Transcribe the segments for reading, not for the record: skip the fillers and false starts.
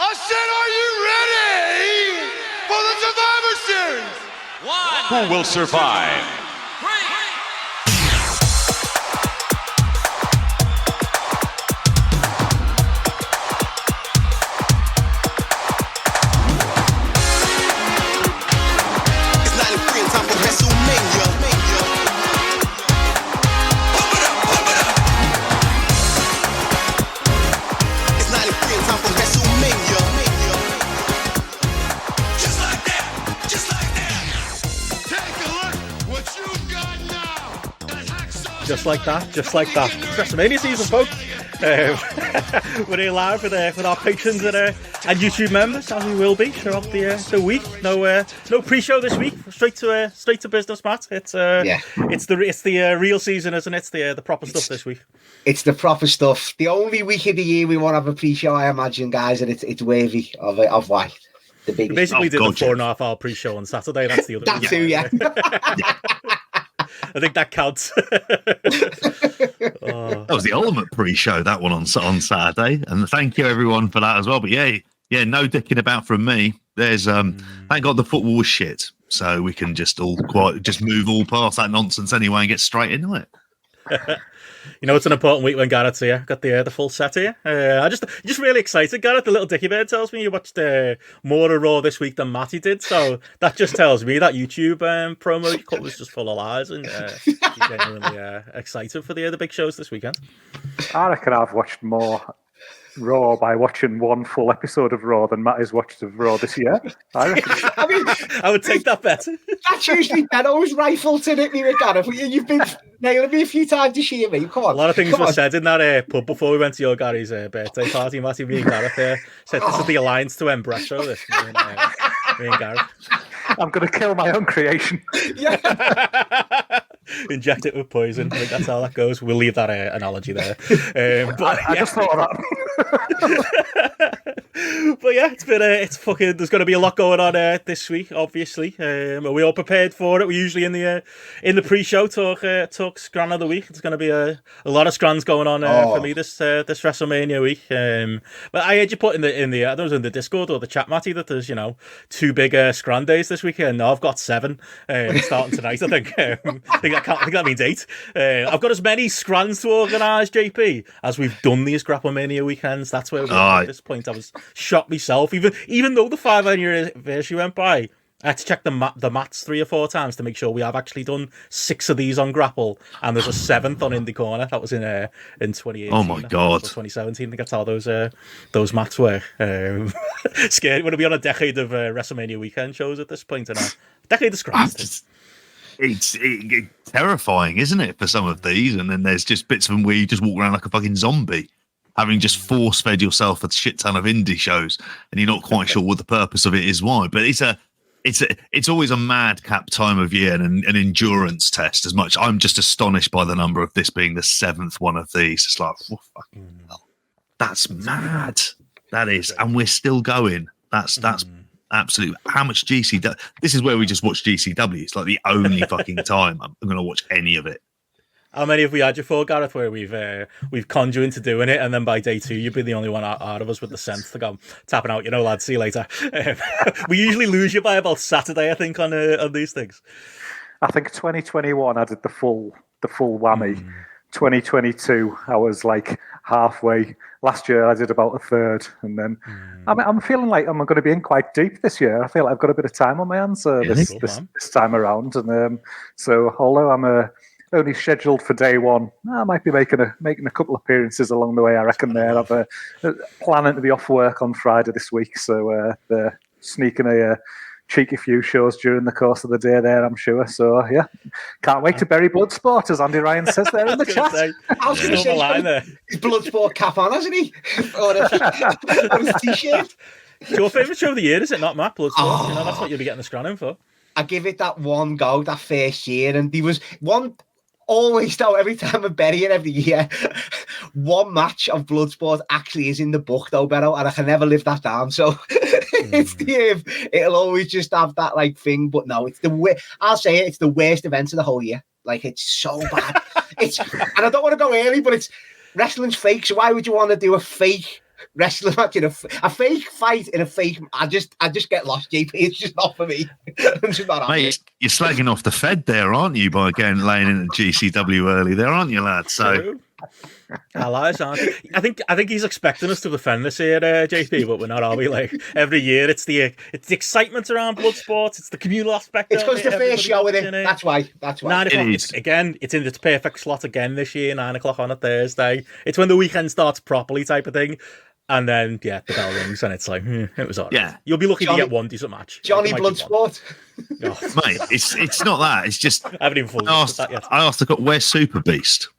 I said, are you ready for the Survivor Series? Who will survive? It's 93 and time for WrestleMania. Pump it up, pump it up. It's 93 and time for WrestleMania. Just like that, just like that. Take a look what you've got now. That hacksaw. Just like that, just like that. It's WrestleMania season, folks. We're here live with our patrons and YouTube members, as we will be throughout the week. No pre-show this week. Straight to business, Matt. It's the real season, isn't it? It's the proper stuff this week. It's the proper stuff. The only week of the year we won't have a pre-show, I imagine, guys, and it's worthy of why the biggest. We basically did the 4.5 hour pre-show on Saturday. That's the other. That too, yeah. I think that counts. That was the ultimate pre-show, that one on Saturday, and thank you everyone for that as well. But yeah, no dicking about from me. There's thank God the football was shit, so we can just move all past that nonsense anyway and get straight into it. You know, it's an important week when Garrett's here. Got the full set here. I just really excited, Garrett. The little Dicky Bird tells me you watched more of Raw this week than Matty did, so that just tells me that YouTube promo you cut was just full of lies, and you're genuinely excited for the big shows this weekend. I reckon I've watched more Raw by watching one full episode of Raw than Matt has watched of Raw this year. I mean, I would take that bet. that's usually Benno's rifle to hit me with Gareth. You've been nailing me a few times this year, mate. Come on. A lot of things were said in that pub before we went to your Gary's birthday party. Matty, me and Gareth said this is the alliance to end Bresso. This me and Gareth. I'm going to kill my own creation. Inject it with poison. I think that's how that goes. We'll leave that analogy there. I just thought of that. But yeah, it's fucking. There's going to be a lot going on this week. Obviously, are we all prepared for it? We usually in the pre-show talk scran of the week. It's going to be a lot of scrans going on for me this WrestleMania week. But I heard you put in the I don't know, it was in the Discord or the chat, Matty, that there's 2 big scran days this weekend. No, I've got 7 starting tonight. I think I think that means 8. I've got as many scrans to organise, JP, as we've done these GRAPPLMania weekends. That's where we're at this point. I was shocked myself, even though the 5-year anniversary went by. I had to check the mats 3 or 4 times to make sure we have actually done 6 of these on Grapple, and there's a 7th on Indie Corner. That was in 2018. Oh my God, 2017. I think that's how those mats were. Scary. We're gonna be on a decade of WrestleMania weekend shows at this point, and a decade of scraps. It's terrifying, isn't it, for some of these? And then there's just bits of them where you just walk around like a fucking zombie, having just force-fed yourself a shit ton of indie shows, and you're not quite sure what the purpose of it is. Why? But it's always a madcap time of year and an endurance test. As much, I'm just astonished by the number of this being the 7th one of these. It's like, oh, fucking hell, that's mad. That is, and we're still going. That's absolutely. How much GCW? This is where we just watch GCW. It's like the only fucking time I'm going to watch any of it. How many have we had you for, Gareth, where we've conned you into doing it, and then by day 2 you've been the only one out of us with the sense to go tapping out, lads, see you later. We usually lose you by about Saturday, I think, on these things. I think 2021 I did the full whammy. 2022 I was like halfway. Last year I did about a third, and then I'm feeling like I'm going to be in quite deep this year. I feel like I've got a bit of time on my hands this time around, and so although I'm only scheduled for day 1, I might be making a couple of appearances along the way. I reckon there. I've planning to be off work on Friday this week, so they're sneaking a cheeky few shows during the course of the day there, I'm sure. So yeah, can't wait to bury Bloodsport, as Andy Ryan says there in the chat. I was going to say, his Bloodsport cap on, hasn't he? or his t-shirt. It's your favourite show of the year, is it not, Matt? Bloodsport. That's what you'll be getting the scranning for. I give it that one go, that first year, and there was one. Always, though, every time I bury it every year, one match of Bloodsport actually is in the book, though, Benno, and I can never live that down. So it'll always just have that thing. But no, I'll say it's the worst event of the whole year. It's so bad. And I don't want to go early, but it's wrestling's fake. So why would you want to do a fake wrestling match in a fake fight in a fake. I just get lost, JP. It's just not for me. I'm just not on it. Mate, you're slagging off the Fed there, aren't you, by laying in the GCW early there, aren't you, lad? So Allies, aren't you? I think he's expecting us to defend this here, JP, but we're not, are we? Like every year, it's the excitement around Bloodsport, it's the communal aspect. It's because the first show with it. it. That's why. 9 o'clock. It's in its perfect slot again this year. 9 o'clock on a Thursday. It's when the weekend starts properly, type of thing. And then the bell rings, and it's like it was alright. Yeah, you'll be lucky to get one decent match. Johnny Bloodsport. Oh. Mate, it's not that. It's just I haven't even fully that yet. I asked the guy, where's Super Beast?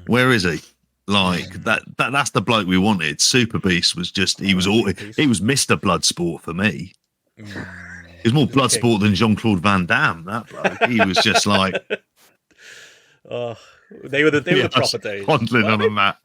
Where is he? Like that's the bloke we wanted. Super Beast was just he was Mr. Bloodsport for me. He was more Bloodsport than Jean-Claude Van Damme. That bloke. He was just like they were the proper days. Fondling on a mat.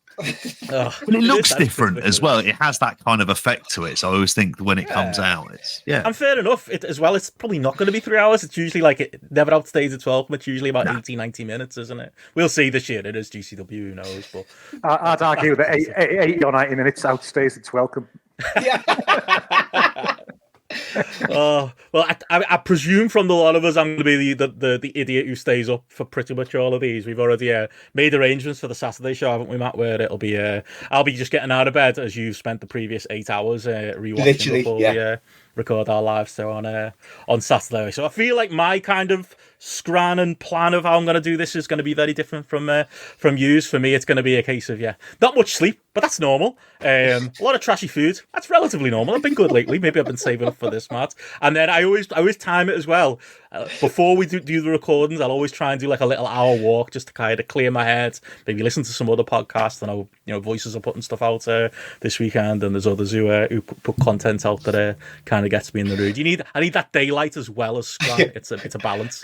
Well, it looks different as well. It has that kind of effect to it. So I always think when it comes out, it's And fair enough. As well, it's probably not going to be 3 hours. It's usually like it never outstays its 12. It's usually about 80, 90 minutes, isn't it? We'll see this year. It is GCW. Who knows? But I'd argue that 80 or 90 minutes outstays its welcome. Yeah. Well, I presume from the lot of us, I'm going to be the idiot who stays up for pretty much all of these. We've already made arrangements for the Saturday show, haven't we, Matt? Where it'll be, I'll be just getting out of bed as you've spent the previous 8 hours rewatching before we record our live show on Saturday. So I feel like my kind of scran and plan of how I'm going to do this is going to be very different from yours. For me, it's going to be a case of not much sleep, but that's normal. A lot of trashy food, that's relatively normal. I've been good lately. Maybe I've been saving up for this, Matt. And then I always time it as well. Before we do the recordings, I'll always try and do like a little hour walk just to kind of clear my head. Maybe listen to some other podcasts. I know, Voices are putting stuff out this weekend, and there's others who put content out that kind of gets me in the mood. I need that daylight as well as scran. It's a balance.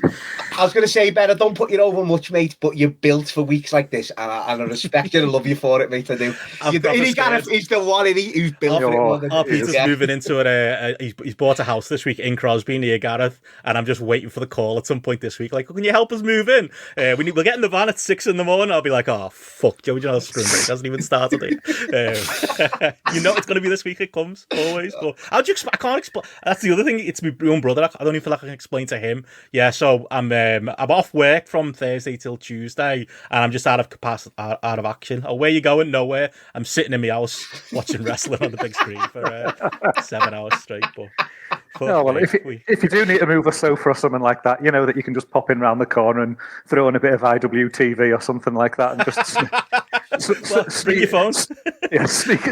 I was going to say, Ben, I don't put you over much, mate, but you're built for weeks like this, and I respect you and love you for it, mate. I do. He's the one who's built for it. Peter's moving into it. He's bought a house this week in Crosby near Gareth, and I'm just waiting for the call at some point this week. Like, can you help us move in? We'll get in the van at 6 a.m. I'll be like, oh fuck, Joe Jones spring break hasn't even started it. It's going to be this week. It comes always. But how do you explain? I can't explain. That's the other thing. It's my own brother. I don't even feel like I can explain to him. Yeah, so I'm off work from Thursday till Tuesday, and I'm just out of capacity, out of action. Oh, where you going? Nowhere. I'm sitting in my house watching wrestling on the big screen for 7 hours straight. But if you do need to move a sofa or something like that, that you can just pop in round the corner and throw in a bit of IWTV or something like that, and just sneak your phones.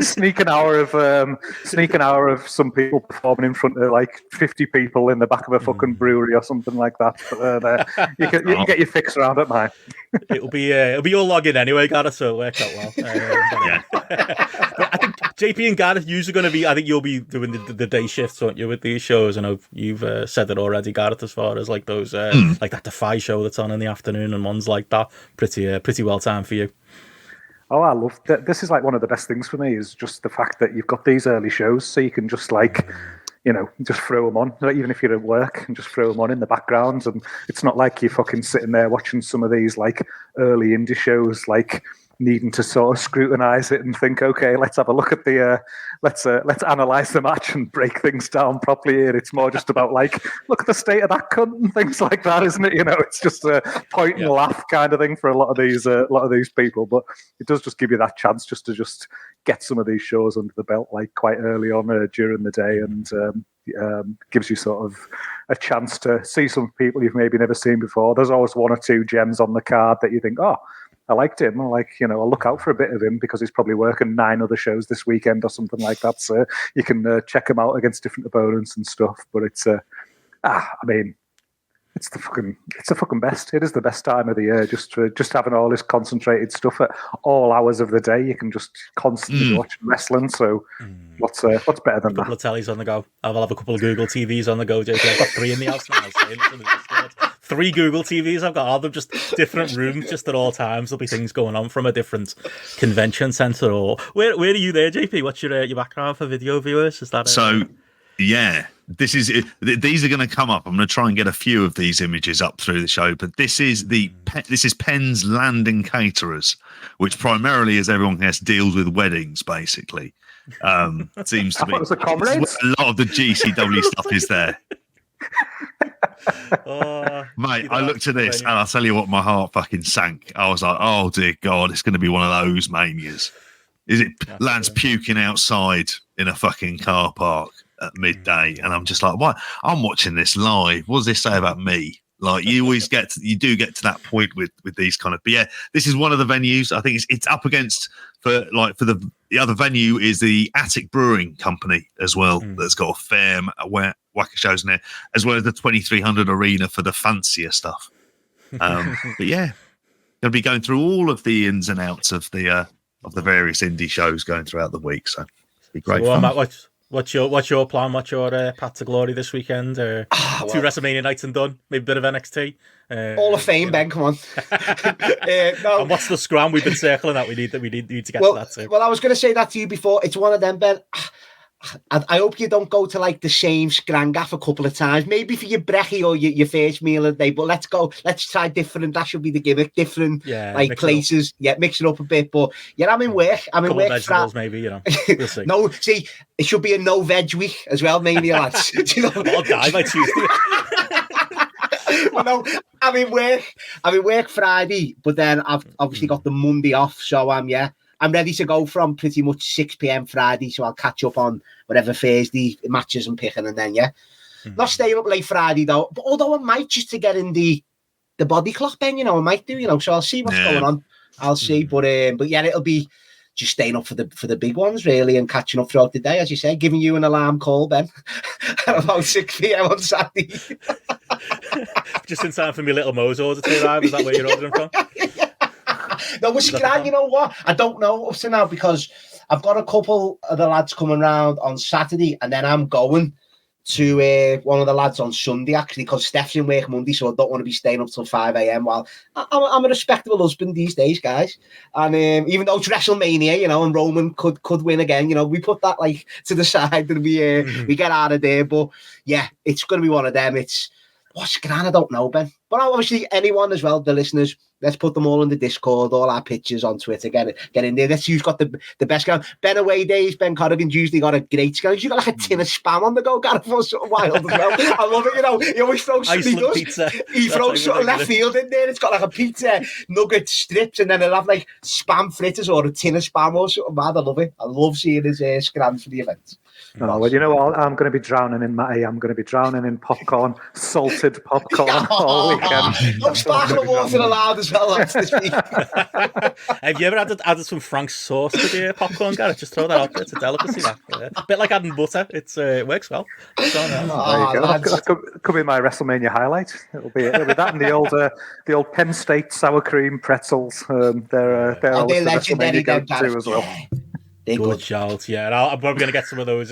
Sneak an hour of some people performing in front of like 50 people in the back of a fucking brewery or something like that. But you can get your fix around at mine. It'll be all logging anyway, Gareth, so it works out well. But I think JP and Gareth, you're going to be. I think you'll be doing the day shifts, aren't you, with these shows? I know you've said it already, Gareth, as far as like those like that Defy show that's on in the afternoon and ones like that. Pretty well timed for you. Oh, I love that. This is like one of the best things for me is just the fact that you've got these early shows, so you can just like, just throw them on, even if you're at work, and just throw them on in the background. And it's not like you're fucking sitting there watching some of these like early indie shows, like needing to sort of scrutinize it and think, okay, let's have a look at the let's analyze the match and break things down properly here. It's more just about like, look at the state of that cunt and things like that, isn't it? It's just a point and laugh kind of thing for a lot of these people. But it does just give you that chance just to get some of these shows under the belt like quite early on during the day, and gives you sort of a chance to see some people you've maybe never seen before. There's always one or two gems on the card that you think, oh, I liked him. I'll look out for a bit of him because he's probably working 9 other shows this weekend or something like that. So you can check him out against different opponents and stuff. But it's it's the fucking best. It is the best time of the year. Just having all this concentrated stuff at all hours of the day. You can just constantly watch wrestling. So what's better than that? A couple of tellies on the go. I'll have a couple of Google TVs on the go, JP. I've got 3 in the house now. 3 Google TVs I've got. All them just different rooms, just at all times. There'll be things going on from a different convention centre. Or where are you there, JP? What's your background for video viewers? Is that so? Yeah, these are going to come up. I'm going to try and get a few of these images up through the show, but this is Penn's Landing Caterers, which primarily, as everyone guess, deals with weddings, basically. Seems to be it was a Comrades. a lot of the GCW stuff is there. Mate, I looked at this and I'll tell you what, my heart fucking sank. I was like, oh dear God, it's going to be one of those manias. Is it Lance puking outside in a fucking car park at midday? And I'm just like, what? I'm watching this live. What does this say about me? Like, you always you do get to that point with these kind of, but yeah, this is one of the venues. I think it's up against for the other venue is the Attic Brewing Company as well. That's got a fair whack of shows in there, as well as the 2300 Arena for the fancier stuff. But yeah, gonna be going through all of the ins and outs of the various indie shows going throughout the week. So it'll be great fun. Matt, what's your plan? What's your path to glory this weekend? 2 WrestleMania nights and done. Maybe a bit of NXT. Hall of Fame, Ben. Come on. No. And what's the scrum we've been circling that we need to get to that too? Well, I was going to say that to you before. It's one of them, Ben. I hope you don't go to like the same Scrangaff a couple of times. Maybe for your brekkie or your first meal of the day. But let's go. Let's try different. That should be the gimmick. Different places. Mix it up a bit. But yeah, I'm in work. I'm in work. Vegetables, maybe. We'll see. No, see, it should be a no veg week as well, Mania lads. I'll die by Tuesday. Well, no, I'm in work Friday, but then I've obviously got the Monday off, so I'm ready to go from pretty much 6 p.m. Friday, so I'll catch up on whatever Thursday matches I'm picking, and then not staying up late Friday though. But although I might just to get in the body clock, Ben, I might do, so I'll see what's going on. I'll see, but yeah, it'll be just staying up for the big ones really, and catching up throughout the day, as you say, giving you an alarm call, Ben, at about 6 p.m. on Saturday. Just in time for me little Mozos to arrive. Is that where you're ordering from? No, it's grand. You know what? I don't know up to now because I've got a couple of the lads coming round on Saturday, and then I'm going to one of the lads on Sunday actually, because Steph's in work Monday, so I don't want to be staying up till 5 a.m. While I'm a respectable husband these days, guys. And even though it's WrestleMania, and Roman could win again, we put that like to the side and we get out of there. But yeah, it's going to be one of them. What's grand? I don't know, Ben. But obviously, anyone as well, the listeners, let's put them all in the Discord, all our pictures on Twitter. Get in there. Let's see who's got the best ground. Ben away days, Ben Corrigan's usually got a great ground. You got like a tin of spam on the go, Gareth, or something wild as well. I love it. He always throws something. Pizza. He throws something left field in there. It's got like a pizza, nugget strips, and then he'll have like spam fritters or a tin of spam or something. Mad, I love it. I love seeing his scrams for the event. Oh, well, you know what? I'm going to be drowning in Matty. I'm going to be drowning in popcorn, salted popcorn all weekend. No sparkling water allowed as well this week. Have you ever added some Frank's sauce to the popcorn, Gareth? Just throw that out there. It's a delicacy. A bit like adding butter. It works well. There you go. That could be my WrestleMania highlight. It'll be that and the old Penn State sour cream pretzels. They're legendary too as well. Yeah. Good shout, yeah. And I'm probably going to get some of those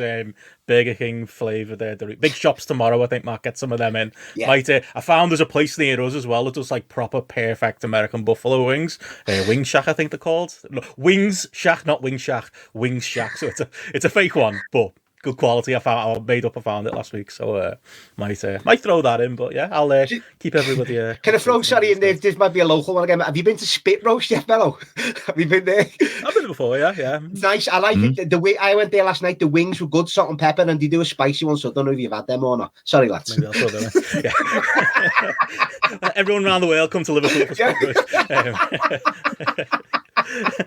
Burger King flavoured big shops tomorrow. I think Mark get some of them in. Yeah. I found there's a place near us as well that does like proper perfect American buffalo wings. Wing Shack, I think they're called. No, Wings Shack, not Wing Shack. Wings Shack. So it's a fake one, but good quality. I found it last week, so might throw that in. But yeah, I'll keep everybody. Can I throw? Sorry, and this might be a local one again. Have you been to Spit Roast yet, Bello? Have you been there? I've been before, yeah. Nice. I like it. The way I went there last night, the wings were good, salt and pepper, and they do a spicy one. So I don't know if you've had them or not. Sorry, lads. Maybe I'll throw them in. Yeah. Everyone around the world come to Liverpool for Spit Roast.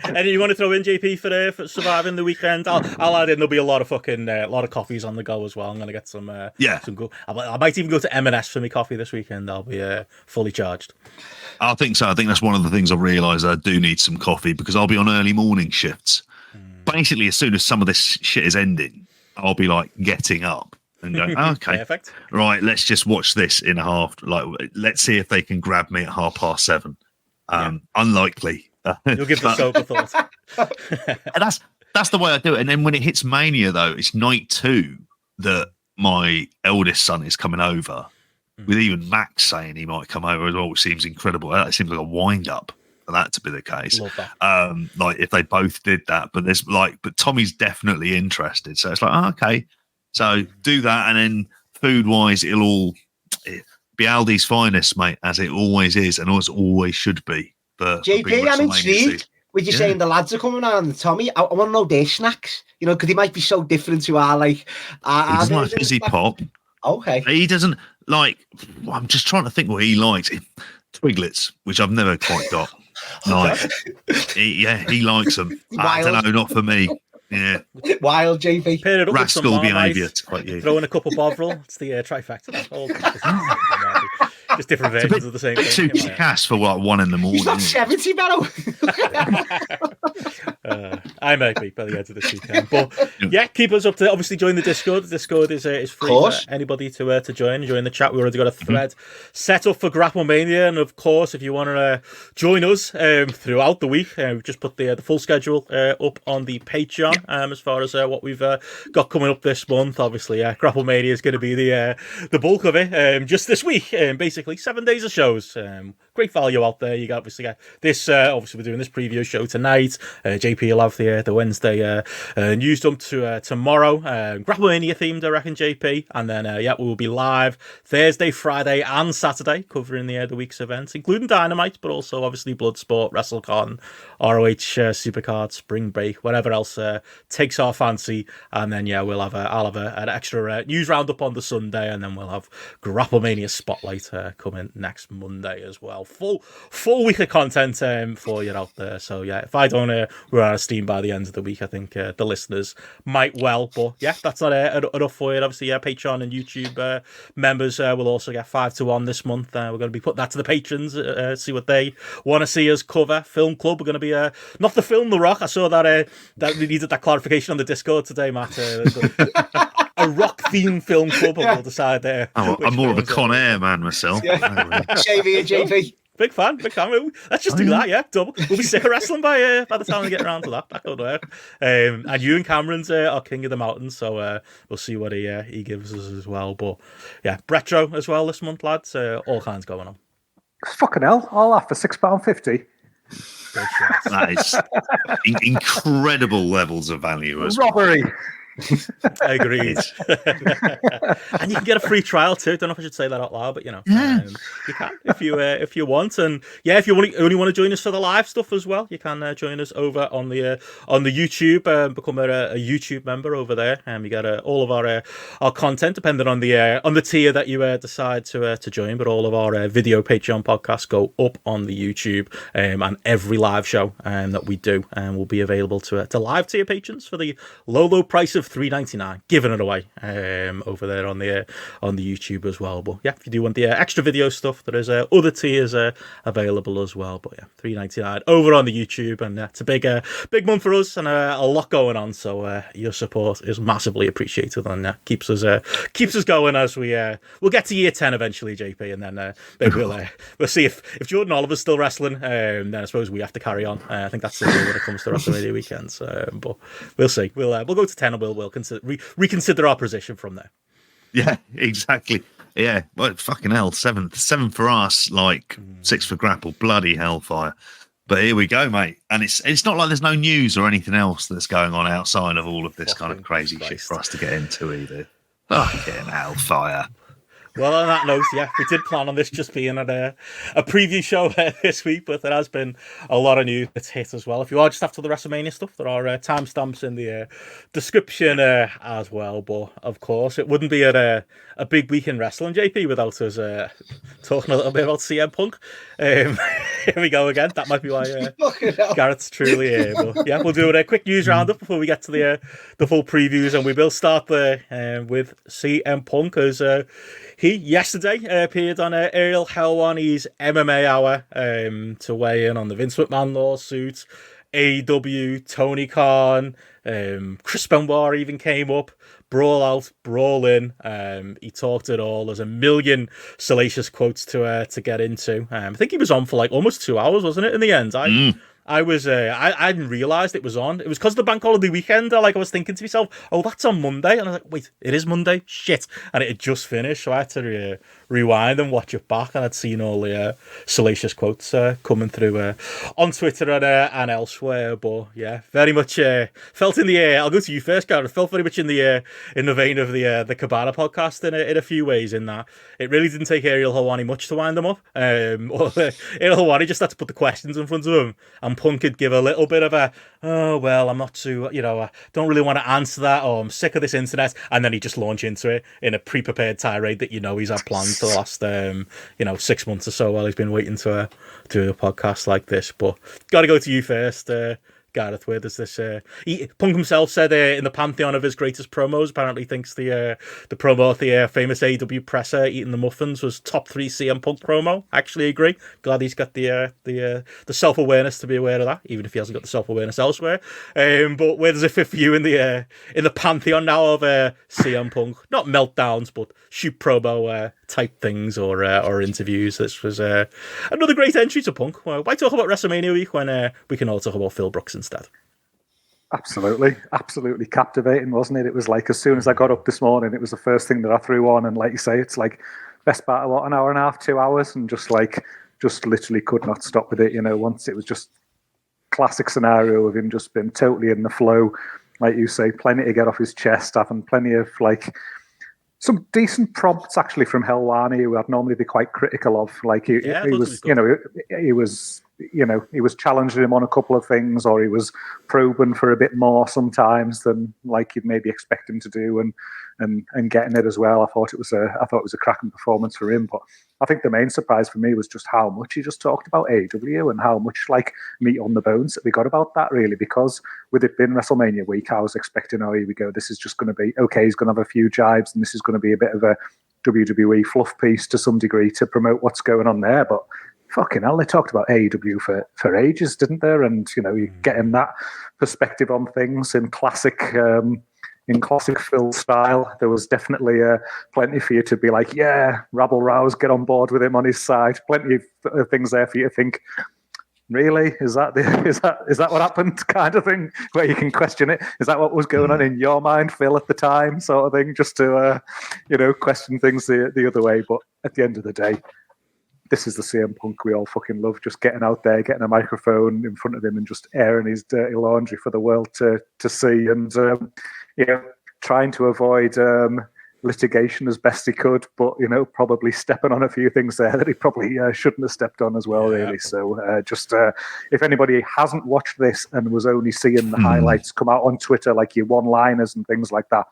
And you want to throw in JP for surviving the weekend? I'll add in. There'll be a lot of coffees on the go as well. I'm gonna get some some go. I might even go to M&S for my coffee this weekend. I'll be fully charged. I think so. I think that's one of the things I've realised. I do need some coffee because I'll be on early morning shifts. Basically, as soon as some of this shit is ending, I'll be like getting up and going, okay, perfect. Right, let's just watch this in a half. Like, let's see if they can grab me at 7:30. Unlikely. You'll give the sober thought. And that's the way I do it. And then when it hits Mania, though, it's night 2 that my eldest son is coming over, with even Max saying he might come over as well, which seems incredible. It seems like a wind up for that to be the case. Love that. Like if they both did that, but Tommy's definitely interested. So it's like, okay. So do that, and then food-wise, it'll all be Aldi's finest, mate, as it always is, and as always should be. For JP, big I'm WrestleMania intrigued. season. With you saying the lads are coming on, and Tommy, I want to know their snacks. You know, because they might be so different to our He doesn't like versions. fizzy pop. Okay. He doesn't like. I'm just trying to think what he likes. Twiglets, which I've never quite got. Like, he likes them. I don't know, not for me. Yeah, Wild JP. Pair it up with some rascal Marmite, behaviour. Like you. throw in a cup of Bovril. It's the trifecta. That's all. Just different versions of the same Bit too thing. cash for like 1 a.m. He's not 70, Barrow. I might be by the end of this weekend, but yeah, keep us up to. Obviously, join the Discord. The Discord is free for anybody to join the chat. We already got a thread set up for GRAPPLMania, and of course, if you want to join us throughout the week, we've just put the full schedule up on the Patreon. As far as what we've got coming up this month, obviously, GRAPPLMania is going to be the bulk of it. Just this week, basically 7 days of shows. Great value out there. You obviously get this. Obviously, we're doing this preview show tonight. JP will have the Wednesday news dump to tomorrow. GRAPPLMania themed, I reckon, JP. And then we will be live Thursday, Friday, and Saturday covering the week's events, including Dynamite, but also obviously Bloodsport, WrestleCon, ROH, Supercard, Spring Break, whatever else takes our fancy. And then I'll have an extra news roundup on the Sunday, and then we'll have GRAPPLMania Spotlight coming next Monday as well. Full week of content for you out there. So if I don't run out of steam by the end of the week, I think the listeners might well. But that's not enough for you. Obviously, Patreon and YouTube members will also get 5 to 1 this month. We're going to be putting that to the patrons, see what they want to see us cover. Film Club, we're going to be not the film The Rock. I saw that we needed that clarification on the Discord today, Matt. A rock themed film club, and we'll decide there. I'm more of a Con Air man myself. Same here, JP. Big fan. Let's just do that, double. We'll be sick of wrestling by the time we get around to that. That could work. And you and Cameron's are king of the mountains, so we'll see what he gives us as well. But retro as well this month, lads. All kinds going on. Fucking hell, all that for £6.50. That is incredible levels of value as well. Robbery. Agreed. And you can get a free trial too. Don't know if I should say that out loud, but you can if you want. And if you only want to join us for the live stuff as well, you can join us over on the YouTube. Become a YouTube member over there, and you get all of our content depending on the tier that you decide to join. But all of our video Patreon podcasts go up on the YouTube, and every live show that we do will be available to live tier patrons for the low price of $3.99, giving it away over there on the YouTube as well. But if you do want the extra video stuff, there is other tiers available as well. But $3.99 over on the YouTube, and it's a big month for us, and a lot going on. So your support is massively appreciated, and keeps us going as we'll get to year 10 eventually, JP, and then maybe we'll see if Jordan Oliver's still wrestling. Then I suppose we have to carry on. I think that's the rule when it comes to WrestleMania weekends. But we'll see. We'll go to 10, and we'll reconsider our position from there. Yeah, exactly. Yeah, well, fucking hell, seven for us, like 6 for Grapple, bloody hellfire. But here we go, mate. And it's not like there's no news or anything else that's going on outside of all of this kind of crazy shit for us to get into either. Fucking hellfire. Well, on that note, we did plan on this just being a preview show this week, but there has been a lot of news that's hit as well. If you are just after the WrestleMania stuff, there are timestamps in the description as well. But of course, it wouldn't be a big week in wrestling, JP, without us talking a little bit about CM Punk. Here we go again. That might be why Garrett's truly here. But we'll do a quick news roundup before we get to the full previews, and we will start there with CM Punk as he yesterday appeared on Ariel Helwani's MMA Hour to weigh in on the Vince McMahon lawsuit, AEW, Tony Khan, Chris Benoit even came up, brawl out, brawl in. He talked it all. There's a million salacious quotes to get into. I think he was on for like almost 2 hours, wasn't it? In the end, I hadn't realised it was on. It was because of the bank holiday weekend. I was thinking to myself, oh, that's on Monday. And I was like, wait, it is Monday? Shit. And it had just finished. So I had to rewind and watch it back. And I'd seen all the salacious quotes coming through on Twitter and elsewhere. But yeah, very much felt in the air. I'll go to you first, Gareth. Felt very much in the vein of the Cabana podcast in a few ways, in that it really didn't take Ariel Helwani much to wind them up. Ariel Helwani just had to put the questions in front of him, and Punk could give a little bit of a, oh, well, I'm not too, I don't really want to answer that, or I'm sick of this internet, and then he just launch into it in a pre-prepared tirade that he's had planned for the last 6 months or so while he's been waiting to do a podcast like this. But got to go to you first, Gareth. Where does this? Punk himself said in the pantheon of his greatest promos, apparently thinks the promo of the famous AEW presser eating the muffins was top 3 CM Punk promo. Actually agree. Glad he's got the self awareness to be aware of that, even if he hasn't got the self awareness elsewhere. But where does it fit for you in the pantheon now of CM Punk? Not meltdowns, but shoot promo type things or interviews. This was another great entry to Punk. Well, why talk about WrestleMania week when we can all talk about Phil Brooks instead? Absolutely captivating, wasn't it? It was like, as soon as I got up this morning, it was the first thing that I threw on, and like you say, it's like best part of an hour and a half, 2 hours, and just literally could not stop with it. Once it was just classic scenario of him just being totally in the flow, like you say, plenty to get off his chest, having plenty of some decent prompts actually from Helwani, who I'd normally be quite critical of. He was challenging him on a couple of things, or he was probing for a bit more sometimes than you'd maybe expect him to do, and getting it as well. I thought it was a cracking performance for him. But I think the main surprise for me was just how much he just talked about AEW and how much meat on the bones that we got about that, really, because with it being WrestleMania week, I was expecting, oh, here we go, this is just going to be okay, he's going to have a few jibes and this is going to be a bit of a WWE fluff piece to some degree to promote what's going on there. But fucking hell, they talked about AEW for ages, didn't they? And you're getting that perspective on things in classic Phil style. There was definitely plenty for you to be like, yeah, rabble rouse, get on board with him on his side. Plenty of things there for you to think, really, is that what happened, kind of thing, where you can question it. Is that what was going on in your mind, Phil, at the time, sort of thing, just to question things the other way. But at the end of the day, this is the CM Punk we all fucking love, just getting out there, getting a microphone in front of him and just airing his dirty laundry for the world to see, and trying to avoid litigation as best he could, but probably stepping on a few things there that he probably shouldn't have stepped on as well, really. So if anybody hasn't watched this and was only seeing the highlights come out on Twitter, like your one-liners and things like that,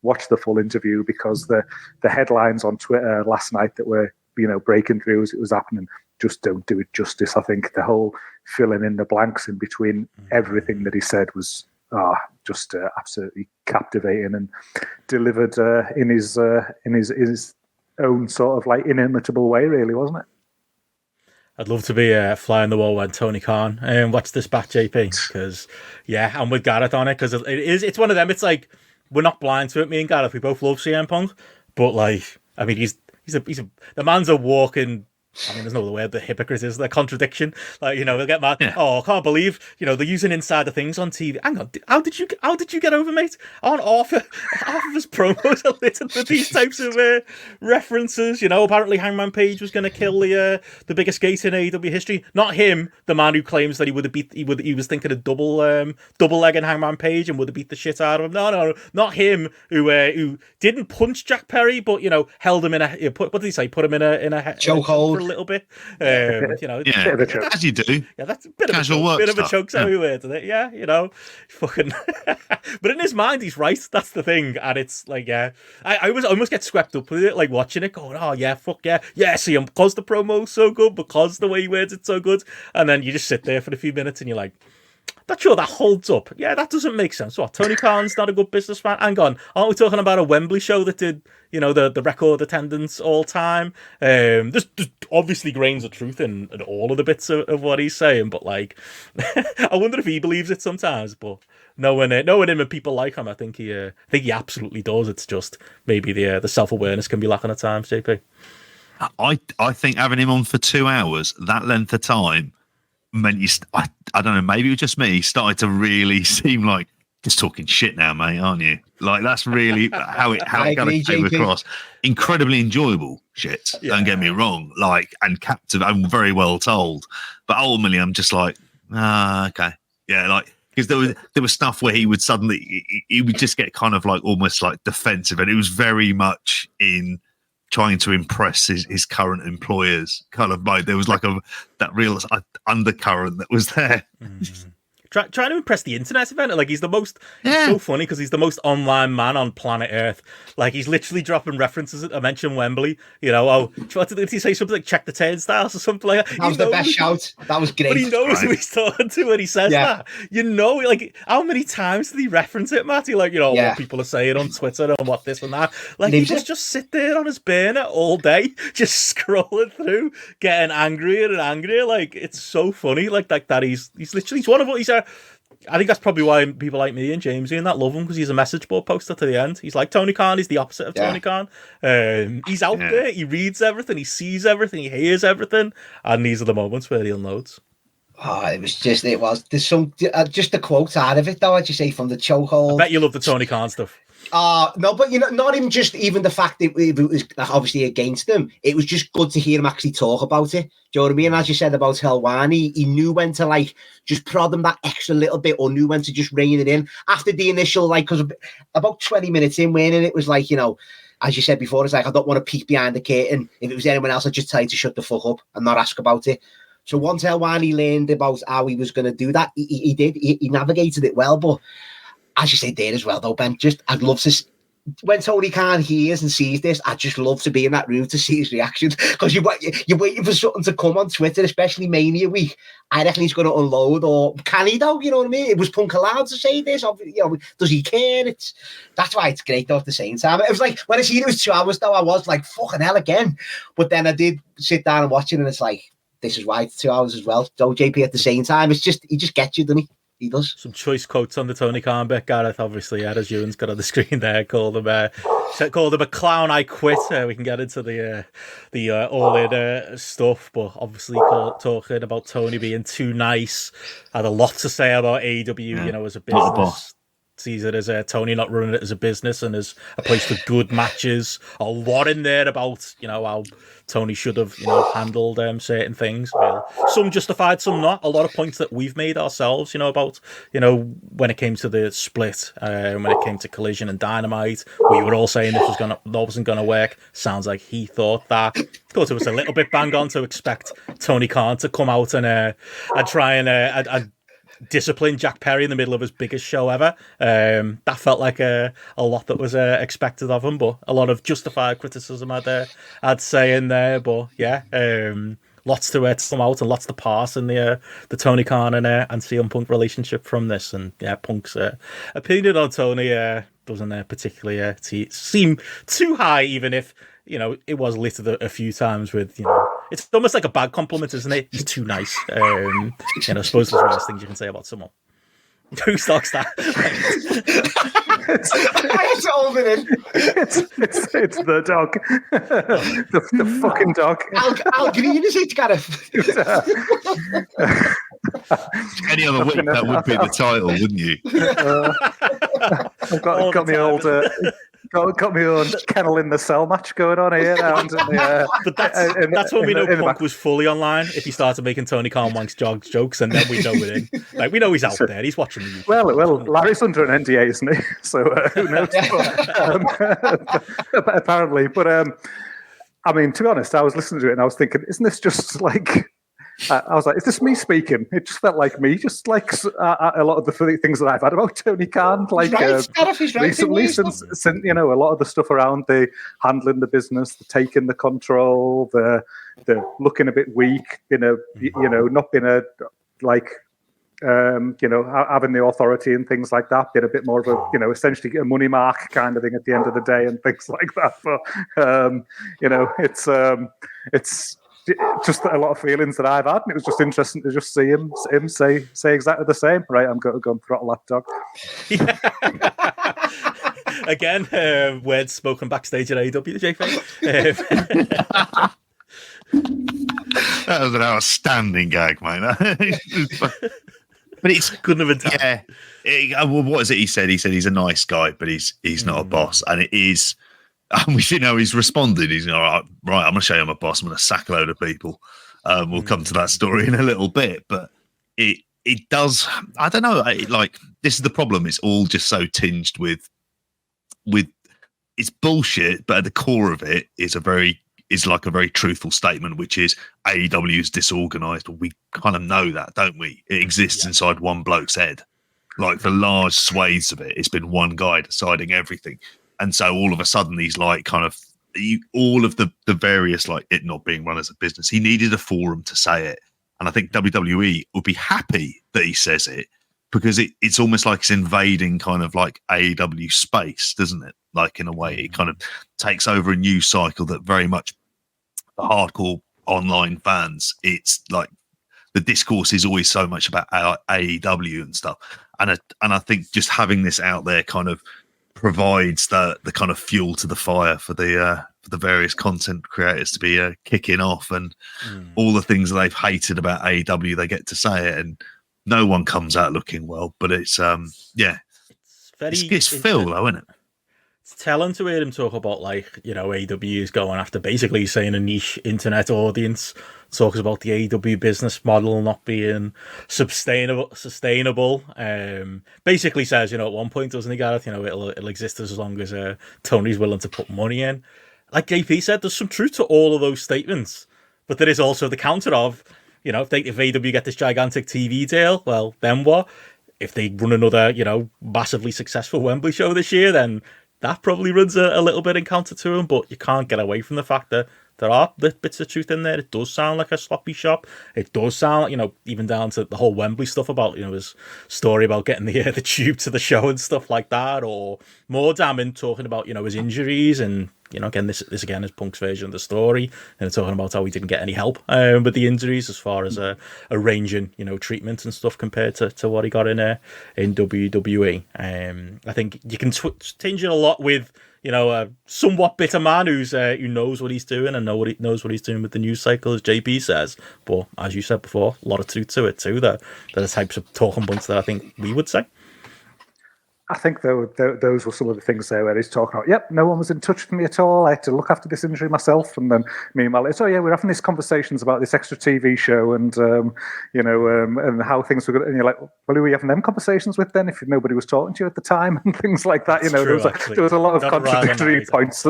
watch the full interview, because the headlines on Twitter last night that were breaking through as it was happening just don't do it justice. I think the whole filling in the blanks in between everything that he said was just absolutely captivating, and delivered in his own sort of inimitable way, really, wasn't it? I'd love to be fly on the wall when Tony Khan watch this back, JP, because I'm with Gareth on it, because it's one of them. It's like, we're not blind to it. Me and Gareth, we both love CM Punk, but the man's a walking, there's no other word, the hypocrite is, the contradiction. They'll get mad. Yeah. Oh, I can't believe, they're using insider things on TV. Hang on, how did you get over, mate? Aren't half of his promos are littered with these types of references? Apparently Hangman Page was going to kill the biggest gate in AEW history. Not him, the man who claims that he was thinking of double legging Hangman Page and would have beat the shit out of him. No, not him, who didn't punch Jack Perry, but held him in a, what did he say? Put him in a chokehold. A little bit, as you do. Yeah, that's a bit casual of a, work bit of a stuff. choke, so we were, isn't it? Yeah, fucking. But in his mind, he's right. That's the thing, and it's like, I almost get swept up with it, like watching it, going, oh yeah, fuck yeah, see him, because the promo's so good, because the way he wears it's so good, and then you just sit there for a few minutes and you're like, not sure that holds up. Yeah, that doesn't make sense. What, Tony Khan's not a good businessman? Hang on, aren't we talking about a Wembley show that did, the record attendance all time? There's obviously grains of truth in all of the bits of what he's saying, but I wonder if he believes it sometimes. But knowing him and people like him, I think he absolutely does. It's just maybe the self-awareness can be lacking at times, JP. I think having him on for 2 hours, that length of time, meant I don't know, maybe it was just me, started to really seem like just talking shit now, mate, aren't you? Like that's really how it kind of came across. Incredibly enjoyable shit. Yeah. Don't get me wrong. Like and captive. I'm very well told, but ultimately I'm just like, okay, yeah, like. Because there was stuff where he would suddenly he would just get kind of like almost like defensive, and it was very much in trying to impress his current employers kind of mode. There was like that real undercurrent that was there. Trying to impress the internet event. Like he's so funny because he's the most online man on planet Earth. Like he's literally dropping references. I mentioned Wembley. You know, did he say something like check the turnstiles or something like that? That was the best shout. That was great. But he knows who he's talking to when he says that. You know, like how many times did he reference it, Matty? Like, you know, what people are saying on Twitter and what this and that. Like he must just sit there on his burner all day, just scrolling through, getting angrier and angrier. Like it's so funny. Like that he's one of what he's I think that's probably why people like me and Jamesy and that love him, because he's a message board poster to the end. He's like Tony Khan. He's the opposite of Tony Khan. He's out there. He reads everything. He sees everything. He hears everything. And these are the moments where he'll note. Oh, there's some, just the quote out of it though, I'd just say from the chokehold. I bet you love the Tony Khan stuff. No, but you know, not even the fact that it was obviously against him. It was just good to hear him actually talk about it. Do you know what I mean? As you said about Helwani, he knew when to like just prod him that extra little bit, or knew when to just rein it in after the initial, like, because about 20 minutes in, when it was like, you know, as you said before, it's like, I don't want to peek behind the curtain. If it was anyone else, I'd just tell you to shut the fuck up and not ask about it. So once Helwani learned about how he was going to do that, he did. He navigated it well. But as you say there as well, though, Ben, I'd love to, when Tony Khan hears and sees this, I'd just love to be in that room to see his reaction, because you're waiting for something to come on Twitter, especially Mania week. I reckon he's going to unload, or can he though? You know what I mean? It was Punk allowed to say this? You know, does he care? That's why it's great though at the same time. It was like, when I seen it was 2 hours though, I was like, fucking hell again. But then I did sit down and watch it, and it's like, this is why it's 2 hours as well. So JP at the same time, it's just, he just gets you, doesn't he? He does. Some choice quotes on the Tony Khan bit. Gareth, obviously, as Ewan's got on the screen there, called him a clown. I quit. We can get into the all-in stuff, but obviously talking about Tony being too nice. Had a lot to say about AEW, you know, as a business. Sees it as Tony not running it as a business and as a place for good matches. A lot in there about, you know, how Tony should have, you know, handled certain things. Well, some justified, some not. A lot of points that we've made ourselves, you know, about, you know, when it came to the split, when it came to Collision and Dynamite, we were all saying that wasn't going to work. Sounds like he thought that. Thought it was a little bit bang on to expect Tony Khan to come out and try and discipline Jack Perry in the middle of his biggest show ever. That felt like a lot that was expected of him, but a lot of justified criticism I'd say in there. But yeah, lots to come out and lots to pass in the Tony Khan and CM Punk relationship from this. And yeah, Punk's opinion on Tony doesn't particularly seem too high, even if, you know, it was littered a few times with, you know, it's almost like a bad compliment, isn't it? He's too nice. You know, I suppose there's worse things you can say about someone. Who stocks that? It's all in. It's the dog. the fucking dog. Al Green is it, Gareth? Any other week, that would be the title, wouldn't you? I've got my old... Got my own kennel in the cell match going on here. But that's when we know Punk was fully online. If he started making Tony Khan wanks jokes, and then we know we're in. Like, we know he's out there. He's watching the Well, Larry's under an NDA, isn't he? So who knows? But, apparently. But I mean, to be honest, I was listening to it and I was thinking, isn't this just like... I was like, is this me speaking? It just felt like me, just like a lot of the things that I've had about Tony Khan, like recently, since you know, a lot of the stuff around the handling the business, the taking the control, the looking a bit weak, you know, not being a like. You know, having the authority and things like that, being a bit more of a, you know, essentially a money mark kind of thing at the end of the day and things like that. But you know, it's just a lot of feelings that I've had, and it was just interesting to just see him say exactly the same. Right, I'm going to go and throttle that dog. Again, words spoken backstage at AEW, JP. That was an outstanding gag, mate. But it's Couldn't have been done. Well, what is it he said? He said he's a nice guy, but he's not a boss. And it is. We see how he's responded. He's all right. I'm going to show you I'm a boss. I'm going to sack a load of people. We'll come to that story in a little bit, but it does. I don't know. Like, this is the problem. It's all just so tinged with it's bullshit, but at the core of it is like a very truthful statement, which is AEW is disorganized. We kind of know that, don't we? It exists inside one bloke's head. Like, for large swathes of it, it's been one guy deciding everything. And so all of a sudden, he's like all of the various, like, it not being run as a business. He needed a forum to say it. And I think WWE would be happy that he says it, because it's almost like it's invading kind of like AEW space, doesn't it? Like, in a way, it kind of takes over a news cycle that very much the hardcore online fans, it's like the discourse is always so much about AEW and stuff. And I think just having this out there kind of provides the kind of fuel to the fire for the various content creators to be kicking off, and all the things that they've hated about AEW, they get to say it, and no one comes out looking well. But it's it's Phil though, isn't it? It's telling to hear him talk about, like, you know, AEW is going after basically saying a niche internet audience, talks about the AEW business model not being sustainable. Basically says, you know, at one point, doesn't he, Gareth, you know, it'll exist as long as Tony's willing to put money in. Like JP said, there's some truth to all of those statements, but there is also the counter of, you know, if AEW get this gigantic TV deal, well, then what? If they run another, you know, massively successful Wembley show this year, then that probably runs a little bit in counter to him, but you can't get away from the fact that there are bits of truth in there. It does sound like a sloppy shop. It does sound, you know, even down to the whole Wembley stuff about, you know, his story about getting the tube to the show and stuff like that, or more damning, talking about, you know, his injuries and, you know, again, this again is Punk's version of the story, and talking about how he didn't get any help with the injuries as far as arranging, you know, treatment and stuff compared to what he got in WWE. I think you can tinge it a lot with, you know, a somewhat bitter man who knows what he's doing and knows what he's doing with the news cycle, as JP says. But as you said before, a lot of truth to it too. That the types of talking points that I think we would say. I think those were some of the things there where he's talking about, yep, no one was in touch with me at all. I had to look after this injury myself. And then meanwhile, it's, we're having these conversations about this extra TV show and, and how things were good. And you're like, well, who were you having them conversations with then if nobody was talking to you at the time and things like that? That's there was a lot of contradictory points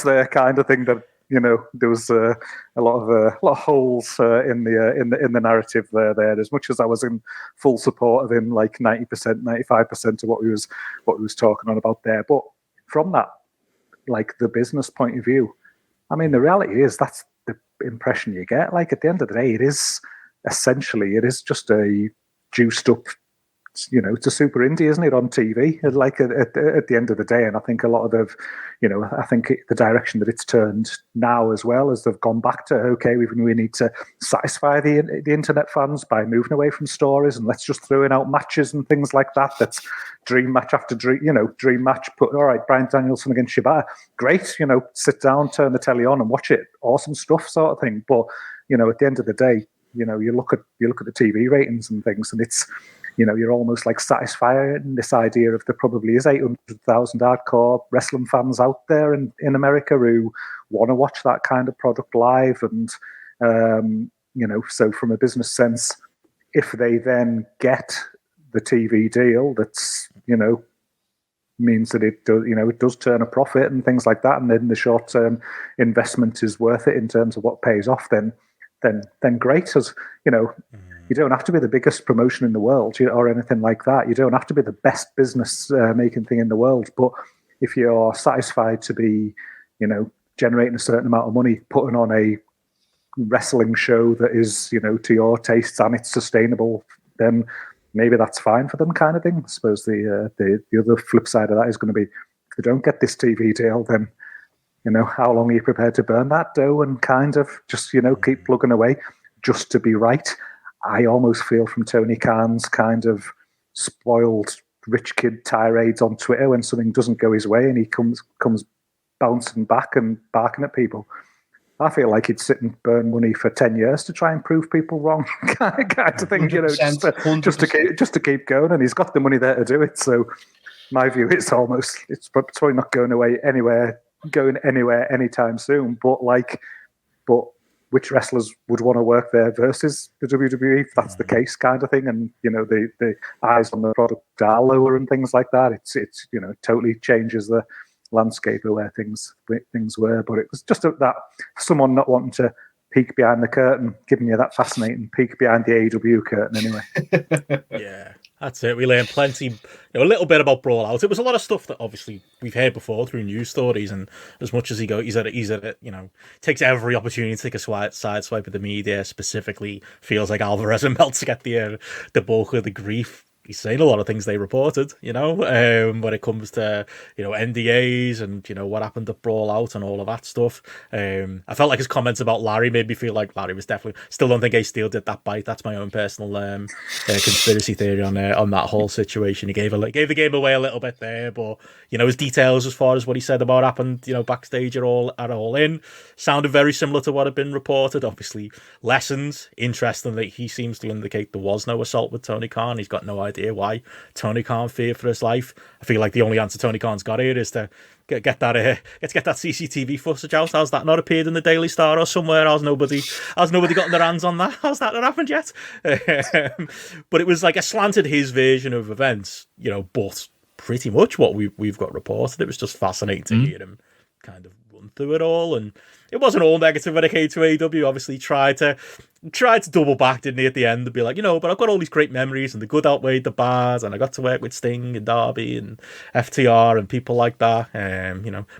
there, kind of thing that, you know, there was a lot of holes in the narrative there. As much as I was in full support of him, like 90%, 95% of what he was talking on about there. But from that, like, the business point of view, I mean, the reality is that's the impression you get. Like, at the end of the day, it is just a juiced up, you know, it's a super indie, isn't it, on TV? Like, at the end of the day, and I think a lot of I think the direction that it's turned now as well, as they've gone back to, we need to satisfy the internet fans by moving away from stories, and let's just throw in out matches and things like that. That's dream match after dream match. All right, Bryan Danielson against Shibata, great. You know, sit down, turn the telly on, and watch it. Awesome stuff, sort of thing. But, you know, at the end of the day, you know, you look at the TV ratings and things, and it's, you know, you're almost like satisfying this idea of there probably is 800,000 hardcore wrestling fans out there in America who want to watch that kind of product live. And, you know, so from a business sense, if they then get the TV deal, that's, you know, means that it does turn a profit and things like that. And then the short term investment is worth it in terms of what pays off, then great. As you know, you don't have to be the biggest promotion in the world or anything like that. You don't have to be the best business making thing in the world. But if you're satisfied to be, you know, generating a certain amount of money, putting on a wrestling show that is, you know, to your tastes and it's sustainable, then maybe that's fine for them, kind of thing. I suppose the other flip side of that is going to be, if they don't get this TV deal, then, you know, how long are you prepared to burn that dough and kind of just, you know, keep plugging away just to be right? I almost feel from Tony Khan's kind of spoiled rich kid tirades on Twitter when something doesn't go his way and he comes bouncing back and barking at people. I feel like he'd sit and burn money for 10 years to try and prove people wrong, kind of thing, you know, just to keep going. And he's got the money there to do it. So my view, it's probably not going anywhere anytime soon. But which wrestlers would want to work there versus the WWE if that's the case, kind of thing. And you know, the eyes on the product are lower and things like that. It's you know, totally changes the landscape of where things were. But it was just that someone not wanting to peek behind the curtain, giving you that fascinating peek behind the AEW curtain anyway. Yeah, that's it. We learned plenty, a little bit about Brawl Out. It was a lot of stuff that obviously we've heard before through news stories, and as much as he's at it, takes every opportunity to take a sideswipe at the media. Specifically, feels like Alvarez and Meltzer get the bulk of the grief. He's saying a lot of things they reported, when it comes to, NDAs and, what happened at Brawl Out and all of that stuff. I felt like his comments about Larry made me feel like Larry was definitely, still don't think Ace Steel did that bite. That's my own personal conspiracy theory on that whole situation. He gave the game away a little bit there, but, his details as far as what he said about happened, backstage are all in. Sounded very similar to what had been reported. Obviously, lessons. Interestingly, he seems to indicate there was no assault with Tony Khan. He's got no idea why Tony Khan feared for his life. I feel like the only answer Tony Khan's got here is to get that CCTV footage out. How's that not appeared in the Daily Star or somewhere? How's nobody gotten their hands on that? How's that not happened yet? But it was like a slanted his version of events, but pretty much what we've got reported. It was just fascinating to hear him kind of run through it all, and it wasn't all negative when it came to AEW. Obviously tried to double back, didn't he, at the end, and be like, but I've got all these great memories and the good outweighed the bad, and I got to work with Sting and Darby and FTR and people like that.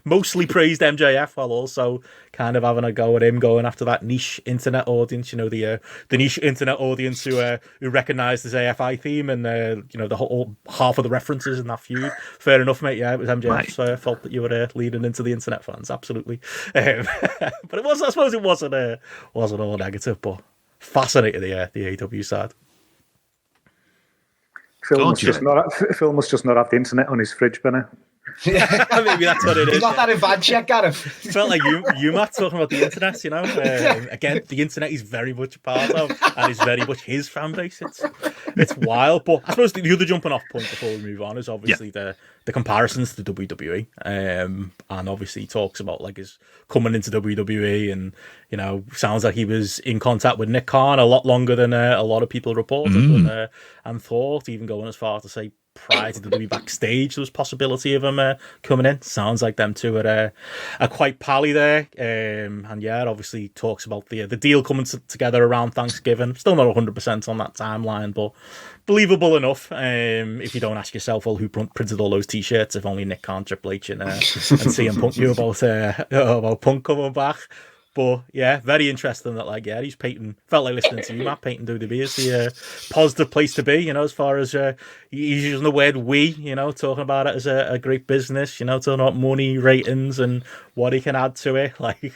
Mostly praised MJF while also kind of having a go at him, going after that niche internet audience, the niche internet audience who recognised his AFI theme and the whole half of the references in that feud. Fair enough, mate. Yeah, it was MJF, so I felt that you were leading into the internet fans, absolutely. But I suppose it wasn't all negative, but fascinating the AEW side. Phil must just not have the internet on his fridge, Benny. Maybe that's what it is. You got that in bad check, Gareth. Felt like you, Matt, talking about the internet, again, the internet is very much a part of, and is very much his fan base. It's wild, but I suppose the other jumping off point before we move on is obviously the comparisons to WWE, and obviously he talks about like his coming into WWE, and sounds like he was in contact with Nick Khan a lot longer than a lot of people reported and thought, even going as far to say prior to WWE backstage there was possibility of him coming in. Sounds like them two are quite pally there, and yeah, it obviously talks about the deal coming together around Thanksgiving. Still not 100% on that timeline, but believable enough. If you don't ask yourself, who printed all those t-shirts? If only Nick Khan, Triple H, and CM Punk knew about Punk coming back. But yeah, very interesting that he's Peyton. Felt like listening to you, Matt. Peyton WWE is the positive place to be, as far as he's using the word we, talking about it as a great business, talking about money, ratings, and what he can add to it. Like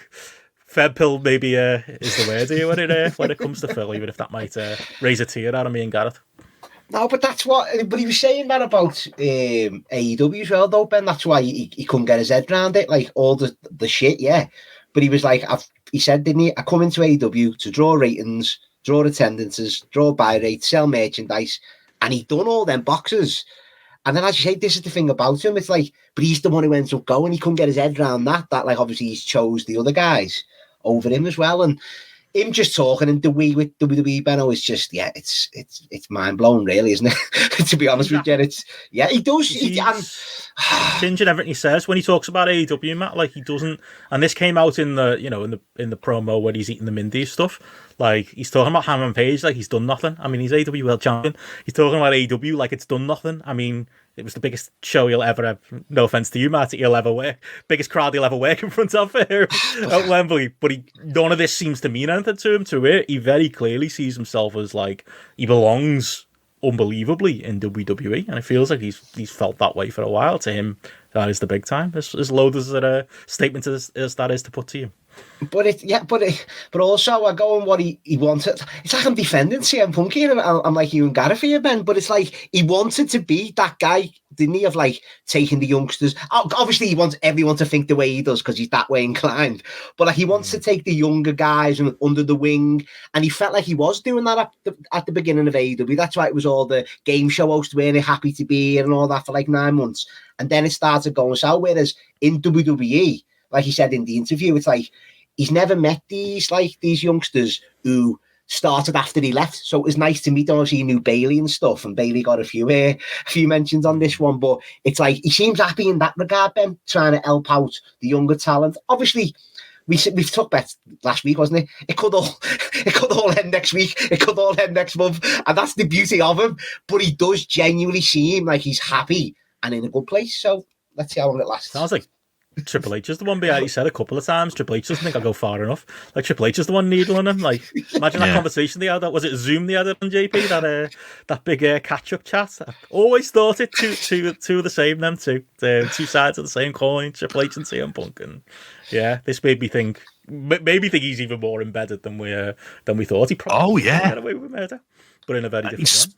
Fed pill maybe is the word here when it comes to Phil, even if that might raise a tear out of me and Gareth. No, but that's what. But he was saying that about AEW as well, though, Ben. That's why he couldn't get his head around it, like all the shit, yeah. But he was like, he said, didn't he? I come into AEW to draw ratings, draw attendances, draw buy rates, sell merchandise, and he'd done all them boxes. And then, as you say, this is the thing about him. It's like, but he's the one who ends up going. He couldn't get his head around that. That, like, obviously, he's chose the other guys over him as well. And him just talking and the we with WWE, Benno, is just, yeah, it's mind blowing, really, isn't it? To be honest with you, he does. Changing everything he says when he talks about AEW, Matt, like he doesn't. And this came out in the in the promo where he's eating the Mindy stuff. Like he's talking about Hangman Page like he's done nothing. I mean, he's AEW World Champion. He's talking about AEW like it's done nothing. I mean, it was the biggest show he'll ever have. No offense to you, Matt, he'll ever work. Biggest crowd he'll ever work in front of at Wembley. But none of this seems to mean anything to him. To it, he very clearly sees himself as like he belongs unbelievably in WWE, and it feels like he's felt that way for a while. To him, that is the big time. As low as a statement as that is to put to you. But also I go on what he wanted. It's like I'm defending CM Punk here, and I'm like you and Gareth here, Ben. But it's like he wanted to be that guy, didn't he? Of like taking the youngsters. Obviously, he wants everyone to think the way he does because he's that way inclined. But like he wants to take the younger guys and under the wing, and he felt like he was doing that at the beginning of AEW. That's why it was all the game show host weren't happy to be here and all that for like 9 months, and then it started going south. Whereas in WWE, like he said in the interview, it's like he's never met these youngsters who started after he left. So it was nice to meet them. Obviously, he knew Bailey and stuff, and Bailey got a few mentions on this one. But it's like he seems happy in that regard, Ben, trying to help out the younger talent. Obviously, we've talked about last week, wasn't it? It could all end next week. It could all end next month, and that's the beauty of him. But he does genuinely seem like he's happy and in a good place. So let's see how long it lasts. Sounds like Triple H is the one behind. He said a couple of times. Triple H doesn't think I'll go far enough. Like Triple H is the one needling him. Like imagine that conversation they had. Was it Zoom they had on JP? That big catch up chat. I always thought it two of the same. Them two sides of the same coin. Triple H and CM Punk. And yeah, this made me think. Maybe think he's even more embedded than we thought. He probably get away with murder, but in a very different way.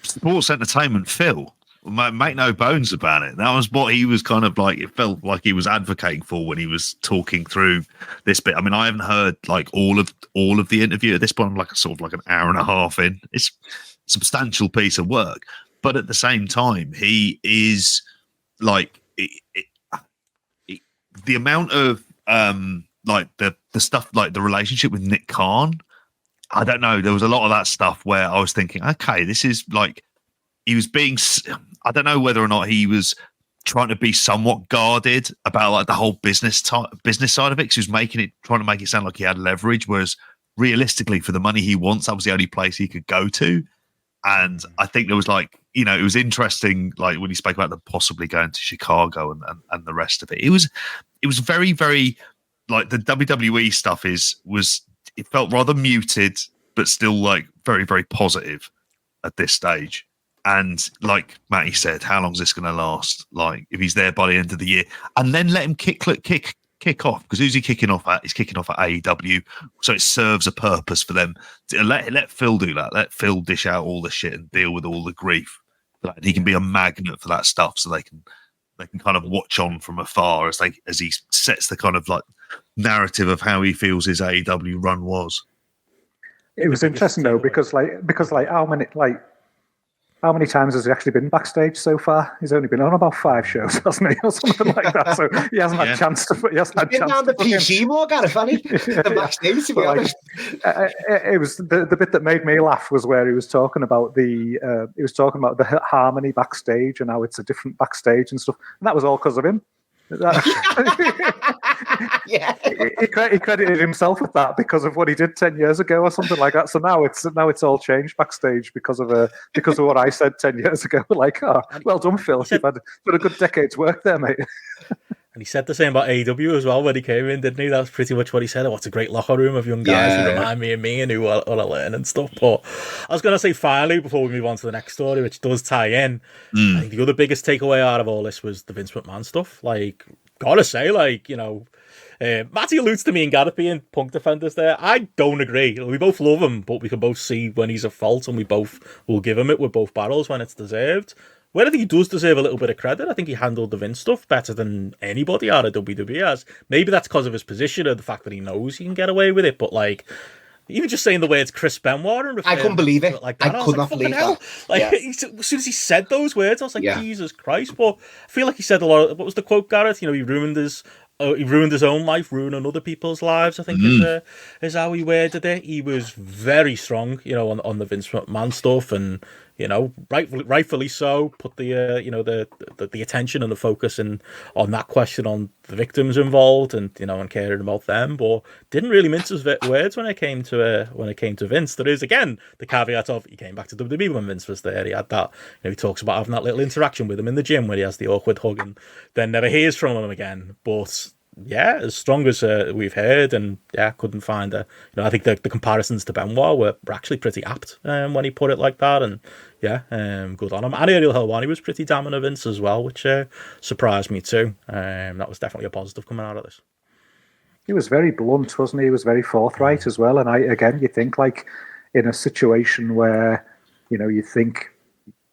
Sports entertainment, Phil. Make no bones about it. That was what he was kind of like. It felt like he was advocating for when he was talking through this bit. I mean, I haven't heard like all of the interview at this point. I'm like sort of like an hour and a half in. It's a substantial piece of work, but at the same time, he is like the amount of like the stuff, like the relationship with Nick Khan. I don't know. There was a lot of that stuff where I was thinking, okay, this is like he was being. I don't know whether or not he was trying to be somewhat guarded about like the whole business side of it, because he was trying to make it sound like he had leverage, whereas realistically, for the money he wants, that was the only place he could go to. And I think there was like, you know, it was interesting, like when he spoke about them possibly going to Chicago and the rest of it. It was very, very like the WWE stuff it felt rather muted, but still like very, very positive at this stage. And like Matty said, how long is this going to last? Like if he's there by the end of the year, and then let him kick off, because who's he kicking off at? He's kicking off at AEW, so it serves a purpose for them. Let Phil do that. Let Phil dish out all the shit and deal with all the grief. Like, he can be a magnet for that stuff, so they can kind of watch on from afar as he sets the kind of like narrative of how he feels his AEW run was. It was interesting though, because how many times has he actually been backstage so far? He's only been on about 5 shows, hasn't he, or something like that. So he hasn't had a chance to. He hasn't had a chance. Down the PC more, Gareth, hasn't he? The backstage, to be honest. It was the bit that made me laugh was where he was talking about the harmony backstage and how it's a different backstage and stuff, and that was all because of him. Yeah, he credited himself with that because of what he did 10 years ago or something like that. So now it's all changed backstage because of what I said 10 years ago. Like, oh, well done, Phil. You've had a good decade's work there, mate. And he said the same about AEW as well when he came in, didn't he? That was pretty much what he said. Oh, it's a great locker room of young guys who remind me of me and who want to learn and stuff. But I was going to say, finally, before we move on to the next story, which does tie in, I think the other biggest takeaway out of all this was the Vince McMahon stuff. Like, gotta say, like, you know, Matty alludes to me and Gareth being Punk defenders there. I don't agree. We both love him, but we can both see when he's at fault, and we both will give him it with both barrels when it's deserved. Where I think he does deserve a little bit of credit, I think he handled the Vince stuff better than anybody out of WWE has. Maybe that's because of his position or the fact that he knows he can get away with it, but like, even just saying the words Chris Benoit and I couldn't believe it. Like that, I could not believe that. Like, as soon as he said those words, I was like, Jesus Christ. But I feel like he said a lot of, what was the quote, Gareth? You know, he ruined his own life, ruining other people's lives, I think is how he worded it. He was very strong, you know, on the Vince McMahon stuff, and you know, rightfully so. Put the you know, the attention and the focus on that question, on the victims involved, and you know, and caring about them, but didn't really mince his words when it came to Vince. There is again the caveat of he came back to WWE when Vince was there. He had that, you know, he talks about having that little interaction with him in the gym where he has the awkward hug and then never hears from him again. But yeah, as strong as we've heard, and yeah, couldn't find you know, I think the comparisons to Benoit were actually pretty apt when he put it like that, and yeah, good on him. And Ariel Helwani was pretty damning of Vince as well, which surprised me too. That was definitely a positive coming out of this. very blunt, wasn't he? He was very forthright as well. And you think like in a situation where, you think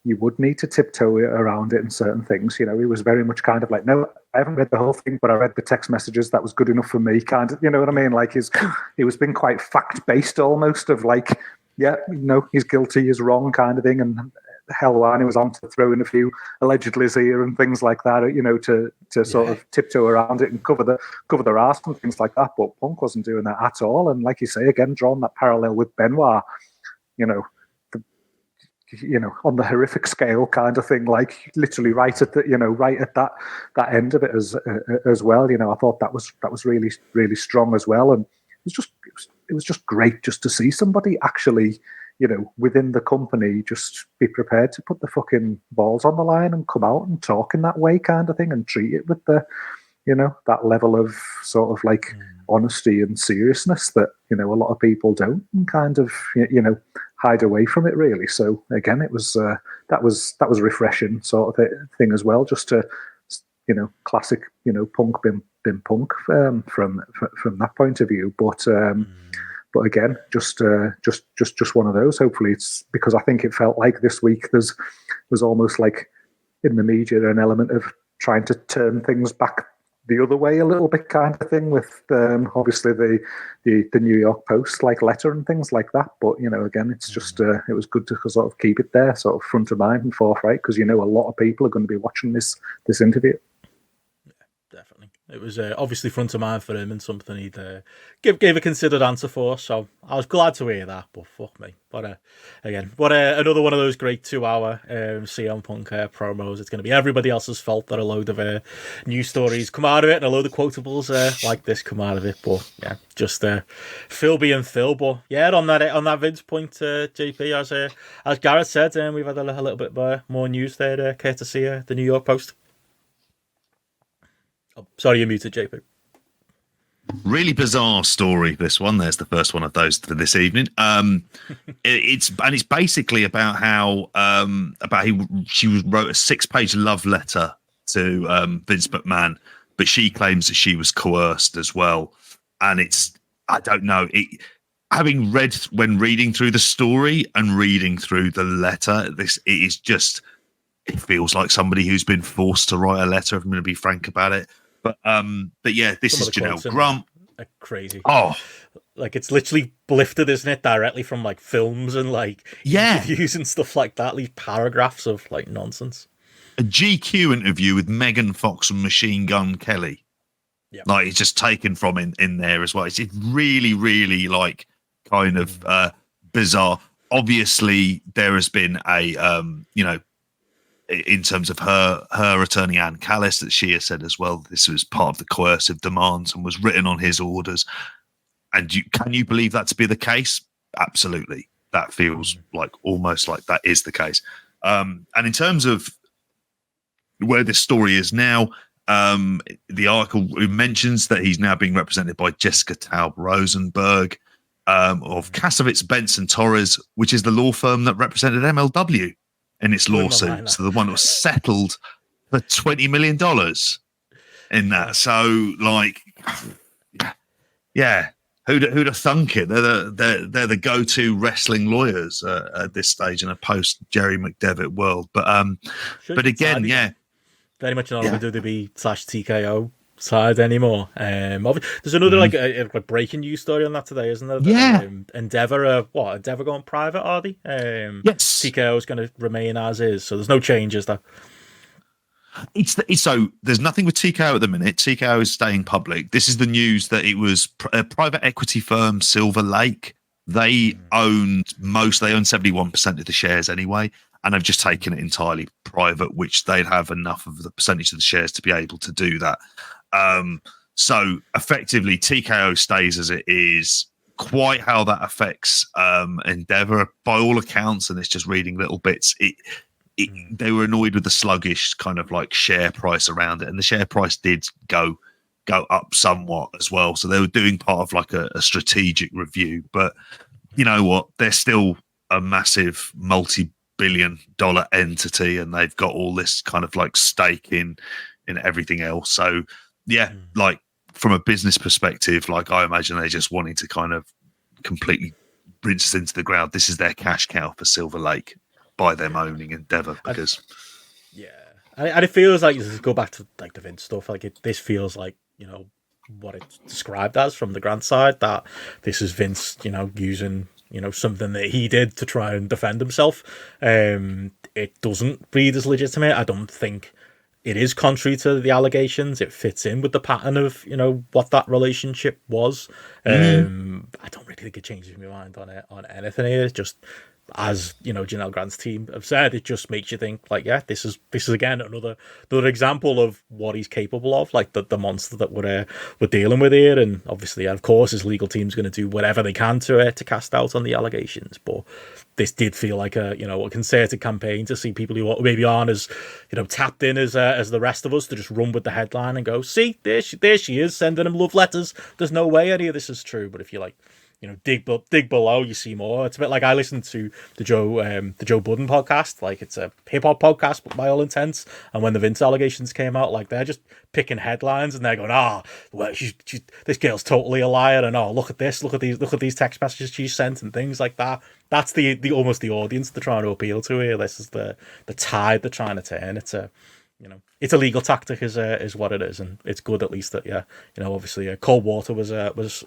you would need to tiptoe around it and certain things, he was very much kind of like, no, I haven't read the whole thing, but I read the text messages. That was good enough for me, kind of, you know what I mean? Like he was being quite fact-based almost of like, yeah, he's guilty, he's wrong kind of thing. And Helwani was on to throw in a few allegedly's here and things like that, to sort of tiptoe around it and cover their arse and things like that. But Punk wasn't doing that at all. And like you say, again, drawing that parallel with Benoit, on the horrific scale kind of thing, like literally right at that end of it as well. I thought that was really, really strong as well. And it was just great just to see somebody actually, within the company, just be prepared to put the fucking balls on the line and come out and talk in that way kind of thing and treat it with the, that level of sort of like honesty and seriousness that, a lot of people don't and kind of, hide away from it really. So again, it was, that was refreshing sort of thing as well, just to, classic, Punk been Punk from that point of view. But again, just one of those. Hopefully, it's because I think it felt like this week was almost like in the media an element of trying to turn things back the other way a little bit, kind of thing, with obviously the New York Post like letter and things like that. But again, it's just it was good to sort of keep it there, sort of front of mind and forthright, because a lot of people are going to be watching this interview. Definitely. It was obviously front of mind for him and something he'd gave a considered answer for, so I was glad to hear that, but fuck me. But again, another one of those great 2-hour CM Punk promos. It's going to be everybody else's fault that a load of news stories come out of it and a load of quotables like this come out of it. But yeah, just Phil being Phil. But yeah, on that Vince point, JP, as Garrett said, we've had a little bit more news there, courtesy the New York Post. Oh, sorry, you're muted, JP. Really bizarre story, this one. There's the first one of those for this evening. It's basically about how she wrote a 6-page love letter to Vince McMahon, but she claims that she was coerced as well. And I don't know. Having reading through the story and reading through the letter, it feels like somebody who's been forced to write a letter, if I'm going to be frank about it. But yeah, this is Janelle Grump. Crazy. Oh, like it's literally lifted, isn't it, directly from like films and like interviews and stuff like that. These paragraphs of like nonsense. A GQ interview with Megan Fox and Machine Gun Kelly. Yeah, like it's just taken from in there as well. It's really, really like kind of bizarre. Obviously, there has been a in terms of her attorney, Ann Callis, that she has said as well, this was part of the coercive demands and was written on his orders. And can you believe that to be the case? Absolutely. That feels like almost like that is the case. And in terms of where this story is now, the article mentions that he's now being represented by Jessica Taub Rosenberg of Kasovitz Benson Torres, which is the law firm that represented MLW in its lawsuit. So the one that was settled for $20 million in that. So like, yeah, who'd have thunk it? They're the go-to wrestling lawyers at this stage in a post Jerry McDevitt world. But again, yeah, very much not on the WWE/TKO side anymore. There's another like a breaking news story on that today, isn't there? Yeah. Endeavor going private, are they? Yes. TKO is going to remain as is, so there's no changes there. So there's nothing with TKO at the minute. TKO is staying public. This is the news that it was a private equity firm, Silver Lake. They owned 71% of the shares anyway, and they've just taken it entirely private, which they'd have enough of the percentage of the shares to be able to do that. So effectively TKO stays as it is. Quite how that affects Endeavor, by all accounts, and it's just reading little bits, they were annoyed with the sluggish kind of like share price around it, and the share price did go up somewhat as well. So they were doing part of like a strategic review, but you know what? They're still a massive multi-billion-dollar entity, and they've got all this kind of like stake in everything else. So yeah, like from a business perspective, like I imagine they're just wanting to kind of completely rinse into the ground. This is their cash cow for Silver Lake by them owning Endeavor because. Yeah, and it feels like, to go back to like the Vince stuff, like this feels like, what it's described as from the Grant side, that this is Vince, using, something that he did to try and defend himself. It doesn't read as legitimate. I don't think it is contrary to the allegations. It fits in with the pattern of, what that relationship was. I don't really think it changes my mind on anything here. It's just, as Janelle Grant's team have said, it just makes you think like, yeah, this is again another example of what he's capable of, like the monster that we're dealing with here. And obviously, of course, his legal team's going to do whatever they can to cast doubt on the allegations. But this did feel like a concerted campaign to see people who maybe aren't as tapped in as the rest of us to just run with the headline and go, see, there she is sending him love letters. There's no way any of this is true. But if you dig below, you see more. It's a bit like I listened to the Joe Budden podcast. Like, it's a hip hop podcast, but by all intents. And when the Vince allegations came out, like, they're just picking headlines and they're going, well, this girl's totally a liar, and look at this, look at these text messages she sent and things like that. That's the almost the audience they're trying to appeal to here. This is the tide they're trying to turn. It's a legal tactic, is what it is, and it's good at least that obviously cold water was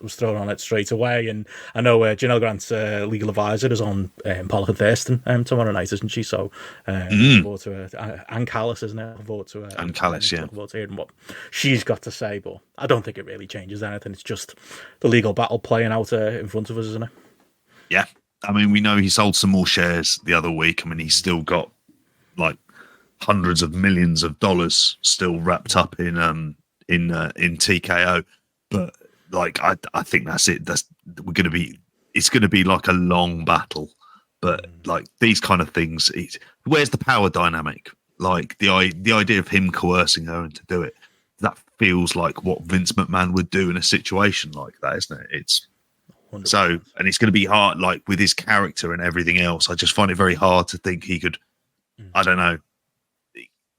thrown on it straight away. And I know Janelle Grant's legal advisor is on Pollock and Thurston tomorrow night, isn't she? So forward to her, Ann Callis, isn't it? Forward to her, Ann Callis, yeah. Forward to hearing what she's got to say, but I don't think it really changes anything. It's just the legal battle playing out in front of us, isn't it? Yeah, I mean, we know he sold some more shares the other week. I mean, he's still got like hundreds of millions of dollars still wrapped up in TKO, but like I think that's it. It's going to be like a long battle, but like these kind of things, where's the power dynamic? Like the idea of him coercing her into do it, that feels like what Vince McMahon would do in a situation like that, isn't it? It's 100%. So, and it's going to be hard, like with his character and everything else. I just find it very hard to think he could. I don't know.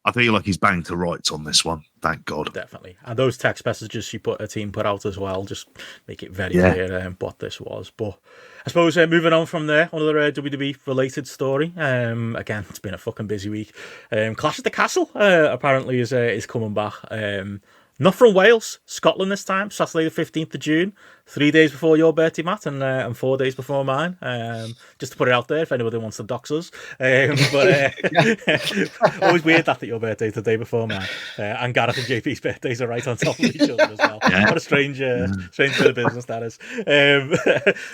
I feel like he's banged to rights on this one. Thank God. Definitely. And those text messages her team put out as well just make it very clear what this was. But I suppose moving on from there, another WWE related story. Again, it's been a fucking busy week. Clash at the Castle apparently is coming back. Not from Wales, Scotland this time, Saturday the 15th of June, 3 days before your birthday, Matt, and 4 days before mine. Just to put it out there if anybody wants to dox us. But always weird that your birthday's the day before mine. And Gareth and JP's birthdays are right on top of each other as well. Yeah. What a strange bit of business that is.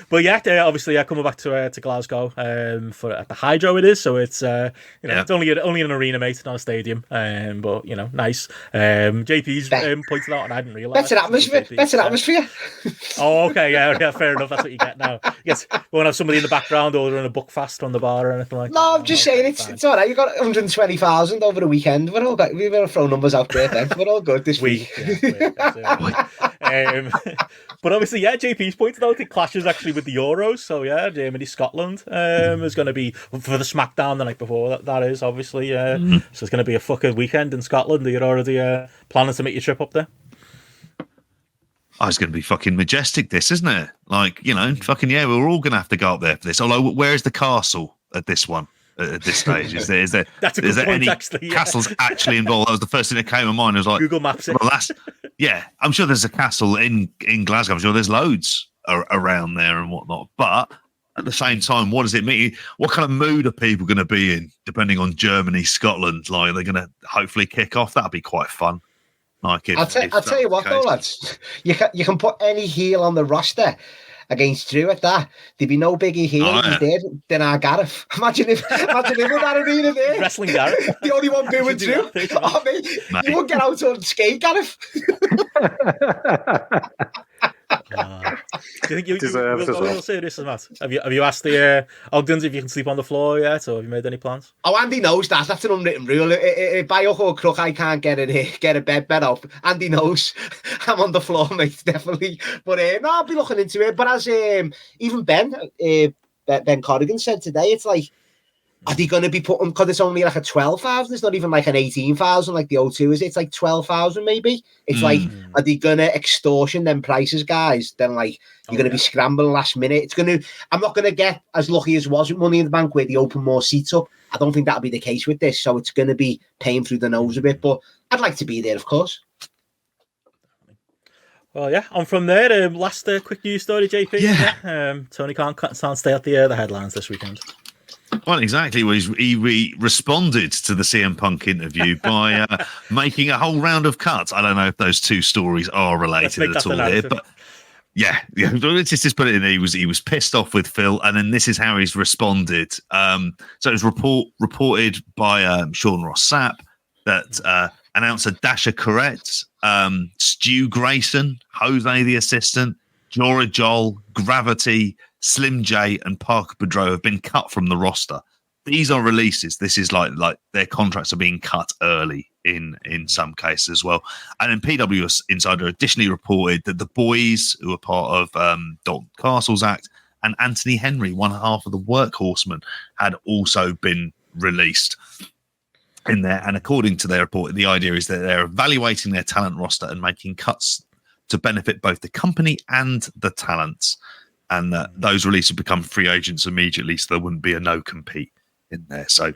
But yeah, obviously coming back to Glasgow at the Hydro it is, so it's it's only an arena, mate, not a stadium. But nice. JP's pointed out, and I didn't realise. Better atmosphere. Oh, okay, yeah, fair enough. That's what you get now. Yes, we won't have somebody in the background ordering a buck fast from the bar or anything like that. No, I'm just saying it's all right. You got 120,000 over the weekend. We're all we're going to throw numbers out there then. We're all good this week. But obviously, JP's pointed out it clashes actually with the Euros. So Germany, Scotland is going to be for the SmackDown the night before. That is obviously. So it's going to be a fucking weekend in Scotland. You're already planning to make your trip up there. Oh, it's going to be fucking majestic, this, isn't it? Like, fucking we're all going to have to go up there for this. Although, where is the castle at this one? At this stage, is there That's a good point, any actually, castles actually involved? That was the first thing that came to mind. I was like, Google Maps it. Well, I'm sure there's a castle in Glasgow. I'm sure there's loads around there and whatnot. But at the same time, what does it mean? What kind of mood are people going to be in, depending on Germany, Scotland? Like, they're going to hopefully kick off. That'll be quite fun. Like, I'll tell you what, though, lads. You can put any heel on the roster against Drew at that. There'd be no bigger heel than our Gareth. Imagine if with that arena there. Wrestling Gareth. The only one doing Drew. You won't get out on skate, Gareth. Do you think you'll say this, Matt? Have you asked the Ogdens if you can sleep on the floor yet, or have you made any plans? Oh, Andy knows that. That's an unwritten rule. By hook or crook, I can't get a bed up. Andy knows I'm on the floor, mate, definitely. But no, I'll be looking into it. But as even Ben Corrigan said today, it's like Are they going to be putting, because it's only like a 12,000, it's not even like an 18,000 like the O2 is, it's like 12,000 maybe. It's like, are they going to extortion them prices, guys? Then like, you're going to be scrambling last minute. It's going to, I'm not going to get as lucky as was with Money in the Bank where they open more seats up. I don't think that'll be the case with this. So it's going to be paying through the nose a bit, but I'd like to be there, of course. Well, yeah, on from there. Last quick news story, JP. Yeah. Tony Khan can't stay at the headlines this weekend. Well, exactly. Well, he responded to the CM Punk interview by making a whole round of cuts. I don't know if those two stories are related at all here, but yeah. Let's just put it in. He was pissed off with Phil, and then this is how he's responded. So it was reported by Sean Ross Sapp that announcer Dasha Corrett, Stu Grayson, Jose the assistant, Jora Joel, Gravity, Slim J, and Parker Boudreaux have been cut from the roster. These are releases. This is like their contracts are being cut early in some cases as well. And then PWS Insider additionally reported that the boys who are part of Dalton Castle's act and Anthony Henry, one half of the Workhorsemen, had also been released in there. And according to their report, the idea is that they're evaluating their talent roster and making cuts to benefit both the company and the talents. And those releases become free agents immediately, so there wouldn't be a no-compete in there. So,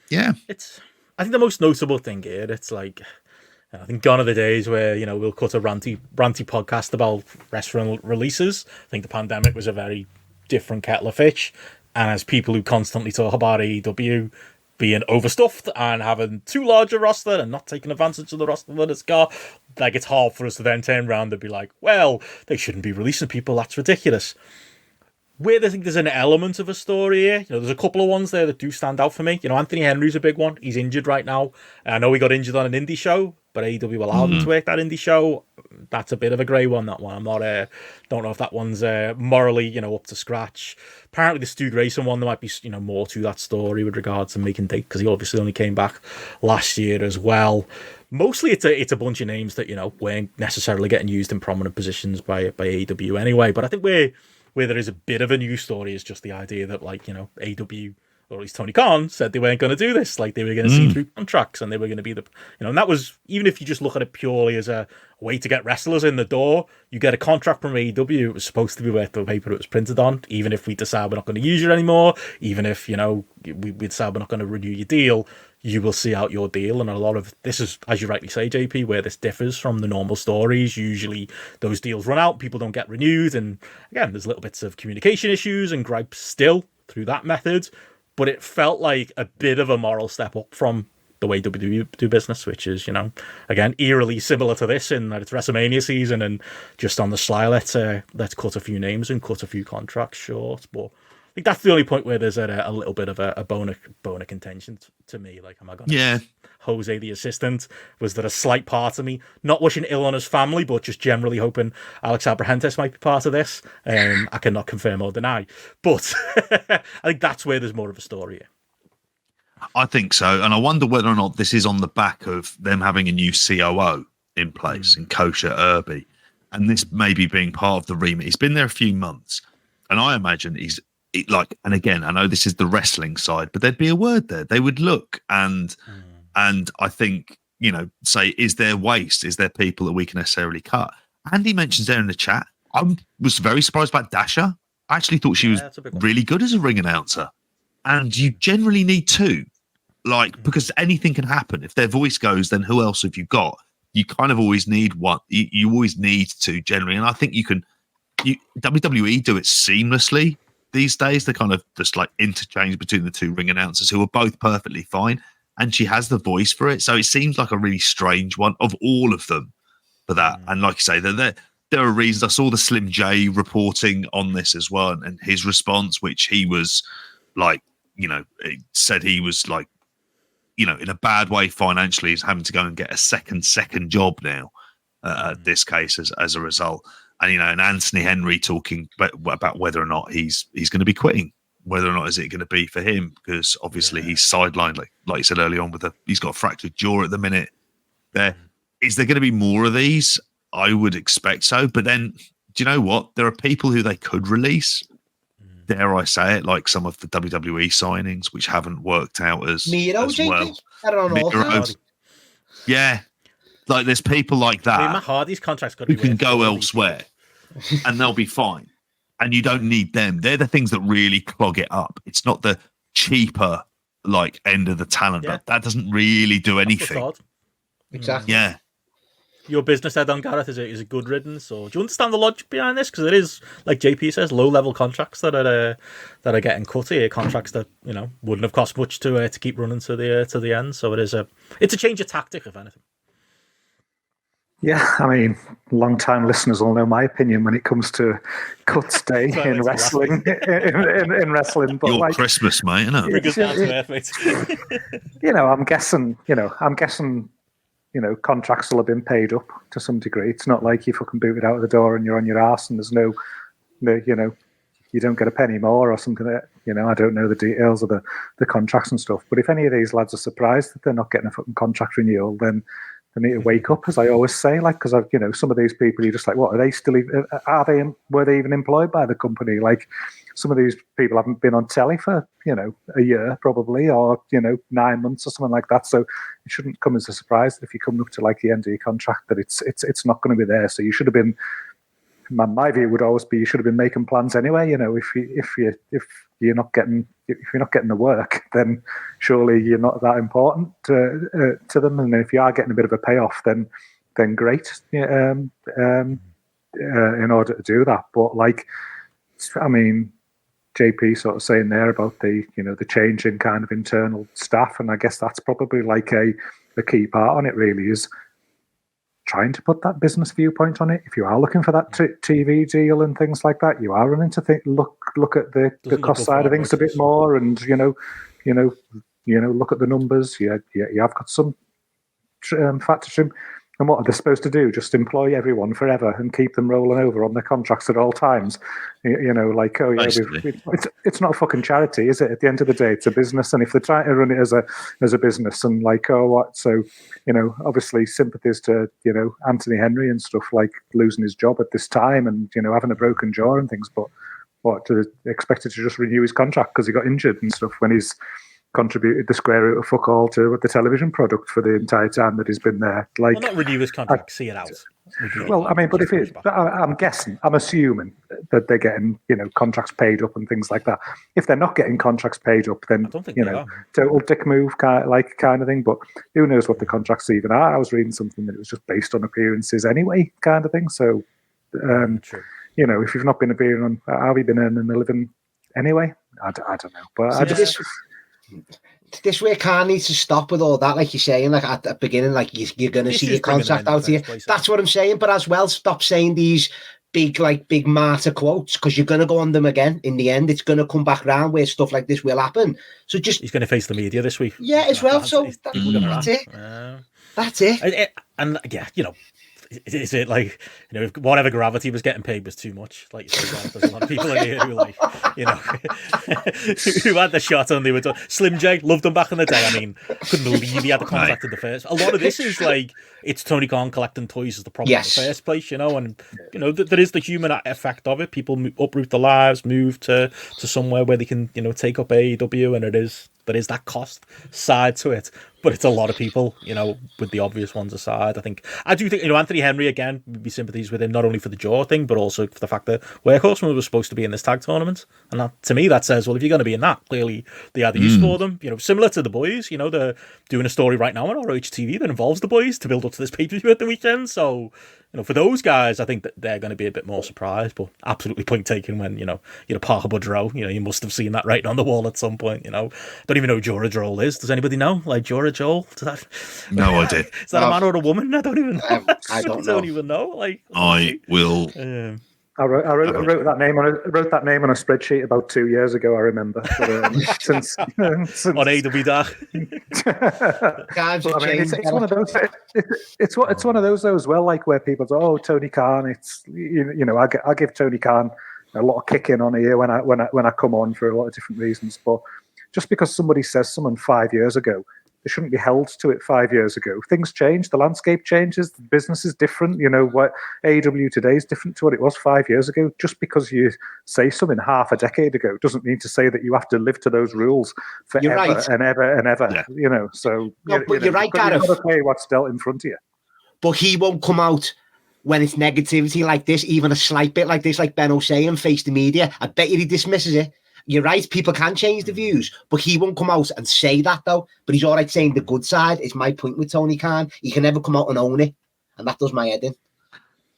yeah. I think the most notable thing here, it's like, I think gone are the days where, we'll cut a ranty podcast about wrestling releases. I think the pandemic was a very different kettle of fish. And as people who constantly talk about AEW being overstuffed and having too large a roster and not taking advantage of the roster that it's got, like, it's hard for us to then turn around and be like, well, they shouldn't be releasing people, that's ridiculous. Where I think there's an element of a story here, there's a couple of ones there that do stand out for me. Anthony Henry's a big one. He's injured right now. I know he got injured on an indie show, but AEW allowed him to work that indie show. That's a bit of a grey one, that one. I'm not, don't know if that one's morally, up to scratch. Apparently the Stu Grayson one, there might be, more to that story with regards to making date, because he obviously only came back last year as well. Mostly it's a bunch of names that, weren't necessarily getting used in prominent positions by AEW anyway. But I think where there is a bit of a news story is just the idea that, like, AEW, or at least Tony Khan, said they weren't going to do this. Like, they were going to see through contracts and they were going to be and that was, even if you just look at it purely as a way to get wrestlers in the door, you get a contract from AEW, it was supposed to be worth the paper it was printed on, even if we decide we're not going to use you anymore, even if, we decide we're not going to renew your deal, you will see out your deal. And a lot of this is, as you rightly say, JP, where this differs from the normal stories. Usually those deals run out, people don't get renewed, and again, there's little bits of communication issues and gripes still through that method. But it felt like a bit of a moral step up from the way WWE do business, which is, again, eerily similar to this in that it's WrestleMania season, and just on the sly, let's cut a few names and cut a few contracts short. But I think that's the only point where there's a little bit of a bone of contention to me. Like, am I going to Jose the assistant? Was there a slight part of me not wishing ill on his family, but just generally hoping Alex Abrahantes might be part of this? I cannot confirm or deny, but I think that's where there's more of a story here. I think so, and I wonder whether or not this is on the back of them having a new COO in place in Kosher Irby, and this maybe being part of the remit. He's been there a few months, and I imagine and again, I know this is the wrestling side, but there'd be a word there. They would look and I think, say, is there waste? Is there people that we can necessarily cut? Andy mentions there in the chat, I was very surprised about Dasha. I actually thought she was really good as a ring announcer. And you generally need two, because anything can happen. If their voice goes, then who else have you got? You kind of always need one. You always need two generally. And I think WWE do it seamlessly these days. They kind of just like interchange between the two ring announcers who are both perfectly fine. And she has the voice for it. So it seems like a really strange one of all of them for that. And like you say, there are reasons. I saw the Slim J reporting on this as well. And his response, which he was like, said he was like, in a bad way financially, is having to go and get a second job now this case as a result. And, and Anthony Henry talking about whether or not he's going to be quitting, whether or not is it going to be for him, because obviously he's sidelined, like you said early on, he's got a fractured jaw at the minute. Is there going to be more of these? I would expect so. But then, do you know what? There are people who they could release. dare I say it, like some of the WWE signings, which haven't worked out as Miro, as JP? well. I don't know. Miro, yeah, like there's people like that I mean, Matt Hardy's contract's got to who be can worth go $40. elsewhere and they'll be fine. And you don't need them. They're the things that really clog it up. It's not the cheaper like end of the talent. Yeah. That doesn't really do That's anything. what's odd. Exactly. Yeah. Your business head on, Gareth, is a good riddance, or do you understand the logic behind this? Because it is, like JP says, low level contracts that are getting cut here, contracts that wouldn't have cost much to keep running to the end. So it's a change of tactic, if anything. Yeah, I mean, long-time listeners will know my opinion when it comes to cuts day in wrestling. in wrestling, but Your Christmas, mate, isn't it? Because that's worth it. I'm guessing. Contracts will have been paid up to some degree. It's not like you fucking booted out of the door and you're on your ass and there's no, you don't get a penny more or something. I don't know the details of the contracts and stuff. But if any of these lads are surprised that they're not getting a fucking contract renewal, then they need to wake up, as I always say. Like, because some of these people, you're just like, what are they still? Were they even employed by the company? Like, some of these people haven't been on telly for a year probably, or 9 months or something like that. So it shouldn't come as a surprise that if you come up to like the end of your contract that it's not going to be there. So you should have been. My view would always be you should have been making plans anyway. If you're not getting the work, then surely you're not that important to them. And if you are getting a bit of a payoff, then great. In order to do that, but JP sort of saying there about the change in kind of internal staff, and I guess that's probably like a key part on it. Really is trying to put that business viewpoint on it. If you are looking for that TV deal and things like that, you are running to look at the cost side of things a bit more, and look at the numbers. You have got some fat to trim. And what are they supposed to do? Just employ everyone forever and keep them rolling over on their contracts at all times? It's not a fucking charity, is it? At the end of the day, it's a business, and if they're trying to run it as a business, and obviously sympathies to Anthony Henry and stuff, like losing his job at this time and having a broken jaw and things, but what, do they expect to just renew his contract because he got injured and stuff when he's contributed the square root of fuck all to the television product for the entire time that he's been there? Like, not renew his contract, see it out. But if I'm assuming that they're getting contracts paid up and things like that. If they're not getting contracts paid up, then I don't think total dick move kind of thing. But who knows what the contracts even are? I was reading something that it was just based on appearances anyway, kind of thing. So, True. If you've not been appearing on, have you been earning a living anyway? I don't know, but this way Khan needs to stop with all that, like you're saying, like at the beginning, like you're going to see your contract out here. That's what I'm saying. But as well, stop saying these big martyr quotes, because you're going to go on them again. In the end, it's going to come back round where stuff like this will happen. So he's going to face the media this week. Yeah, as well. So that's it. That's it. And yeah, is it like, if whatever Gravity was getting paid was too much? Like you said, there's a lot of people in here who who had the shot and they were done. Slim J, loved him back in the day. I mean, couldn't believe he had the contract in the first. A lot of this is like, it's Tony Khan collecting toys is the problem in the first place, and there is the human effect of it. People uproot their lives, move to somewhere where they can take up AEW, and there is that cost side to it. But it's a lot of people, with the obvious ones aside. I do think, Anthony Henry, again, would be sympathies with him, not only for the jaw thing, but also for the fact that Workhorseman was supposed to be in this tag tournament. And that, to me, that says, well, if you're going to be in that, clearly they had the use for them. Similar to the boys, they're doing a story right now on ROH TV that involves the boys to build up to this pay-per-view at the weekend. So, for those guys, I think that they're going to be a bit more surprised, but absolutely point taken when, you're a Parker Boudreaux. You must have seen that writing on the wall at some point, Don't even know who Jorah Joel is. Does anybody know? Like, Jorah Joel? No idea. Is that a man or a woman? I don't even know. I don't even know. Like, I will... I wrote that name on a spreadsheet about 2 years ago. I remember. But, since on AEW Dark. It's one of those. It's one of those as well. Like where people go, "Oh, Tony Khan." It's I give Tony Khan a lot of kicking on here when I come on for a lot of different reasons. But just because somebody says something 5 years ago They shouldn't be held to it 5 years ago. Things change, the landscape changes, the business is different. What AEW today is different to what it was 5 years ago. Just because you say something half a decade ago doesn't mean to say that you have to live to those rules forever and ever and ever. Yeah. So but you're right, Gareth. You've got to pay what's dealt in front of you. But he won't come out when it's negativity like this, even a slight bit like this, like Ben will say and face the media. I bet you he dismisses it. You're right, people can change the views, but he won't come out and say that, though. But he's all right saying the good side. Is my point with Tony Khan. He can never come out and own it, and that does my head in.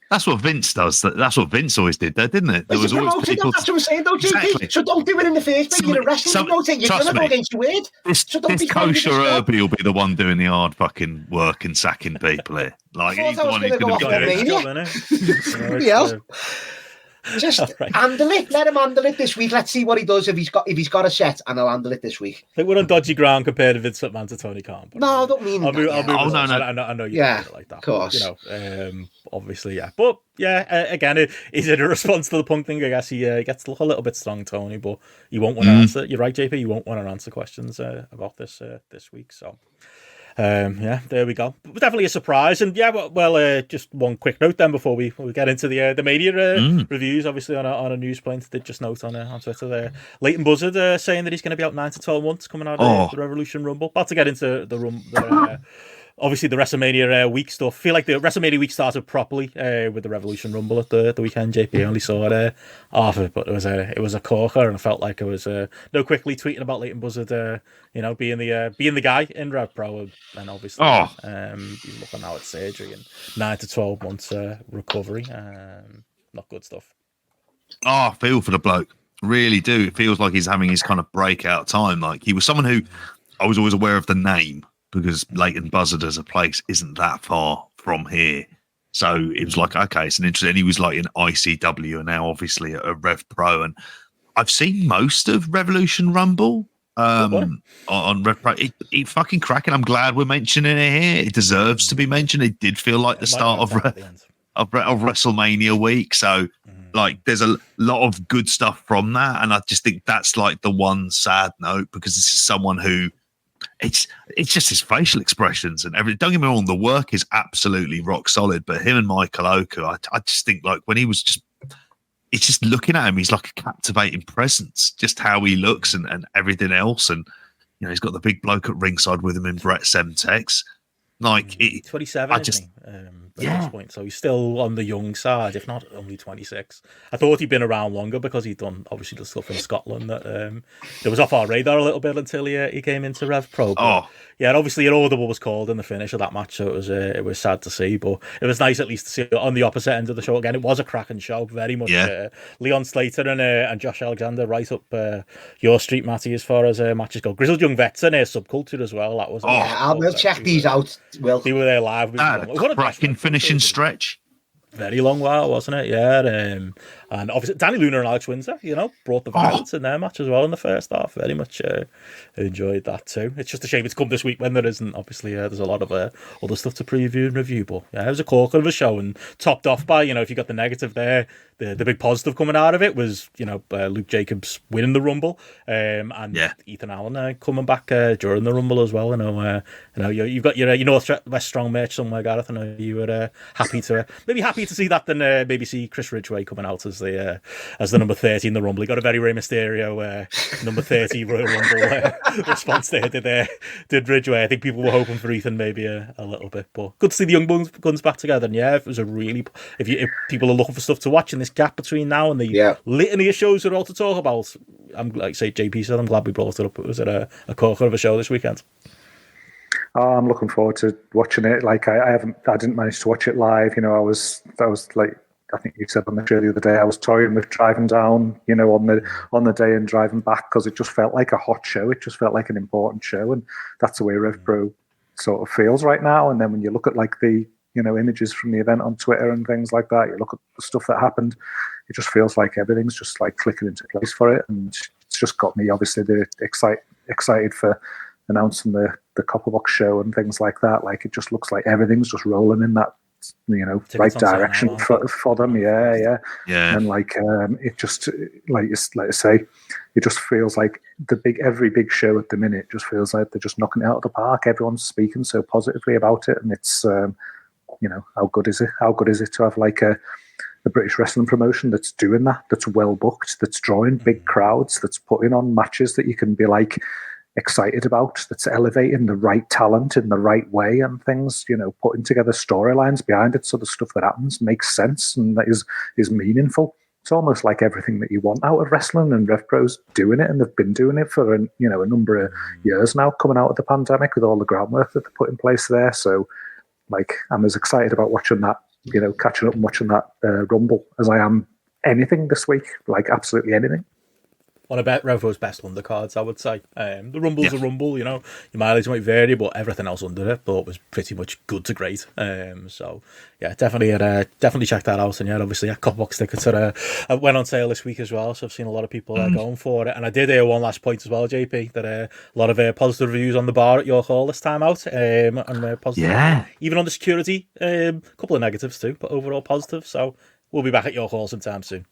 That's what Vince does. That's what Vince always did, though, didn't it? There was always people. That's what I'm saying, though, JP. Exactly. So don't do it in the first place. You're a wrestling promoter. You're going to go against your word. This kosher Herbie will be the one doing the hard fucking work and sacking people here. Like he's the one who's going to Somebody else. Just handle it. Let him handle it this week. Let's see what he does if he's got a set, and I'll handle it this week. I think we're on dodgy ground compared to Vince McMahon to Tony Khan. No, I don't mean that. I know you mean it like that. Of course. Obviously, yeah. But yeah, again, is it a response to the Punk thing? I guess he gets a little bit strong, Tony, but you won't want to answer. You're right, JP. You won't want to answer questions about this week. So. There we go. Definitely a surprise, and just one quick note then before we get into the media reviews. Obviously, on a news point, did just note on Twitter there, Leighton Buzzard saying that he's going to be out 9 to 12 months coming out of the Revolution Rumble. About to get into obviously the WrestleMania week stuff. I feel like the WrestleMania week started properly with the Revolution Rumble at the weekend. JP only saw it half of it, but it was a corker, and I felt like I was no quickly tweeting about Leighton Buzzard, being the guy in Rev Pro, and obviously he's looking now at surgery and 9 to 12 months recovery. Not good stuff. I feel for the bloke, really do. It feels like he's having his kind of breakout time. Like he was someone who I was always aware of the name, because Leighton Buzzard as a place isn't that far from here. So it was like, okay, it's an interesting. And he was like in ICW and now obviously at Rev Pro. And I've seen most of Revolution Rumble on Rev Pro. It fucking cracking. I'm glad we're mentioning it here. It deserves to be mentioned. It did feel like the start of WrestleMania week. So like there's a lot of good stuff from that. And I just think that's like the one sad note, because this is someone who, it's just his facial expressions and everything. Don't get me wrong, the work is absolutely rock solid, but him and Michael Oku, I just think like when he was it's just looking at him, he's like a captivating presence, just how he looks and everything else. And he's got the big bloke at ringside with him in Brett Semtex. Like 27, isn't he? At this point, so he's still on the young side, if not only 26. I thought he'd been around longer because he'd done obviously the stuff in Scotland that was off our radar a little bit until he came into Rev Pro. But, and obviously an audible was called in the finish of that match, so it was sad to see, but it was nice at least to see it on the opposite end of the show again. It was a cracking show, very much. Leon Slater and Josh Alexander right up your street, Matty, as far as matches go. Grizzled Young Vets and Subculture as well. That was. I will check these out. Will they were there live? What a cracking finishing stretch. Very long while, wasn't it? Yeah, and obviously Danny Luna and Alex Windsor, brought the violence in their match as well in the first half. Very much enjoyed that too. It's just a shame it's come this week when there isn't. Obviously, there's a lot of other stuff to preview and review, but it was a corker of a show, and topped off by if you got the negative there, the big positive coming out of it was Luke Jacobs winning the Rumble, and Ethan Allen coming back during the Rumble as well. You've got your Northwest Strong merch somewhere, Gareth. I know you were happy to see that than maybe see Chris Ridgway coming out as the number 30 in the Rumble. He got a very Rey Mysterio number 30 Royal Rumble response there. Did Ridgway? I think people were hoping for Ethan maybe a little bit, but good to see the Young Guns back together. And it was a really, if people are looking for stuff to watch in this gap between now and the litany of shows that are all to talk about, I'm like say JP said, I'm glad we brought it up. It was a corker of a show this weekend. I'm looking forward to watching it. Like I didn't manage to watch it live. I was like, I think you said on the show the other day, I was toying with driving down, on the day and driving back, because it just felt like a hot show. It just felt like an important show, and that's the way Rev Pro sort of feels right now. And then when you look at like the images from the event on Twitter and things like that, you look at the stuff that happened, it just feels like everything's just like clicking into place for it, and it's just got me obviously excited for announcing the Copperbox show and things like that. Like it just looks like everything's just rolling in that right on sale direction now, aren't for them. Yeah. Yeah. And it just like I say, it just feels like every big show at the minute just feels like they're just knocking it out of the park. Everyone's speaking so positively about it, and it's how good is it? How good is it to have like a British wrestling promotion that's doing that, that's well booked, that's drawing big crowds, that's putting on matches that you can be like excited about, that's elevating the right talent in the right way and things, putting together storylines behind it so the stuff that happens makes sense and that is meaningful. It's almost like everything that you want out of wrestling, and RevPro's doing it, and they've been doing it for a number of years now, coming out of the pandemic with all the groundwork that they put in place there. So like, I'm as excited about watching that, catching up and watching that Rumble as I am anything this week, like absolutely anything. One of RevPro's best undercards, I would say. The Rumble's a Rumble, your mileage might vary, but everything else under it thought was pretty much good to great. So yeah, definitely check that out. And yeah, obviously a couple box tickets went on sale this week as well, so I've seen a lot of people going for it. And I did hear one last point as well, JP, that a lot of positive reviews on the bar at York Hall this time out. And positive, even on the security, a couple of negatives too, but overall positive. So we'll be back at York Hall sometime soon.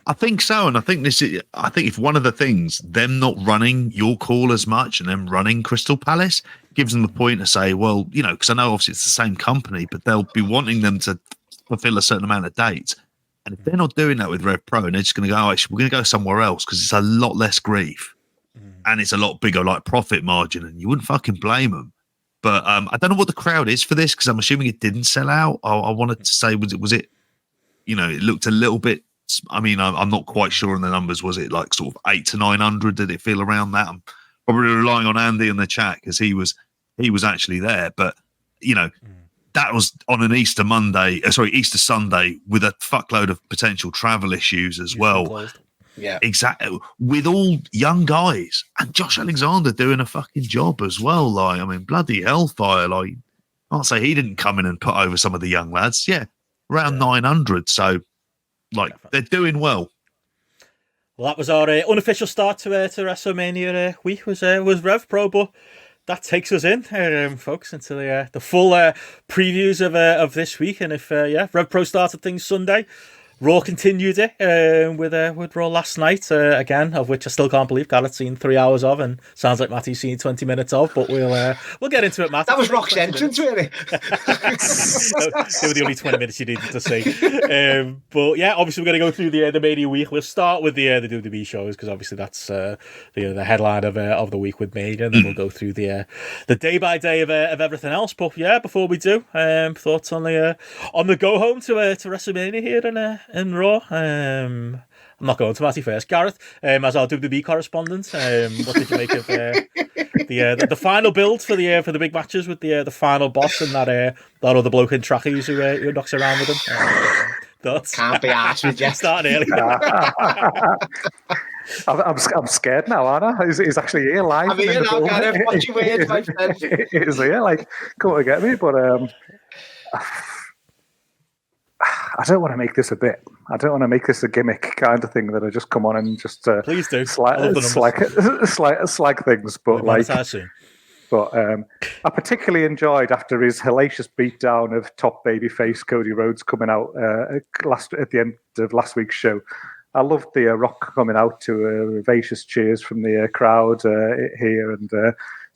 I think so, and I think if one of the things, them not running York Hall as much and them running Crystal Palace gives them the point to say, well, because I know obviously it's the same company, but they'll be wanting them to fulfill a certain amount of dates. And if they're not doing that with RevPro, and they're just going to go, actually, we're going to go somewhere else because it's a lot less grief and it's a lot bigger like profit margin, and you wouldn't fucking blame them. But I don't know what the crowd is for this because I'm assuming it didn't sell out. I wanted to say, was it? It looked a little bit. I mean, I'm not quite sure on the numbers. Was it like sort of 800 to 900? Did it feel around that? I'm probably relying on Andy in the chat because he was actually there. But that was on an Easter Sunday with a fuckload of potential travel issues as well. Yeah, exactly. With all young guys and Josh Alexander doing a fucking job as well. Like, I mean, bloody hellfire. Like, I'll say he didn't come in and put over some of the young lads. Yeah, around 900. So. Like, they're doing well. Well, that was our unofficial start to WrestleMania week was RevPro, but that takes us in, folks, into the full previews of this week. And if RevPro started things Sunday, Raw continued it with Raw last night again, of which I still can't believe Garrett's seen 3 hours of, and sounds like Matty's seen 20 minutes of. But we'll get into it, Matt. That was Rock's entrance, really. They were the only 20 minutes you needed to see. But yeah, obviously we're going to go through the Mania week. We'll start with the WWE shows because obviously that's the headline of the week with Mania, and then we'll go through the day by day of everything else. But yeah, before we do, thoughts on the go home to WrestleMania here in Raw. I'm not going to Matty first. Gareth, as our WWE correspondent, what did you make of the final build for the big matches with the final boss and that other bloke in trackies who knocks around with him? Thoughts? Can't be arsed with you. Starting early. I'm scared now, aren't I? He's actually here live. I'm here now, Gareth. Watch your words, my friend. He's here, like, come to get me, but I don't want to make this a gimmick kind of thing that I just come on and just please do slag things, but I particularly enjoyed after his hellacious beatdown of top babyface Cody Rhodes coming out at the end of last week's show. I loved the Rock coming out to vivacious cheers from the crowd here and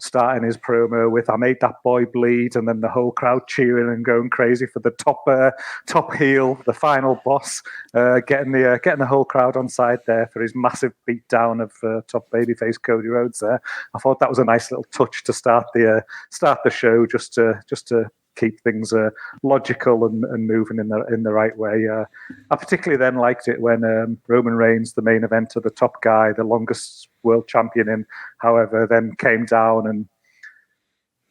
starting his promo with "I made that boy bleed," and then the whole crowd cheering and going crazy for the top heel, the final boss, getting the whole crowd on side there for his massive beatdown of top babyface Cody Rhodes. There, I thought that was a nice little touch to start the show, just to keep things logical and moving in the right way. I particularly then liked it when Roman Reigns, the main eventer, the top guy, the longest world champion however, then came down and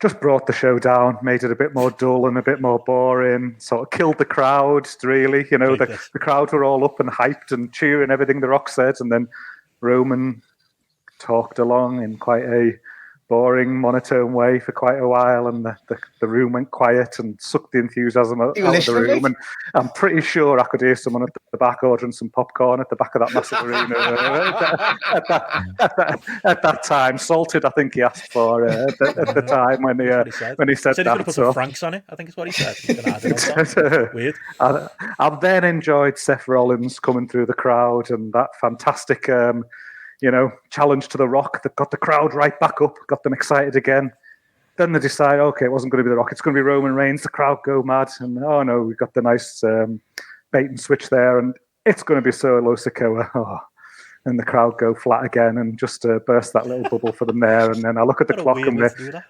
just brought the show down, made it a bit more dull and a bit more boring, sort of killed the crowd, really. The crowd were all up and hyped and cheering everything The Rock said, and then Roman talked along in quite a boring, monotone way for quite a while, and the room went quiet and sucked the enthusiasm out of the room. And I'm pretty sure I could hear someone at the back ordering some popcorn at the back of that massive arena at that time. Salted, I think he asked for at the time when he said he's that. Put some Franks on it, I think is what he said. He's gonna add it on. Weird. I've then enjoyed Seth Rollins coming through the crowd and that fantastic challenge to The Rock that got the crowd right back up, got them excited again. Then they decide, okay, it wasn't going to be The Rock, it's going to be Roman Reigns. The crowd go mad, and oh no, we got the nice bait and switch there, and it's going to be Solo Sikoa. Oh. And the crowd go flat again, and just burst that little bubble for them there. And then I look at the clock, and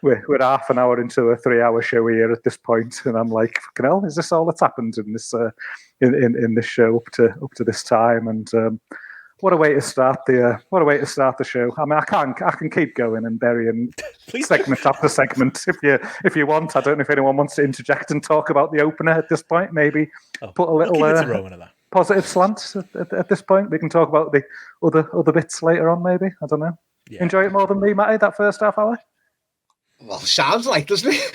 we're half an hour into a 3-hour show here at this point, and I'm like, fucking hell, is this all that's happened in this in this show up to this time? And what a way to start the show. I mean, I can keep going and burying segment after segment if you want. I don't know if anyone wants to interject and talk about the opener at this point. Maybe put a little positive slant at this point. We can talk about the other bits later on. Maybe, I don't know. Yeah. Enjoy it more than me, Matty, that first half hour. Well, sounds like, doesn't it?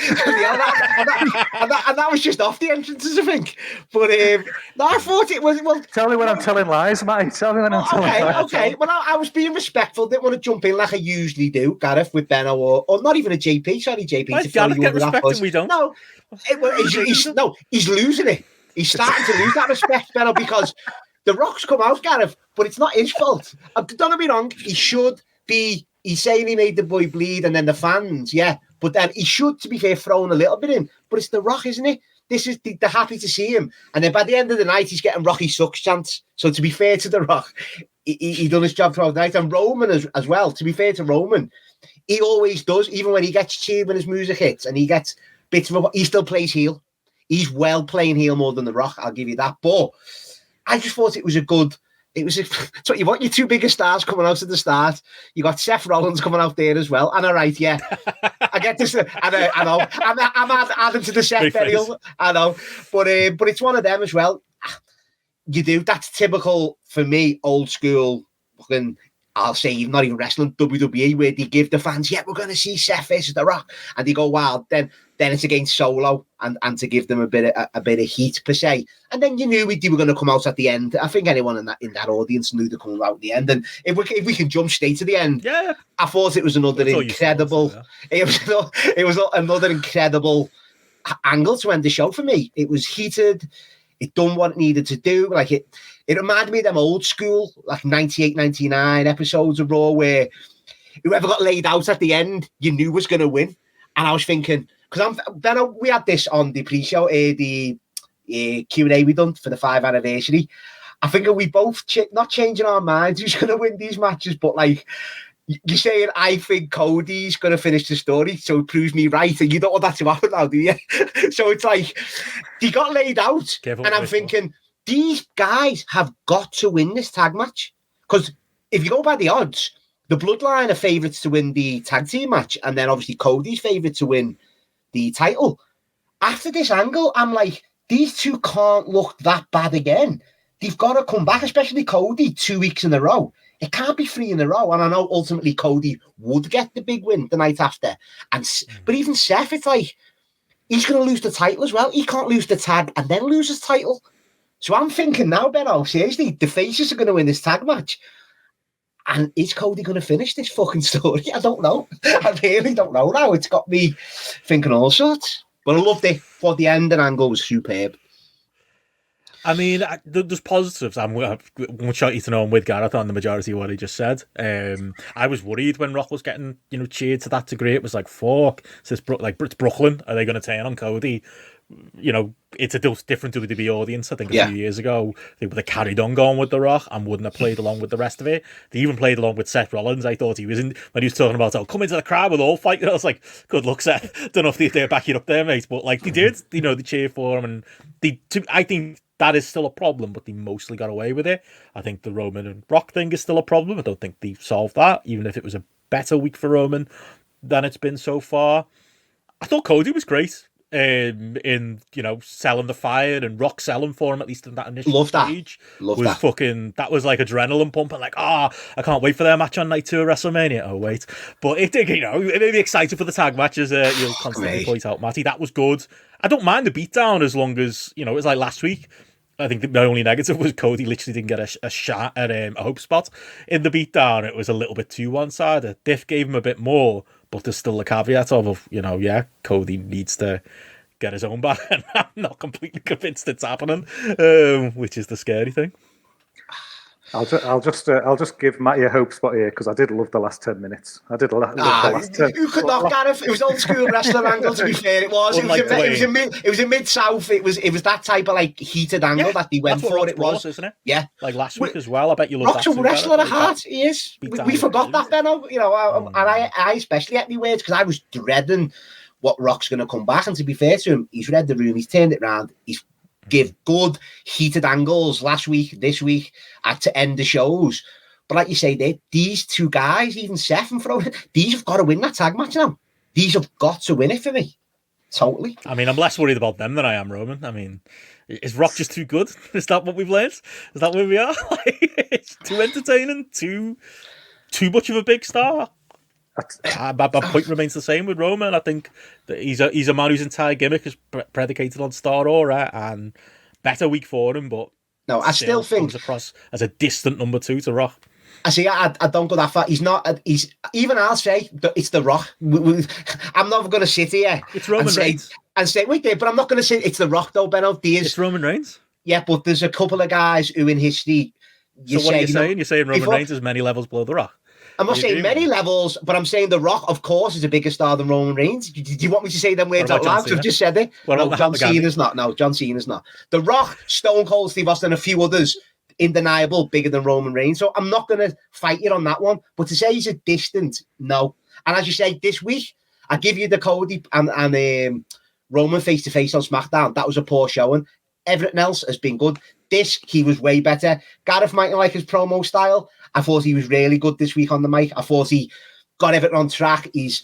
and that was just off the entrances, I think. But no, I thought it was. Well, tell me when I'm telling lies, Matty. Tell me when I'm telling lies. Okay. Well, I was being respectful. Didn't want to jump in like I usually do, Gareth, with Benno or not even a JP. Sorry, JP. Why Gareth get respect and we don't? No, he's losing it. He's starting to lose that respect, Benno, because The Rock's come out, Gareth, but it's not his fault. Don't get me wrong. He should be. He's saying he made the boy bleed, and then the fans, yeah. But then he should, to be fair, thrown a little bit in. But it's The Rock, isn't it? They're happy to see him. And then by the end of the night, he's getting Rocky Sucks chants. So to be fair to The Rock, he done his job throughout the night. And Roman as well, to be fair to Roman, he always does, even when he gets cheered when his music hits and he gets bits of he still plays heel. He's well playing heel more than The Rock, I'll give you that. But I just thought it was it's what you want, your two biggest stars coming out at the start. You got Seth Rollins coming out there as well. And all right, yeah. I get this. I know. I'm adding to the Seth burial. I know. But it's one of them as well. You do. That's typical for me, old school fucking, I'll say, not even wrestling, WWE, where they give the fans, yeah, we're going to see Seth versus The Rock. And they go wild. Then it's against Solo and to give them a bit of heat per se. And then you knew they were going to come out at the end. I think anyone in that audience knew they're coming out at the end. And if we can jump straight to the end, yeah, I thought it was another incredible. It was another incredible angle to end the show for me. It was heated. It done what it needed to do. Like it reminded me of them old school, like 98, 99 episodes of Raw where whoever got laid out at the end, you knew was going to win. And I was thinking, because we had this on the pre-show, the Q&A we done for the 5th anniversary. I think we both not changing our minds who's going to win these matches, but like you're saying, I think Cody's going to finish the story, so it proves me right, and you don't want that to happen now, do you? So it's like he got laid out, and I'm thinking these guys have got to win this tag match, because if you go by the odds, the Bloodline are favourites to win the tag team match, and then obviously Cody's favourite to win the title. After this angle, I'm like, these two can't look that bad again. They've got to come back, especially Cody, 2 weeks in a row. It can't be 3 in a row. And I know ultimately Cody would get the big win the night after. But even Seth, it's like, he's going to lose the title as well. He can't lose the tag and then lose his title. So I'm thinking now, Benno, seriously, the faces are going to win this tag match. And is Cody going to finish this fucking story? I don't know. I really don't know now. It's got me thinking all sorts. But I loved it. For the ending angle was superb. I mean, there's positives. I'm shocked you to know I'm with Gareth on the majority of what he just said. I was worried when Rock was getting, cheered to that degree. It was like, fuck. So it's Brooklyn. Are they going to turn on Cody? It's a different WWE audience. I think a few years ago, they carried on going with The Rock and wouldn't have played along with the rest of it. They even played along with Seth Rollins. I thought he was when he was talking about, come into the crowd, we'll all fight. I was like, good luck, Seth. Don't know if they're backing up there, mate. But like they did, they cheered for him. And I think that is still a problem, but they mostly got away with it. I think the Roman and Rock thing is still a problem. I don't think they've solved that, even if it was a better week for Roman than it's been so far. I thought Cody was great. in selling the Fire and Rock selling for him, at least in that initial Love that. stage. Love was that. fucking, that was like adrenaline pumping, like, I can't wait for their match on night 2 of WrestleMania. Oh wait, but it did, it made me excited for the tag matches. You'll constantly me. point out, Matty, that was good. I don't mind the beatdown as long as it was like last week. I think the only negative was Cody literally didn't get a shot at a hope spot in the beatdown. It was a little bit too one-sided. Diff gave him a bit more, but there's still the caveat of Cody needs to get his own back, and I'm not completely convinced it's happening, which is the scary thing. I'll just give Matty a hope spot here because I did love the last 10 minutes. I did love the last 10. Who could not, Gareth? It was old school wrestler angle. To be fair, it was. It was a mid south. It was that type of like heated angle that they went for. It was, isn't it? Yeah, like last week as well. I bet you love Rock's that. a wrestler at heart. He is. We forgot that, Benno. And I especially ate me words because I was dreading what Rock's going to come back. And to be fair to him, he's read the room. He's turned it around. He's give good heated angles last week, this week, to end the shows. But like you say, these two guys, even Seth and Fro, these have got to win that tag match now. These have got to win it for me. Totally. I mean, I'm less worried about them than I am Roman. I mean, is Rock just too good? Is that what we've learned? Is that where we are? It's too entertaining, too much of a big star. My point remains the same with Roman. I think that he's a man whose entire gimmick is predicated on star aura, and better week for him. But no, I still think comes across as a distant number 2 to Rock. I see. I don't go that far. He's not. He's even. I'll say it's the Rock. I'm not going to sit here. It's Roman Reigns. And say wait there, but I'm not going to say it's the Rock though, Benno. It's Roman Reigns. Yeah, but there's a couple of guys who in history. So what are you saying? You're saying Roman Reigns is many levels below the Rock. I'm not saying many levels, but I'm saying The Rock, of course, is a bigger star than Roman Reigns. Do you want me to say them words out loud? I've just said it. No, John Cena's not. No, John Cena's not. The Rock, Stone Cold Steve Austin, and a few others, undeniable, bigger than Roman Reigns. So I'm not going to fight you on that one. But to say he's a distant, no. And as you say, this week, I give you the Cody and Roman face-to-face on SmackDown. That was a poor showing. Everything else has been good. This, he was way better. Gareth might like his promo style. I thought he was really good this week on the mic. I thought he got everything on track. He's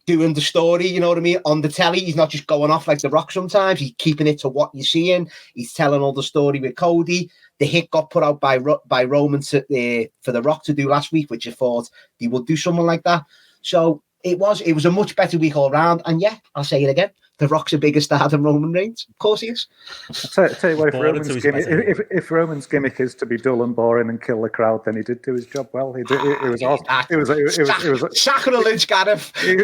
doing the story, you know what I mean, on the telly. He's not just going off like The Rock sometimes. He's keeping it to what you're seeing. He's telling all the story with Cody. The hit got put out by Roman for The Rock to do last week, which I thought he would do something like that. So it was a much better week all round. And yeah, I'll say it again. The Rock's a bigger star than Roman Reigns. Of course he is. I'll tell you what, if Roman's gimmick is to be dull and boring and kill the crowd, then he did do his job well. It was awesome. It was sacrilege, Gareth. It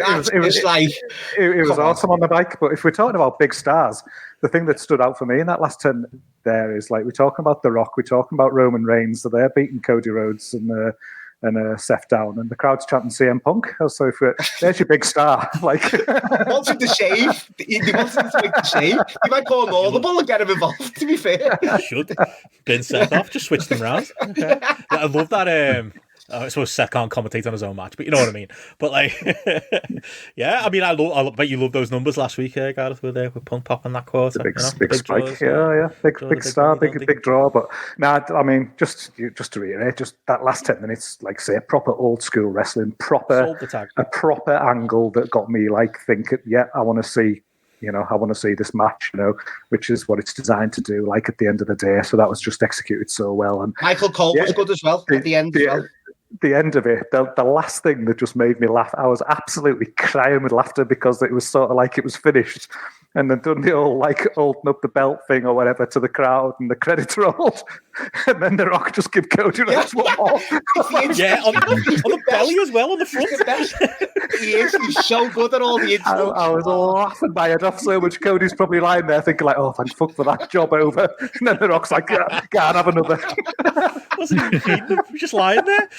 was awesome on the bike. But if we're talking about big stars, the thing that stood out for me in that last 10 there is like we're talking about The Rock, we're talking about Roman Reigns, so they're beating Cody Rhodes and Seth down, and the crowd's chanting CM Punk. So there's your big star. Like wanted to save. He wanted to make the save. You might call him audible and get him involved. To be fair, should been Seth off. Just switch them around. Okay. I love that. I suppose Seth can't commentate on his own match, but you know what I mean. But like, yeah, I mean, I bet you love those numbers last week, Gareth, with Punk popping that quarter. Big spike, yeah, big star, big draw. But I mean, just to reiterate, just that last 10 minutes, like say, proper old school wrestling, a proper angle that got me like thinking, yeah, I want to see. I want to see this match, which is what it's designed to do, like at the end of the day. So that was just executed so well. And Michael Cole was good as well at the end as well. The end of it, the last thing that just made me laugh, I was absolutely crying with laughter because it was sort of like it was finished. And then done the old, like, holding up the belt thing or whatever to the crowd and the credits rolled. And then The Rock just give Cody Rhodes one more. Yeah, on the belly as well, on the front. He's so good at all the insults. I was laughing my head off so much. Cody's probably lying there thinking like, oh, thank fuck for that, job over. And then The Rock's like, can't have another. Wasn't even feeding him, he was just lying there.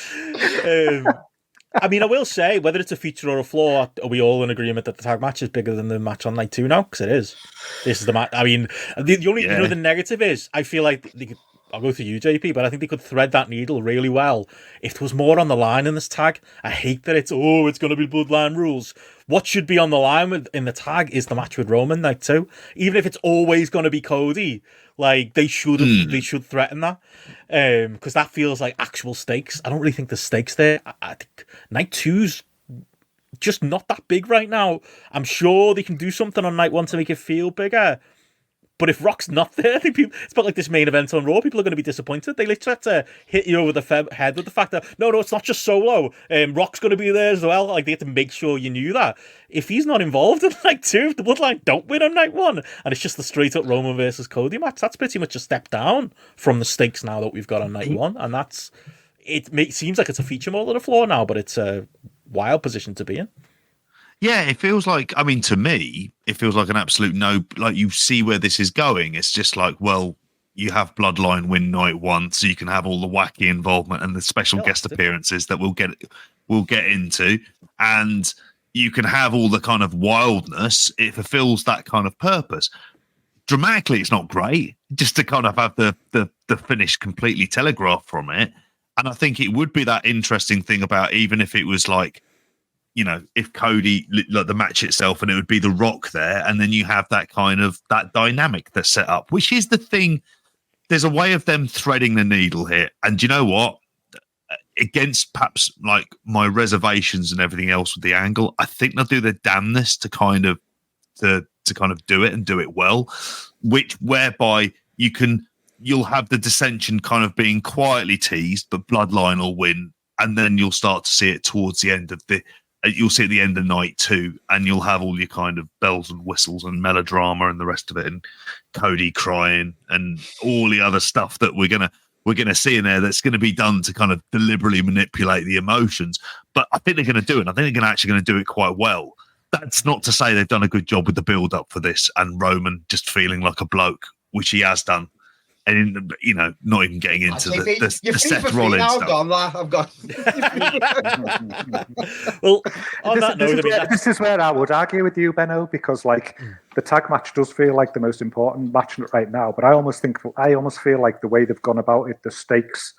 I mean, I will say, whether it's a feature or a flaw, are we all in agreement that the tag match is bigger than the match on night 2 now? Because it is. This is the match. I mean, the only the negative is, I feel like they could, I'll go through you, JP, but I think they could thread that needle really well if there was more on the line in this tag. I hate that it's going to be Bloodline rules. What should be on the line in the tag is the match with Roman night 2. Even if it's always going to be Cody, like they should threaten that, because that feels like actual stakes. I don't really think there's stakes there. I think night 2's just not that big right now. I'm sure they can do something on night one to make it feel bigger. But if Rock's not there, I think people, it's about like this main event on Raw. People are going to be disappointed. They literally had to hit you over the head with the fact that no, it's not just Solo. Rock's going to be there as well. Like they had to make sure you knew that. If he's not involved in night two, if the Bloodline don't win on night one, and it's just the straight up Roman versus Cody match, that's pretty much a step down from the stakes now that we've got on night one, and that's it. Seems like it's a feature more on the floor now, but it's a wild position to be in. Yeah, it feels like, I mean, to me, it feels like an absolute no, like you see where this is going. It's just like, well, you have Bloodline win night one, so you can have all the wacky involvement and the special guest appearances that we'll get into. And you can have all the kind of wildness. It fulfills that kind of purpose. Dramatically, it's not great, just to kind of have the finish completely telegraphed from it. And I think it would be that interesting thing about, even if it was like, you know, if Cody, like the match itself, and it would be The Rock there, and then you have that kind of that dynamic that's set up, which is the thing. There's a way of them threading the needle here, and you know what? Against perhaps like my reservations and everything else with the angle, I think they'll do their damnness to kind of do it and do it well, whereby you'll have the dissension kind of being quietly teased, but Bloodline will win, and then you'll start to see it towards the end of you'll see at the end of night two, and you'll have all your kind of bells and whistles and melodrama and the rest of it, and Cody crying and all the other stuff that we're gonna see in there that's going to be done to kind of deliberately manipulate the emotions. But I think they're going to do it. I think they're actually going to do it quite well. That's not to say they've done a good job with the build up for this and Roman just feeling like a bloke, which he has done. And, you know, not even getting into the Seth Rollins stuff. I've got. Well, on that note, this is where I would argue with you, Benno, because like the tag match does feel like the most important match right now. But I almost feel like the way they've gone about it, the stakes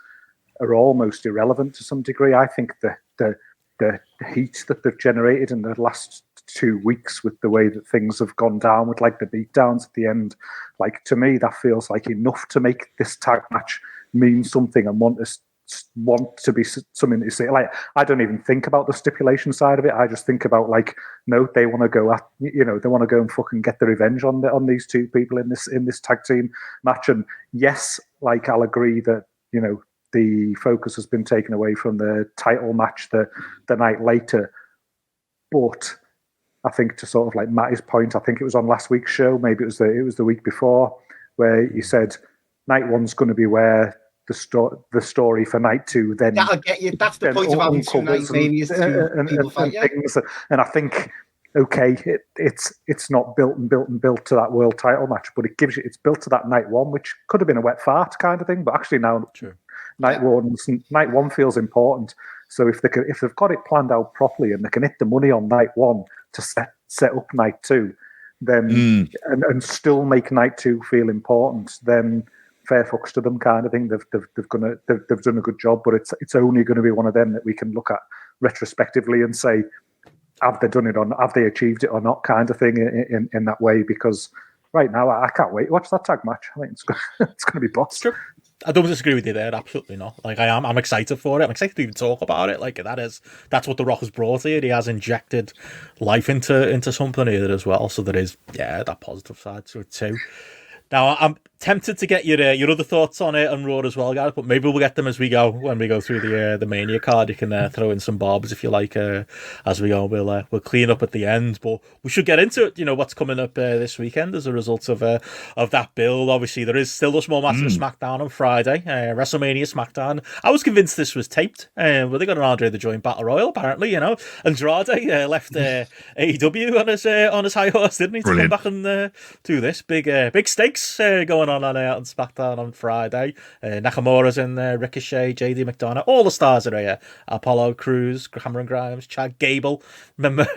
are almost irrelevant to some degree. I think the heat that they've generated in the last 2 weeks with the way that things have gone down with like the beatdowns at the end, like to me that feels like enough to make this tag match mean something and want to be something to say. Like I don't even think about the stipulation side of it. I just think about like, no, they want to go at, you know, they want to go and fucking get the revenge on these two people in this tag team match. And yes, like I'll agree that, you know, the focus has been taken away from the title match the night later, but I think to sort of like Matty's point, I think it was on last week's show, maybe it was the week before, where he said night one's going to be where the story for night two. Then that'll get you. That's the point of having two night manias and I think okay, it's not built to that world title match, but it's built to that night one, which could have been a wet fart kind of thing, but actually now night one feels important. So if they've got it planned out properly and they can hit the money on night one to set up night two, then and still make night two feel important, then fair fucks to them kind of thing. They've done a good job, but it's only going to be one of them that we can look at retrospectively and say, have they done it or not, have they achieved it or not, kind of thing in that way. Because right now I can't wait to watch that tag match. I think it's going to be boss. I don't disagree with you there, absolutely not. Like I'm excited for it. I'm excited to even talk about it. Like that's what The Rock has brought here. He has injected life into something here as well. So there is that positive side to it too. Now I'm tempted to get your other thoughts on it and Raw as well, guys. But maybe we'll get them as we go when we go through the Mania card. You can throw in some bobs if you like as we go. We'll clean up at the end, but we should get into it. You know what's coming up this weekend as a result of that build. Obviously, there is still a small match of SmackDown on Friday, WrestleMania SmackDown. I was convinced this was taped, but they got an Andre the Giant Battle Royal apparently. You know, Andrade left AEW on his high horse, didn't he? Brilliant. To come back and do this big stakes going on SmackDown on Friday. Nakamura's in there, Ricochet, JD McDonough, all the stars are here. Apollo Crews, Cameron Grimes, Chad Gable. Remember?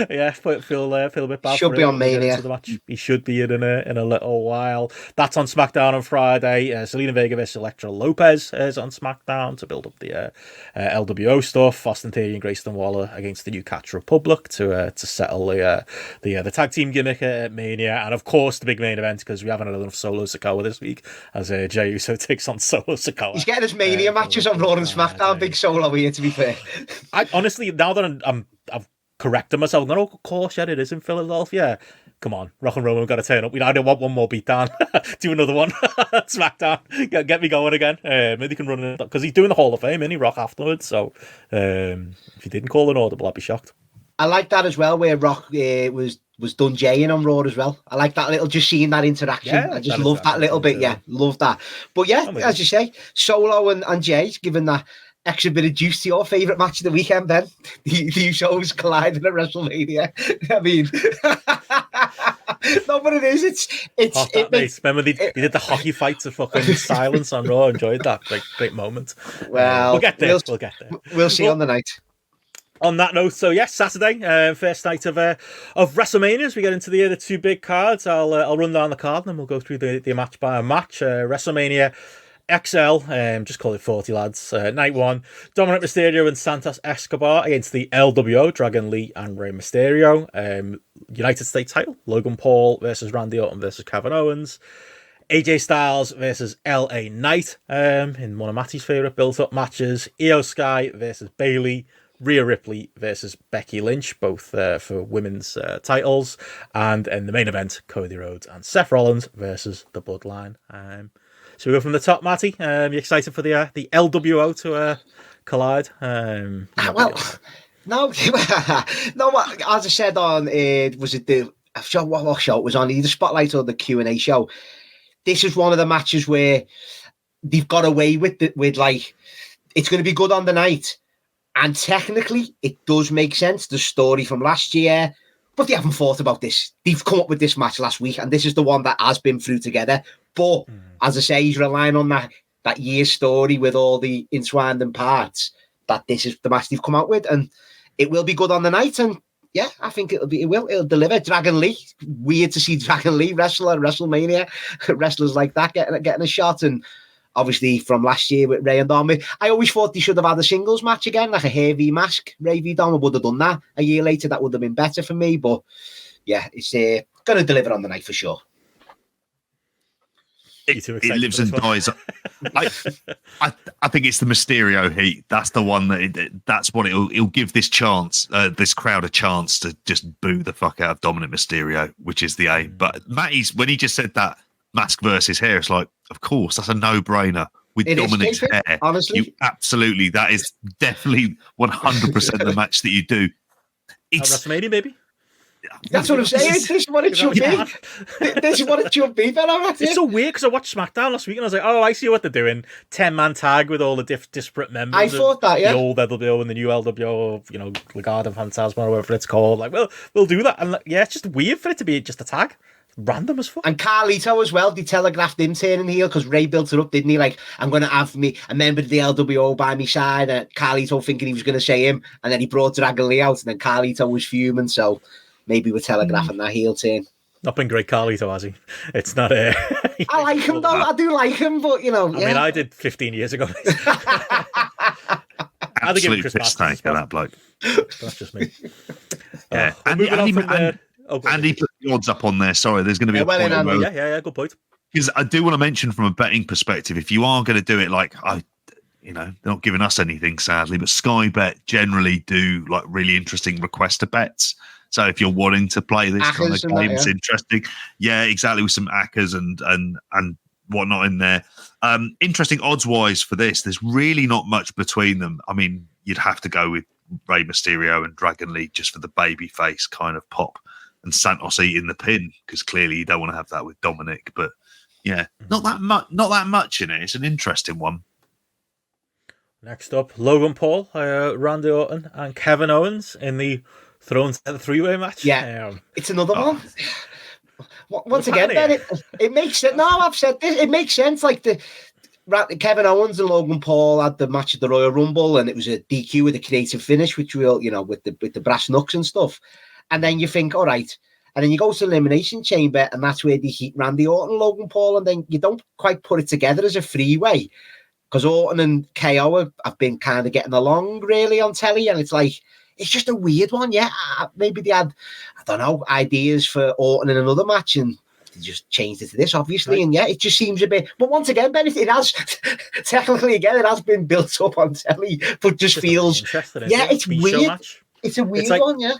Yeah, feel a bit bad. Should for be him on Mania. the match. He should be in a little while. That's on SmackDown on Friday. Selena Vega versus Elektra Lopez is on SmackDown to build up the LWO stuff. Austin Theory and Grayson Waller against the New Catch Republic to settle the tag team gimmick at Mania, and of course the big main event, because we haven't had enough Solo Sikoa this week, as Jey Uso takes on Solo Sikoa. He's getting his Mania matches on Raw and SmackDown. Big Solo here, to be fair. I honestly, now that I've correcting myself. I'm going, oh, of course, yeah, it is in Philadelphia. Come on, Rock and Roman, we've got to turn up. I don't want one more beatdown. Do another one. SmackDown. Get me going again. Maybe he can run it because he's doing the Hall of Fame, isn't he, Rock, afterwards? So if he didn't call an audible, I'd be shocked. I like that as well, where Rock was done jaying on Raw as well. I like that little, just seeing that interaction. Yeah, I just love that little bit. Yeah, love that. But yeah, as you say, Solo and Jay, given that extra bit of juice to your favourite match of the weekend, then the shows colliding at WrestleMania. I mean, no, but it is. Remember they did the hockey fights of fucking silence on Raw. Enjoyed that. Great moment. Well, we'll get there. We'll get there. We'll see on the night. On that note, so yes, Saturday, first night of WrestleMania. As we get into the two big cards, I'll run down the card and then we'll go through the match by match. WrestleMania XL, just call it 40 lads. Night one, Dominic Mysterio and Santos Escobar against the LWO, Dragon Lee and Rey Mysterio. United States title, Logan Paul versus Randy Orton versus Kevin Owens. AJ Styles versus LA Knight in one of Matty's favourite built-up matches. Io Sky versus Bayley. Rhea Ripley versus Becky Lynch, both for women's titles. And in the main event, Cody Rhodes and Seth Rollins versus The Bloodline. So we go from the top, Matty. You excited for the LWO to collide? No. No, as I said on, was it the show? What show it was on? Either the Spotlight or the Q&A show. This is one of the matches where they've got away with like, it's going to be good on the night. And technically, it does make sense, the story from last year, but they haven't thought about this. They've come up with this match last week, and this is the one that has been through together. But, as I say, he's relying on that year's story with all the entwined parts, that this is the match they've come out with, and it will be good on the night, and yeah, I think it'll deliver. Dragon Lee, weird to see Dragon Lee wrestle at WrestleMania, wrestlers like that getting a shot, and obviously, from last year with Ray and Dom, I always thought they should have had a singles match again, like a Hair v Mask. Ray v Dom, I would have done that a year later. That would have been better for me. But yeah, it's going to deliver on the night for sure. It lives and dies. I think it's the Mysterio heat. That's the one that's what it'll give this crowd a chance to just boo the fuck out of Dominic Mysterio, which is the aim. But Matty's, when he just said that, Mask versus hair, it's like, of course, that's a no-brainer with Dominic's hair. Honestly, absolutely, that is definitely 100% the match that you do. It's WrestleMania, maybe. That's what I'm saying. This is what it should be. This is what it should be. It's so weird because I watched SmackDown last week and I was like, oh, I see what they're doing. 10-man tag with all the disparate members. I thought that, yeah. The old LWO and the new LWO, or, Legado Fantasma, or whatever it's called. Like, well, we'll do that. And yeah, it's just weird for it to be just a tag. Random as fuck. And Carlito as well, they telegraphed him turning heel because Ray built it up, didn't he? Like, I'm going to have a member of the LWO by my side, and Carlito thinking he was going to say him, and then he brought Dragon Lee out, and then Carlito was fuming, so maybe we're telegraphing that heel turn. Not been great Carlito, has he? It's not a... I like him, though. I do like him, but, I mean, I did 15 years ago. Absolute piss tank of that bloke. That's just me. Yeah. Andy put the odds up on there. Sorry, there's going to be a point. Yeah, good point. Because I do want to mention from a betting perspective, if you are going to do it, like they're not giving us anything, sadly, but Sky Bet generally do like really interesting requester bets. So if you're wanting to play this kind of game, it's interesting. Yeah, exactly, with some ACCAs and whatnot in there. Interesting odds wise for this, there's really not much between them. I mean, you'd have to go with Rey Mysterio and Dragon Lee just for the baby face kind of pop. And Santos eating the pin, because clearly you don't want to have that with Dominic. But yeah, not that much in it. It's an interesting one. Next up, Logan Paul, Randy Orton, and Kevin Owens in the Thrown Together three-way match. Yeah, it's another one. Once again, Ben, it makes sense. No, I've said this. It makes sense. Like Kevin Owens and Logan Paul had the match at the Royal Rumble, and it was a DQ with a creative finish, which we'll, with the brass knucks and stuff. And then you think, all right. And then you go to Elimination Chamber, and that's where they heat Randy Orton and Logan Paul, and then you don't quite put it together as a freeway. Because Orton and KO have been kind of getting along, really, on telly, and it's like, it's just a weird one, yeah. Maybe they had, I don't know, ideas for Orton in another match, and they just changed it to this, obviously, right. And yeah, it just seems a bit... But once again, Ben, it has, technically, again, it has been built up on telly, but just feels... Yeah, it's weird. It's a weird like, one, yeah.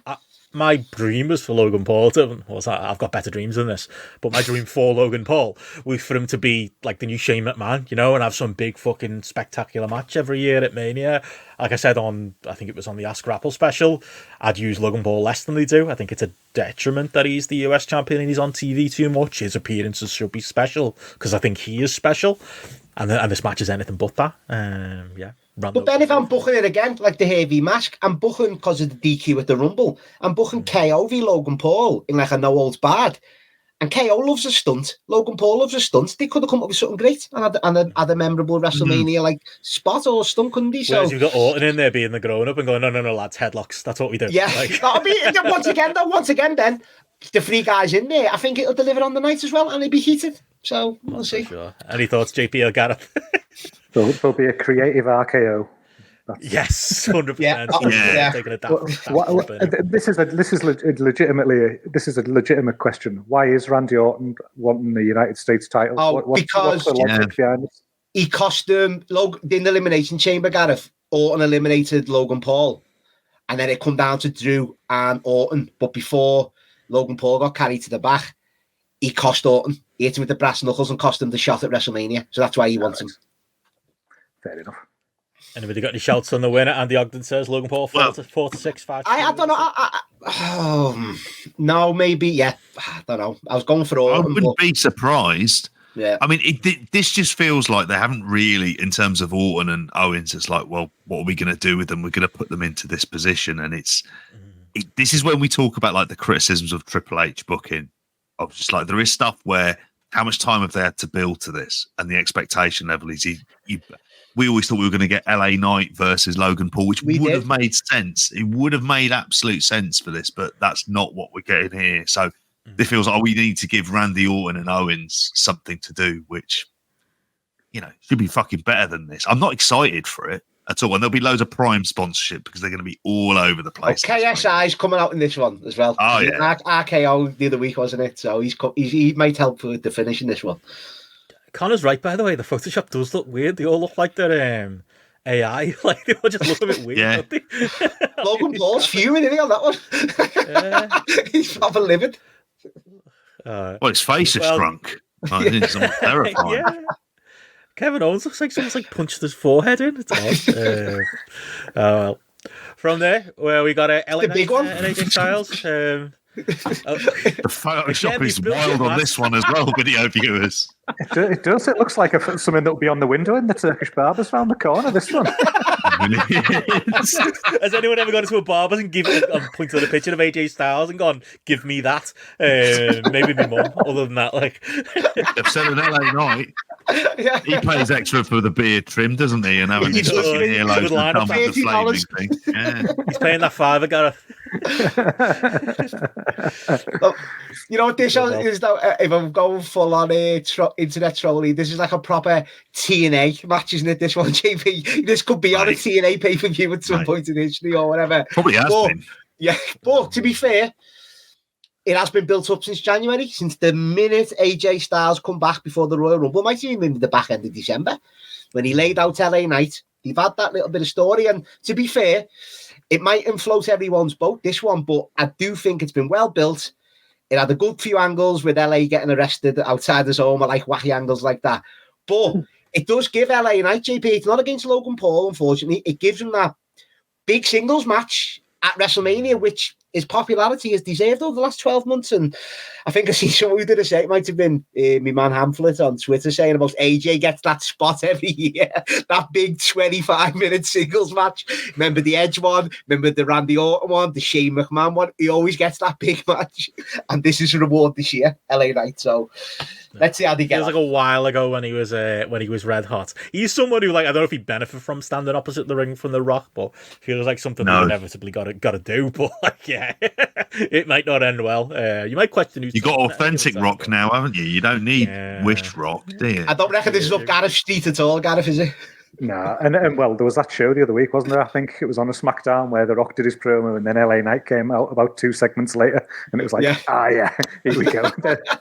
My dream was for Logan Paul to, I've got better dreams than this, but my dream for Logan Paul was for him to be like the new Shane McMahon, you know, and have some big fucking spectacular match every year at Mania. Like I said I think it was on the Ask Grapple special, I'd use Logan Paul less than they do. I think it's a detriment that he's the US champion and he's on TV too much. His appearances should be special because I think he is special, and this match is anything but that. Yeah. But then if I'm booking it again, like the heavy mask, I'm booking because of the DQ at the Rumble. I'm booking KO v Logan Paul in like a no holds barred. And KO loves a stunt. Logan Paul loves a stunt. They could have come up with something great and had a memorable WrestleMania like spot or stunt, couldn't they? So you've got Orton in there being the grown up and going, no, lads, headlocks. That's what we do. Yeah. Like... I mean, once again, then the three guys in there, I think it'll deliver on the night as well, and it'll be heated. So we'll see. Sure. Any thoughts, JP or Gareth? There'll be a creative RKO. Yes, 100%. Yeah. Taking it down. This is a legitimate question. Why is Randy Orton wanting the United States title? Because what's the logic behind this? He cost them in the Elimination Chamber, Gareth. Orton eliminated Logan Paul, and then it come down to Drew and Orton. But before Logan Paul got carried to the back, he cost Orton. He hit him with the brass knuckles and cost him the shot at WrestleMania. So that's why he wants him. Fair enough. Anybody got any shouts on the winner? Andy Ogden says Logan Paul 4-6, 5. I don't know. No, maybe, yeah. I don't know. I was going for Orton. I wouldn't be surprised. Yeah. I mean, this just feels like they haven't really, in terms of Orton and Owens, it's like, well, what are we going to do with them? We're going to put them into this position. And this is when we talk about like the criticisms of Triple H booking. I was just like, there is stuff where how much time have they had to build to this? And the expectation level is we always thought we were going to get LA Knight versus Logan Paul, which would have made sense. It would have made absolute sense for this, but that's not what we're getting here. So it feels like we need to give Randy Orton and Owens something to do, which, you know, should be fucking better than this. I'm not excited for it at all. And there'll be loads of Prime sponsorship because they're going to be all over the place. KSI's coming out in this one as well. Oh, yeah. RKO the other week, wasn't it? So he might help with the finish in this one. Connor's right, by the way. The Photoshop does look weird. They all look like they're AI. Like, they all just look a bit weird, don't they? Logan Paul's fuming, isn't he, on that one? He's proper livid. Well, his face is shrunk. It's terrifying. Yeah. Kevin Owens looks like someone's like punched his forehead in. It's odd. Well. From there, where we got LA big one and AJ Styles. The Photoshop is wild on this one as well, video viewers. It does. It looks like something that will be on the window in the Turkish barbers round the corner. This one. Has anyone ever gone into a barber's and pointed at a picture of AJ Styles and gone, "Give me that"? Maybe my mum. Other than that, like they've said an LA Night. He pays extra for the beard trim, doesn't he? And having his earlobes and come with the flaming thing. Yeah. He's paying that $5, Gareth. You know what this is though? If I'm going full on internet trolling, this is like a proper TNA match, isn't it? This one, JP. This could be on a TNA pay-per-view at some point in history or whatever. Probably has been. Yeah, but to be fair, it has been built up since January, since the minute AJ Styles come back before the Royal Rumble. Might even been the back end of December when he laid out LA Knight. They've had that little bit of story, and to be fair, it might inflate everyone's boat, this one, but I do think it's been well built. It had a good few angles with LA getting arrested outside his home, or like wacky angles like that. But it does give LA Knight, JP, it's not against Logan Paul, unfortunately. It gives him that big singles match at WrestleMania, which his popularity has deserved over the last 12 months. And I think I see someone who did a say, it might have been my man Hamflet on Twitter saying about AJ gets that spot every year, that big 25-minute singles match. Remember the Edge one, remember the Randy Orton one, the Shane McMahon one. He always gets that big match. And this is a reward this year, LA Knight. So let's see how they get. It was like a while ago when he was red hot. He's someone who, like, I don't know if he benefit from standing opposite the ring from The Rock, but feels like something he inevitably got to do. But like, yeah, it might not end well. You might question who's. You got authentic Rock now, haven't you? You don't need Wish Rock, do you? I don't reckon this is up Gareth Street at all, Gareth, is it? No, and well, there was that show the other week, wasn't there? I think it was on a SmackDown where The Rock did his promo, and then LA Knight came out about 2 segments later, and it was like, here we go.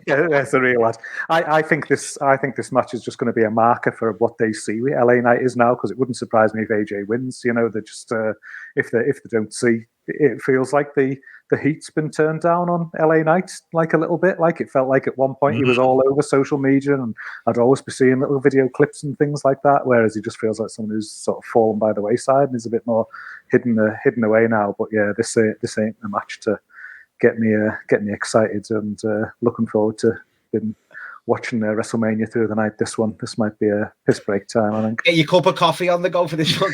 There's the real lad. I think this match is just going to be a marker for what they see with LA Knight is now, because it wouldn't surprise me if AJ wins. You know, they're just if they don't see it feels like the heat's been turned down on LA Knight like a little bit. Like it felt like at one point he was all over social media, and I'd always be seeing little video clips and things like that. Whereas he just feels like someone who's sort of fallen by the wayside and is a bit more hidden away now. But yeah, this ain't a match to get me excited, and looking forward to watching WrestleMania through the night. This might be a piss break time, I think. Get your cup of coffee on the go for this one.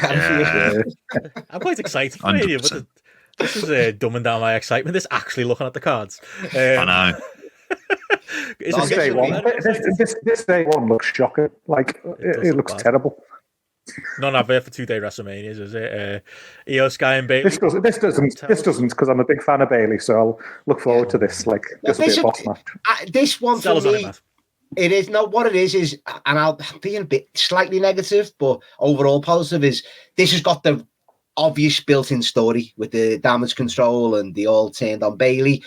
I'm quite excited for Mania, but this is dumbing down my excitement. This actually looking at the cards. I know. This day one looks shocking. Like it looks terrible. Not advert for 2-day WrestleManias, is it? Io Sky and Bayley. This doesn't because I'm a big fan of Bayley, so I'll look forward to this. Like this will be a boss match. This one for me. It is not what it is, and I'll be a bit slightly negative, but overall positive is this has got the obvious built-in story with the damage control and the all turned on Bayley.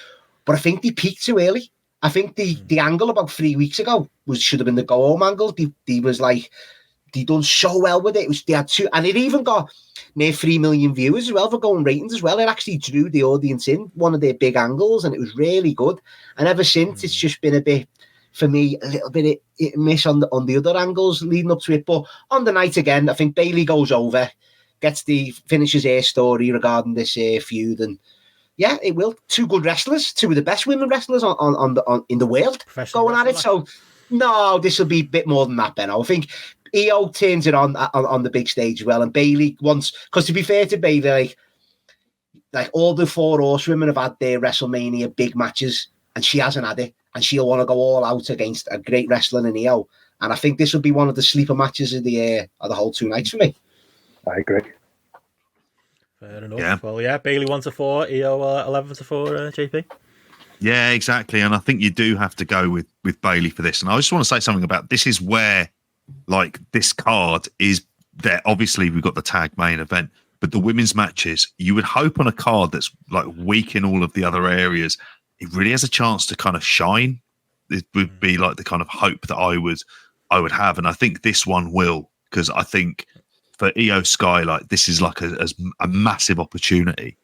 But I think they peaked too early. I think the angle about 3 weeks ago should have been the go home angle. They was like they done so well with it. They had two, and it even got near 3 million viewers as well for going ratings as well. It actually drew the audience in, one of their big angles, and it was really good. And ever since, it's just been a bit. For me, a little bit it miss on the other angles leading up to it. But on the night again, I think Bayley goes over, finishes her story regarding this feud, and yeah, it will. Two good wrestlers, two of the best women wrestlers in the world going at it. So no, this will be a bit more than that, Benno. I think Io turns it on the big stage as well, and Bayley wants, because to be fair to Bayley, like all the 4 horsewomen have had their WrestleMania big matches, and she hasn't had it. And she'll want to go all out against a great wrestler in Io. And I think this will be one of the sleeper matches of the whole 2 nights for me. I agree. Fair enough. Yeah. Well, yeah, Bayley 1-4, Io 11-4, JP. Yeah, exactly. And I think you do have to go with Bayley for this. And I just want to say something about this is where, like, this card is there. Obviously, we've got the tag main event, but the women's matches, you would hope on a card that's like weak in all of the other areas, it really has a chance to kind of shine. It would be like the kind of hope that I would have, and I think this one will, because I think for Io Sky, like this is like a massive opportunity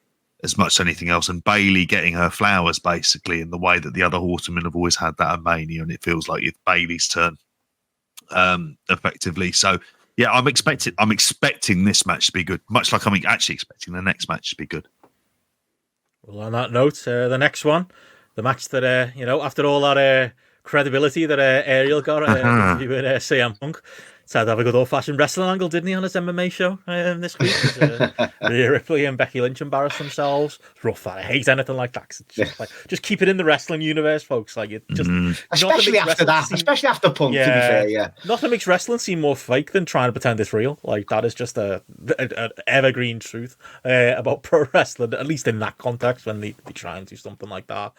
as much as anything else. And Bayley getting her flowers basically in the way that the other horsemen have always had that at Mania, and it feels like it's Bayley's turn, effectively. So yeah, I'm expecting this match to be good, much like I'm actually expecting the next match to be good. Well, on that note, the next one, the match that, after all that credibility that Ariel got interviewing CM Punk, decided to have a good old-fashioned wrestling angle, didn't he, on his MMA show this week? Rhea Ripley and Becky Lynch embarrassed themselves. It's rough, I hate anything like that. It's just keep it in the wrestling universe, folks. Like it just especially after that, especially after Punk. To be fair, yeah, nothing makes wrestling seem more fake than trying to pretend it's real. Like that is just an evergreen truth about pro wrestling, at least in that context when they try and do something like that.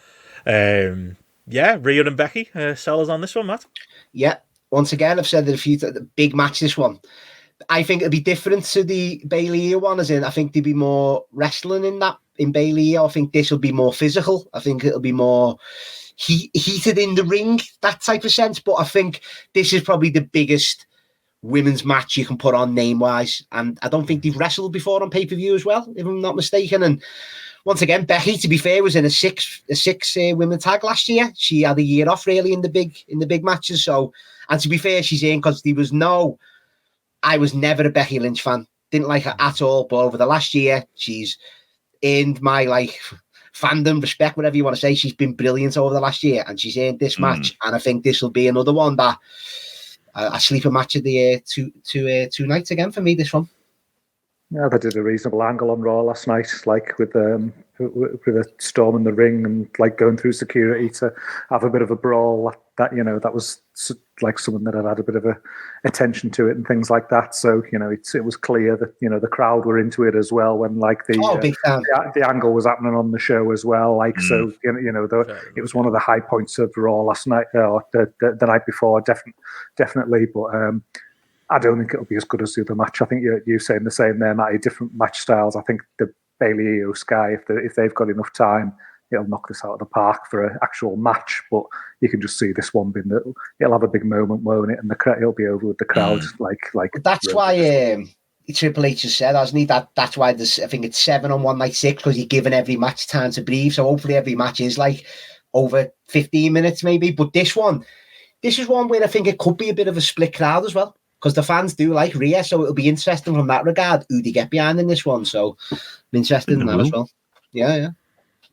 Rhea and Becky, sellers on this one, Matt. Yeah. Once again, I've said it a few times, big match, this one. I think it'll be different to the Bayley one, as in I think there'll be more wrestling in Bayley. I think this will be more physical. I think it'll be more heated in the ring, that type of sense. But I think this is probably the biggest women's match you can put on name-wise. And I don't think they've wrestled before on pay-per-view as well, if I'm not mistaken. And once again, Becky, to be fair, was in a six women tag last year. She had a year off really in the big matches. So, and to be fair, she's in because I was never a Becky Lynch fan. Didn't like her at all. But over the last year, she's earned my fandom, respect, whatever you want to say. She's been brilliant over the last year, and she's earned this match. And I think this will be another one that a sleeper match of the two nights again for me. This one. Yeah, they did a reasonable angle on Raw last night, like with a storm in the ring and like going through security to have a bit of a brawl. That was like something that had a bit of attention to it and things like that. So it was clear that the crowd were into it as well when like the angle was happening on the show as well. Like so, it was one of the high points of Raw last night or the night before, definitely. But I don't think it'll be as good as the other match. I think you're saying the same there, Matty. Different match styles. I think the Bayley Io Sky, if they've got enough time, it'll knock this out of the park for an actual match. But you can just see this one being that it'll have a big moment, won't it? And it'll be over with the crowd. Like that's why Triple H has said, hasn't he, that's why there's, I think it's 7 on one night 6, because you're giving every match time to breathe. So hopefully every match is like over 15 minutes maybe. But this is one where I think it could be a bit of a split crowd as well, because the fans do like Rhea, so it'll be interesting from that regard who they get behind in this one. So I'm interested in that as well. Yeah.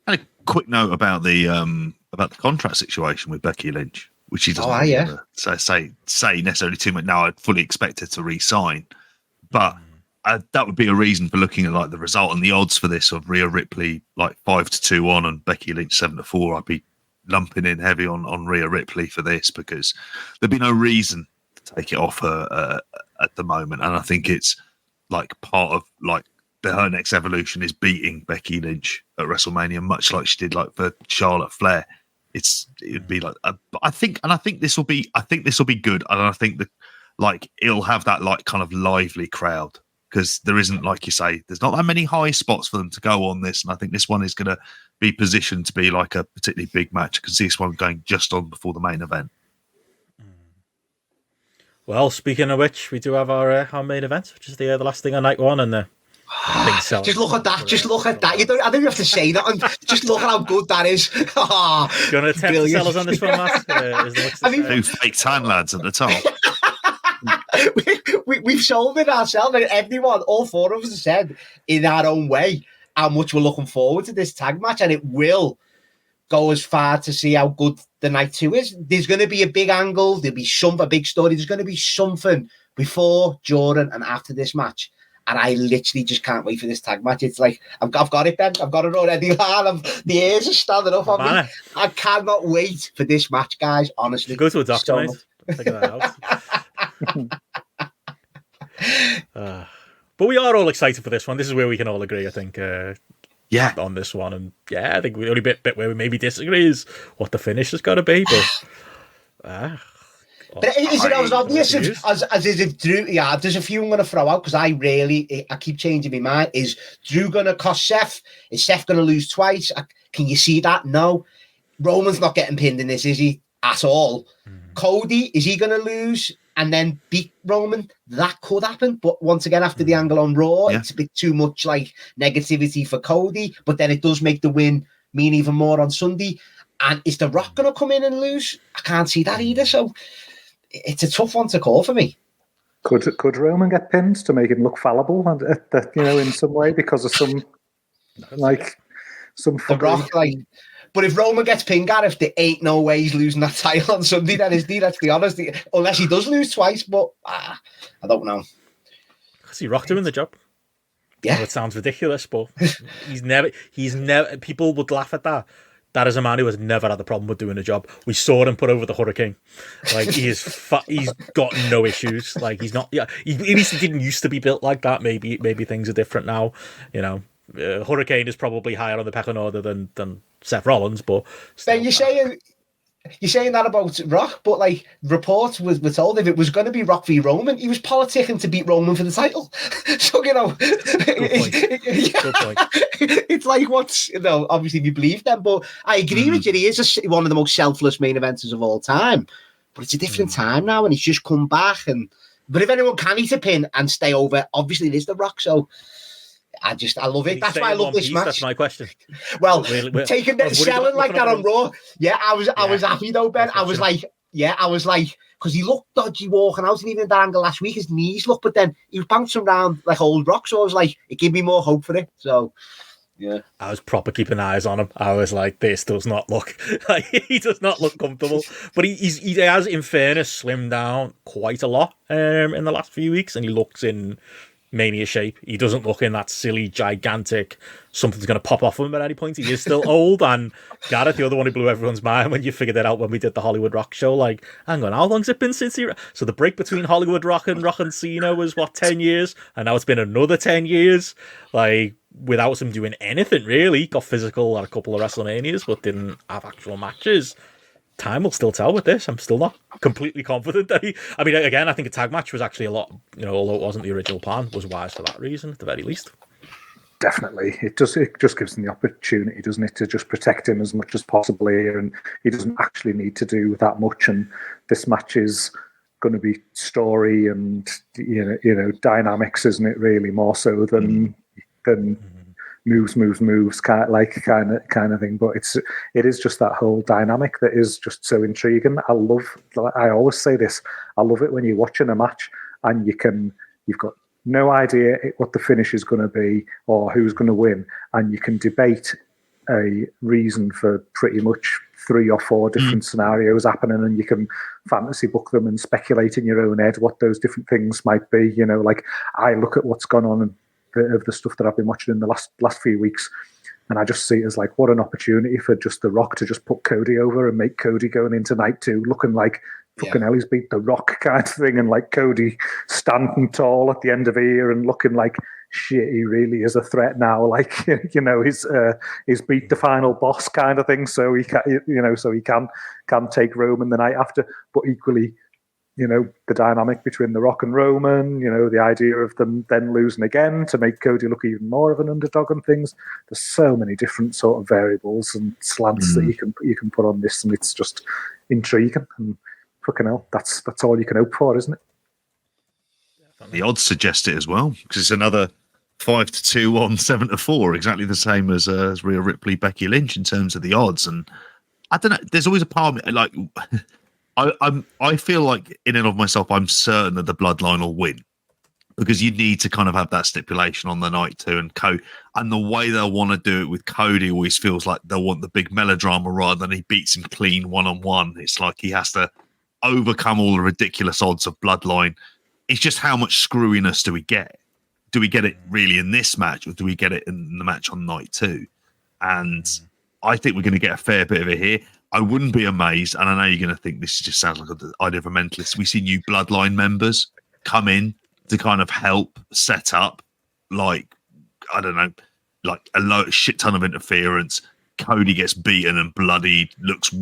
And a quick note about the contract situation with Becky Lynch, which she doesn't say necessarily too much. Now, I'd fully expect her to re-sign, but that would be a reason for looking at like the result and the odds for this of Rhea Ripley like 5-2 on and Becky Lynch 7-4. I'd be lumping in heavy on Rhea Ripley for this, because there'd be no reason to take it off her at the moment. And I think it's like part of like her next evolution is beating Becky Lynch at WrestleMania, much like she did like for Charlotte Flair. It'd be like I think this will be good, and I think that like it'll have that like kind of lively crowd, because there isn't, like you say, there's not that many high spots for them to go on this, and I think this one is going to be positioned to be like a particularly big match. I can see this one going just on before the main event. Well, speaking of which, we do have our main event, which is the last thing on night one, and just look at that. Just look at that. I don't have to say that. Just look at how good that is. Oh, do you want to attempt to sell us on this one, Matt? Two fake tan lads at the top. We've sold it ourselves, and everyone, all 4 of us, have said in our own way how much we're looking forward to this tag match, and it will go as far to see how good the night 2 is. There's going to be a big angle. There'll be a big story. There's going to be something before, during, and after this match. And I literally just can't wait for this tag match. It's like, I've got it, Ben. I've got it already. The ears are standing up on me. I cannot wait for this match, guys, honestly. Go to a doctor, mate. Figure that out. But we are all excited for this one. This is where we can all agree, I think, on this one. And yeah, I think the only bit where we maybe disagree is what the finish has got to be. But but is it as obvious as is if Drew? Yeah, there's a few I'm going to throw out because I keep changing my mind. Is Drew going to cost Seth? Is Seth going to lose twice? Can you see that? No. Roman's not getting pinned in this, is he? At all. Cody, is he going to lose and then beat Roman? That could happen. But once again, after the angle on Raw, it's a bit too much like negativity for Cody. But then it does make the win mean even more on Sunday. And is The Rock going to come in and lose? I can't see that either. So it's a tough one to call for me. Could Roman get pinned to make him look fallible, and in some way because of some The Rock, but if Roman gets pinned, Gareth, there ain't no way he's losing that title on Sunday. Then is he? Let's be honest, unless he does lose twice. But I don't know. Because he rocked him in the job. Yeah, it sounds ridiculous, but he's never. People would laugh at that. That is a man who has never had a problem with doing a job. We saw him put over the Hurricane. Like he's got no issues. Like he's not. Yeah, he didn't used to be built like that. Maybe things are different now. Hurricane is probably higher on the pecking order than Seth Rollins. But then you're saying that about Rock, but like reports were told if it was going to be Rock v Roman, he was politicking to beat Roman for the title. So Good point. It's like obviously we believe them, but I agree with you. He is one of the most selfless main eventers of all time. But it's a different time now, and he's just come back. But if anyone can eat a pin and stay over, obviously it is The Rock. So I love it. That's why I love this match. That's my question. Well, selling like that on Raw. Yeah, I was happy though, Ben. I was like, because he looked dodgy walking out, and even in that angle last week, his knees looked, but then he was bouncing around like old Rock. So I was like, it gave me more hope for it. So yeah, I was proper keeping eyes on him. I was like, this does not look he does not look comfortable. But he has, in fairness, slimmed down quite a lot in the last few weeks, and he looks in Mania shape. He doesn't look in that silly, gigantic, something's going to pop off of him at any point. He is still old. And Gareth, the other one who blew everyone's mind when you figured it out when we did the Hollywood Rock show, like, hang on, how long's it been since he... So the break between Hollywood Rock and Cena was, 10 years? And now it's been another 10 years. Like, without him doing anything, really. Got physical at a couple of WrestleManias, but didn't have actual matches. Time will still tell with this. I'm still not completely confident that again, I think a tag match was actually a lot, although it wasn't the original plan, was wise for that reason, at the very least. Definitely. It just gives him the opportunity, doesn't it, to just protect him as much as possible here, and he doesn't actually need to do that much. And this match is going to be story and dynamics, isn't it? Really, more so than moves, kind of thing. But it is just that whole dynamic that is just so intriguing. I always say this. I love it when you're watching a match and you've got no idea what the finish is going to be or who's going to win, and you can debate a reason for pretty much 3 or 4 different scenarios happening, and you can fantasy book them and speculate in your own head what those different things might be. Like I look at what's gone on of the stuff that I've been watching in the last few weeks, and I just see it as like, what an opportunity for just The Rock to just put Cody over and make Cody going into night 2 looking like fucking hell, he's beat The Rock kind of thing, and like Cody standing tall at the end of here and looking like shit, he really is a threat now. Like he's beat the final boss kind of thing, so he can take Roman the night after. But equally, the dynamic between The Rock and Roman, the idea of them then losing again to make Cody look even more of an underdog and things. There's so many different sort of variables and slants that you can put on this, and it's just intriguing. And fucking hell, that's all you can hope for, isn't it? The odds suggest it as well, because it's another 5-2 on 7-4, exactly the same as Rhea Ripley, Becky Lynch in terms of the odds. And I don't know. There's always a part of me like I feel like in and of myself, I'm certain that the Bloodline will win, because you need to kind of have that stipulation on the night too. And the way they'll want to do it with Cody always feels like they'll want the big melodrama rather than he beats him clean 1-on-1. It's like he has to overcome all the ridiculous odds of Bloodline. It's just how much screwiness do we get? Do we get it really in this match, or do we get it in the match on night 2? And I think we're going to get a fair bit of it here. I wouldn't be amazed, and I know you're going to think this just sounds like an idea of a mentalist. We see new Bloodline members come in to kind of help set up, like, I don't know, like a shit ton of interference. Cody gets beaten and bloodied, looks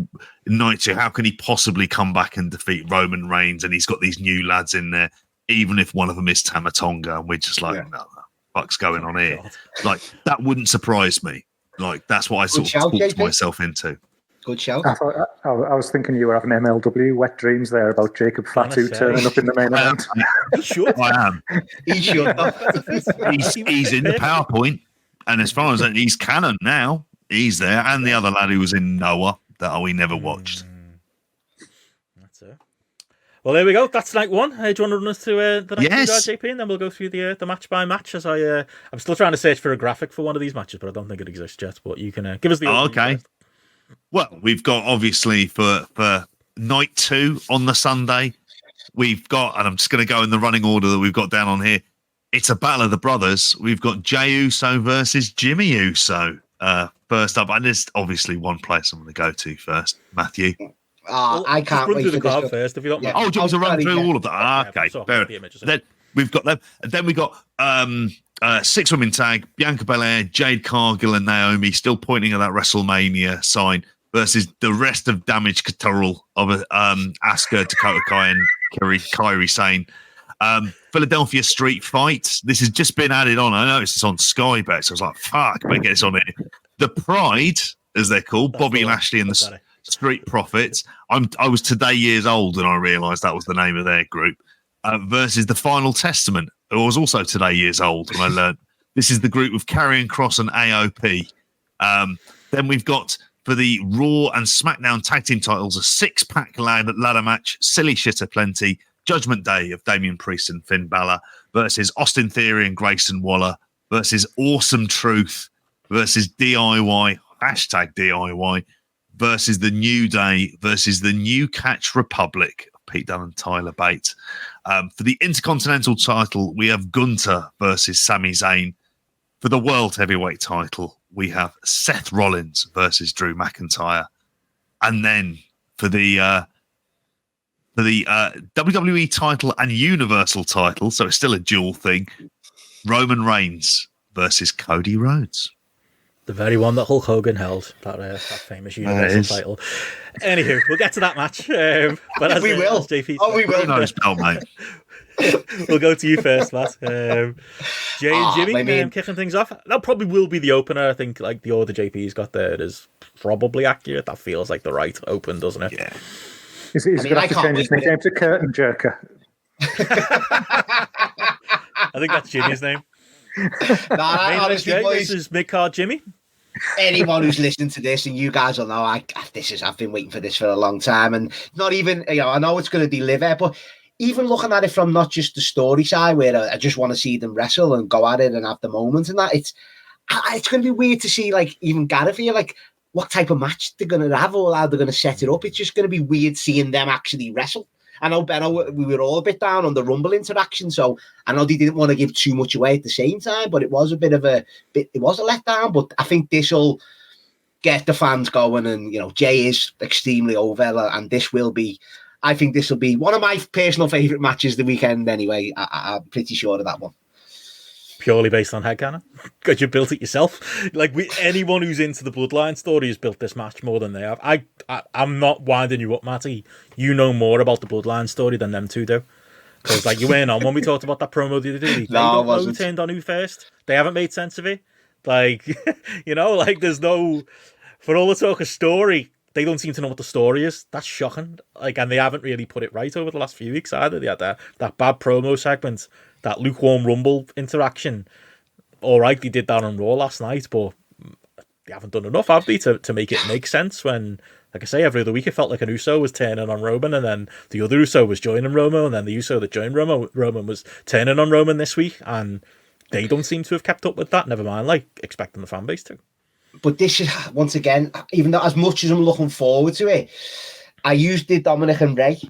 night 2. How can he possibly come back and defeat Roman Reigns? And he's got these new lads in there, even if one of them is Tamatonga, and we're just like, no, fuck's going on here? Like, that wouldn't surprise me. Like, that's what I sort of talked myself into. Good shout. I was thinking you were having MLW wet dreams there about Jacob Fatu turning up in the main event. I am. He should. He's in the PowerPoint, and as far as he's canon now, he's there, and the other lad who was in Noah that we never watched. That's it. Well, there we go. That's night 1. Do you want to run us through the night 2, JP, and then we'll go through the match by match. As I'm still trying to search for a graphic for one of these matches, but I don't think it exists yet. But you can give us the. Okay. First. Well, we've got obviously for night 2 on the Sunday, we've got, and I'm just going to go in the running order that we've got down on here. It's a battle of the brothers. We've got Jey Uso versus Jimmy Uso first up, and there's obviously one place I'm going to go to first, Matthew. I can't wait through the for card this. first, if you don't mind. Oh, do you want to run through all of that? Okay, fair. Then we've got them. And then we got 6-woman tag, Bianca Belair, Jade Cargill, and Naomi still pointing at that WrestleMania sign versus the rest of Damage Control of Asuka, Dakota Kai, and Kairi Sane. Philadelphia Street Fight. This has just been added on. I noticed it's on Sky Bet, so I was like, fuck, I better get this on here. The Pride, as they're called, Bobby Lashley and the Street Profits. I was today years old and I realised that was the name of their group. Versus the Final Testament, who was also today years old when I learned. This is the group with Karrion Kross and AOP. Then we've got, for the Raw and SmackDown tag team titles, a 6-pack ladder match, Silly Shitter Plenty, Judgment Day of Damian Priest and Finn Balor versus Austin Theory and Grayson Waller versus Awesome Truth versus DIY, #DIY, versus the New Day versus the New Catch Republic, Pete Dunne and Tyler Bate. For the Intercontinental title, we have Gunther versus Sami Zayn. For the World Heavyweight title, we have Seth Rollins versus Drew McIntyre. And then for the WWE title and Universal title, so it's still a dual thing, Roman Reigns versus Cody Rhodes. The very one that Hulk Hogan held, that famous Universal title. Anywho, we'll get to that match. But as, we will. As JP we will. Nice belt, mate. We'll go to you first, Matt. Jay and Jimmy kicking things off. That probably will be the opener. I think like the order JP's got there is probably accurate. That feels like the right open, doesn't it? Yeah. He's I going mean, to I have to can't change his wait for nickname to Curtain Jerker. I think that's Jimmy's name. Nah, Main event, honestly, Jay, boys, this is mid-card Jimmy. anyone who's listening to this, and you guys will know, I've been waiting for this for a long time, and not even, I know it's going to deliver, but even looking at it from not just the story side, where I just want to see them wrestle and go at it and have the moment and that, it's going to be weird to see, like, even Gareth here, like, what type of match they're going to have or how they're going to set it up. It's just going to be weird seeing them actually wrestle. I know, Benno, we were all a bit down on the Rumble interaction, so I know they didn't want to give too much away at the same time, but it was a letdown. But I think this will get the fans going, and Jay is extremely over, and this will be. I think this will be one of my personal favourite matches the weekend. Anyway, I'm pretty sure of that one. Purely based on headcanon, because you built it yourself. Like, anyone who's into the Bloodline story has built this match more than they have. I'm not winding you up, Matty. You know more about the Bloodline story than them two do. Because, like, you weren't on when we talked about that promo the other day. They don't know who turned on who first. They haven't made sense of it. Like, there's no... For all the talk of story, they don't seem to know what the story is. That's shocking. Like, and they haven't really put it right over the last few weeks either. They had that bad promo segment, that lukewarm Rumble interaction. All right, they did that on Raw last night, but they haven't done enough, have they, to make it make sense when, like I say, every other week it felt like an Uso was turning on Roman, and then the other Uso was joining Roman, and then the Uso that joined Roman was turning on Roman this week, and they don't seem to have kept up with that, never mind, like, expecting the fan base to. But this is, once again, even though as much as I'm looking forward to it, I used the Dominic and Ray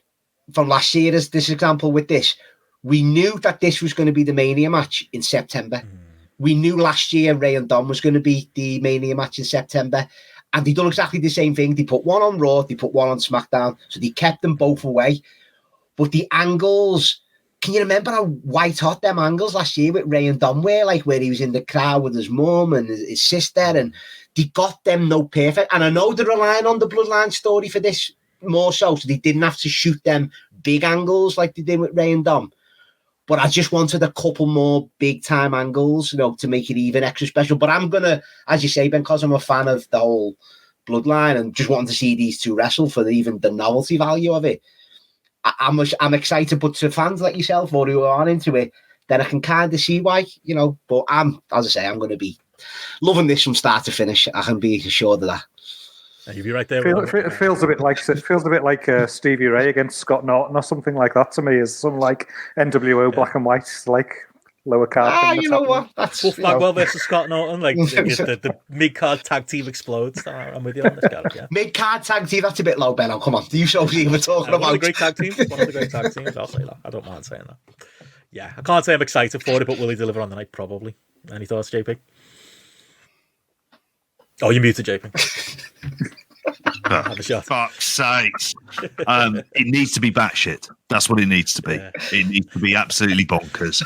from last year as this example with this. We knew that this was going to be the Mania match in September. We knew last year Ray and Dom was going to be the Mania match in September. And they done exactly the same thing. They put one on Raw, they put one on SmackDown. So they kept them both away. But the angles, can you remember how white hot them angles last year with Ray and Dom were? Like, where he was in the crowd with his mum and his sister, and they got them no perfect. And I know they're relying on the Bloodline story for this more so they didn't have to shoot them big angles like they did with Ray and Dom. But I just wanted a couple more big time angles, to make it even extra special. But I'm gonna, as you say, Ben, because I'm a fan of the whole Bloodline and just wanting to see these two wrestle for even the novelty value of it. I'm excited, but to fans like yourself or who aren't into it, then I can kind of see why, But I'm going to be loving this from start to finish. I can be assured of that. You'll be right there. It feels a bit like Stevie Ray against Scott Norton or something like that to me. Is some like NWO black and white, like lower card. You know what? That's Wolf Bagwell versus Scott Norton, like the mid card tag team explodes. I'm with you on this, Gareth. Yeah. Mid card tag team. That's a bit low, Benno. Come on, do you show what you were talking about? One of the great tag teams. One of the great tag teams. I'll say that. I don't mind saying that. Yeah, I can't say I'm excited for it, but will he deliver on the night? Probably. Any thoughts, JP? Oh, you muted, JP. Have a shot. Fuck's sakes. It needs to be batshit. That's what it needs to be. Yeah. It needs to be absolutely bonkers.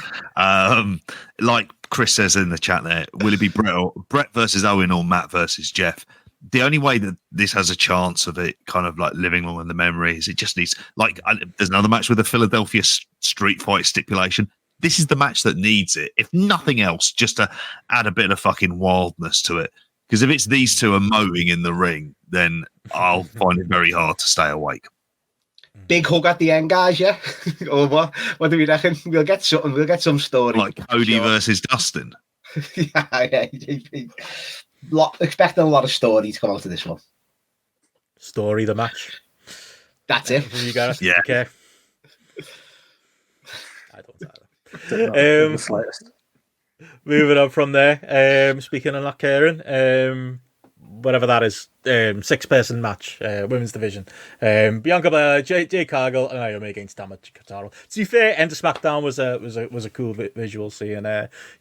Like Chris says in the chat there, will it be Brett versus Owen or Matt versus Jeff? The only way that this has a chance of it kind of like living on in the memory is it just needs, like, there's another match with a Philadelphia street fight stipulation. This is the match that needs it. If nothing else, just to add a bit of fucking wildness to it. Because if it's these two are mowing in the ring, then I'll find it very hard to stay awake. Big hug at the end, guys, yeah? Or what? What do we reckon? We'll get something. We'll get some story. Like Cody versus Dustin. Yeah. Expecting a lot of story to come out of this one. Story, the match. That's it. You guys? Yeah. Okay. I don't either. The slightest. Moving on from there, speaking of not caring, whatever that is, 6-person match, women's division. Bianca Belair, Jade Cargill, and Naomi against Katara. To be fair, End of SmackDown was a cool visual seeing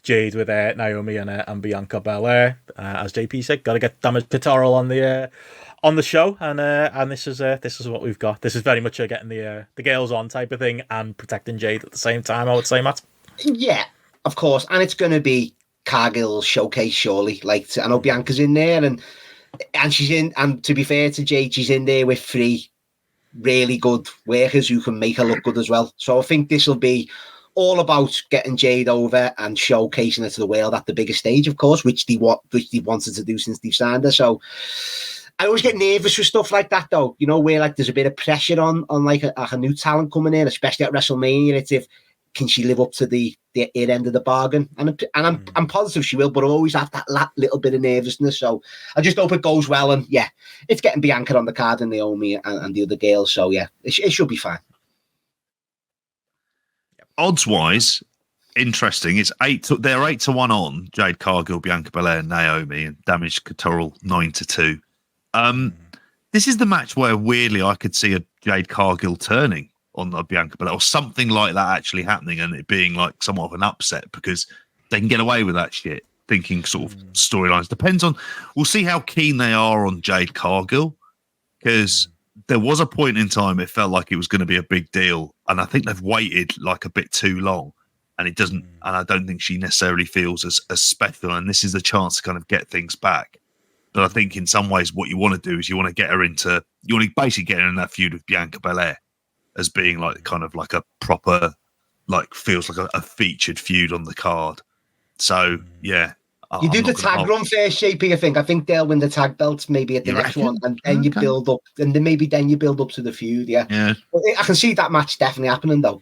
Jade with Naomi and Bianca Belair. As JP said, got to get Katara on the show, and this is what we've got. This is very much getting the girls on type of thing and protecting Jade at the same time, I would say, Matt. Yeah. Of course, and it's going to be Cargill's showcase, surely. Like, I know Bianca's in there, and she's in. And to be fair to Jade, she's in there with 3 really good workers who can make her look good as well. So I think this will be all about getting Jade over and showcasing her to the world at the biggest stage, of course, which they wanted to do since they've signed her. So I always get nervous with stuff like that, though. You know, where like there's a bit of pressure on like a new talent coming in, especially at WrestleMania. It's if can she live up to the end of the bargain? And I'm positive she will, but I always have that little bit of nervousness. So I just hope it goes well. And yeah, it's getting Bianca on the card and Naomi and the other girls. So yeah, it should be fine. Odds wise, interesting. It's they're 8-1 on Jade Cargill, Bianca Belair, Naomi, and Damage Control 9-2. This is the match where weirdly I could see a Jade Cargill turning on the Bianca Belair or something like that actually happening, and it being like somewhat of an upset because they can get away with that shit. Thinking sort of storylines depends on. We'll see how keen they are on Jade Cargill, because there was a point in time it felt like it was going to be a big deal, and I think they've waited like a bit too long, and it doesn't. And I don't think she necessarily feels as special. And this is the chance to kind of get things back. But I think in some ways, what you want to do is you want to get her into. You want to basically get her in that feud with Bianca Belair as being like kind of like a proper, like feels like a featured feud on the card. So yeah. You do the tag run first, JP. I think they'll win the tag belts maybe at the next one, and then you build up, and then you build up to the feud. Yeah. But I can see that match definitely happening though.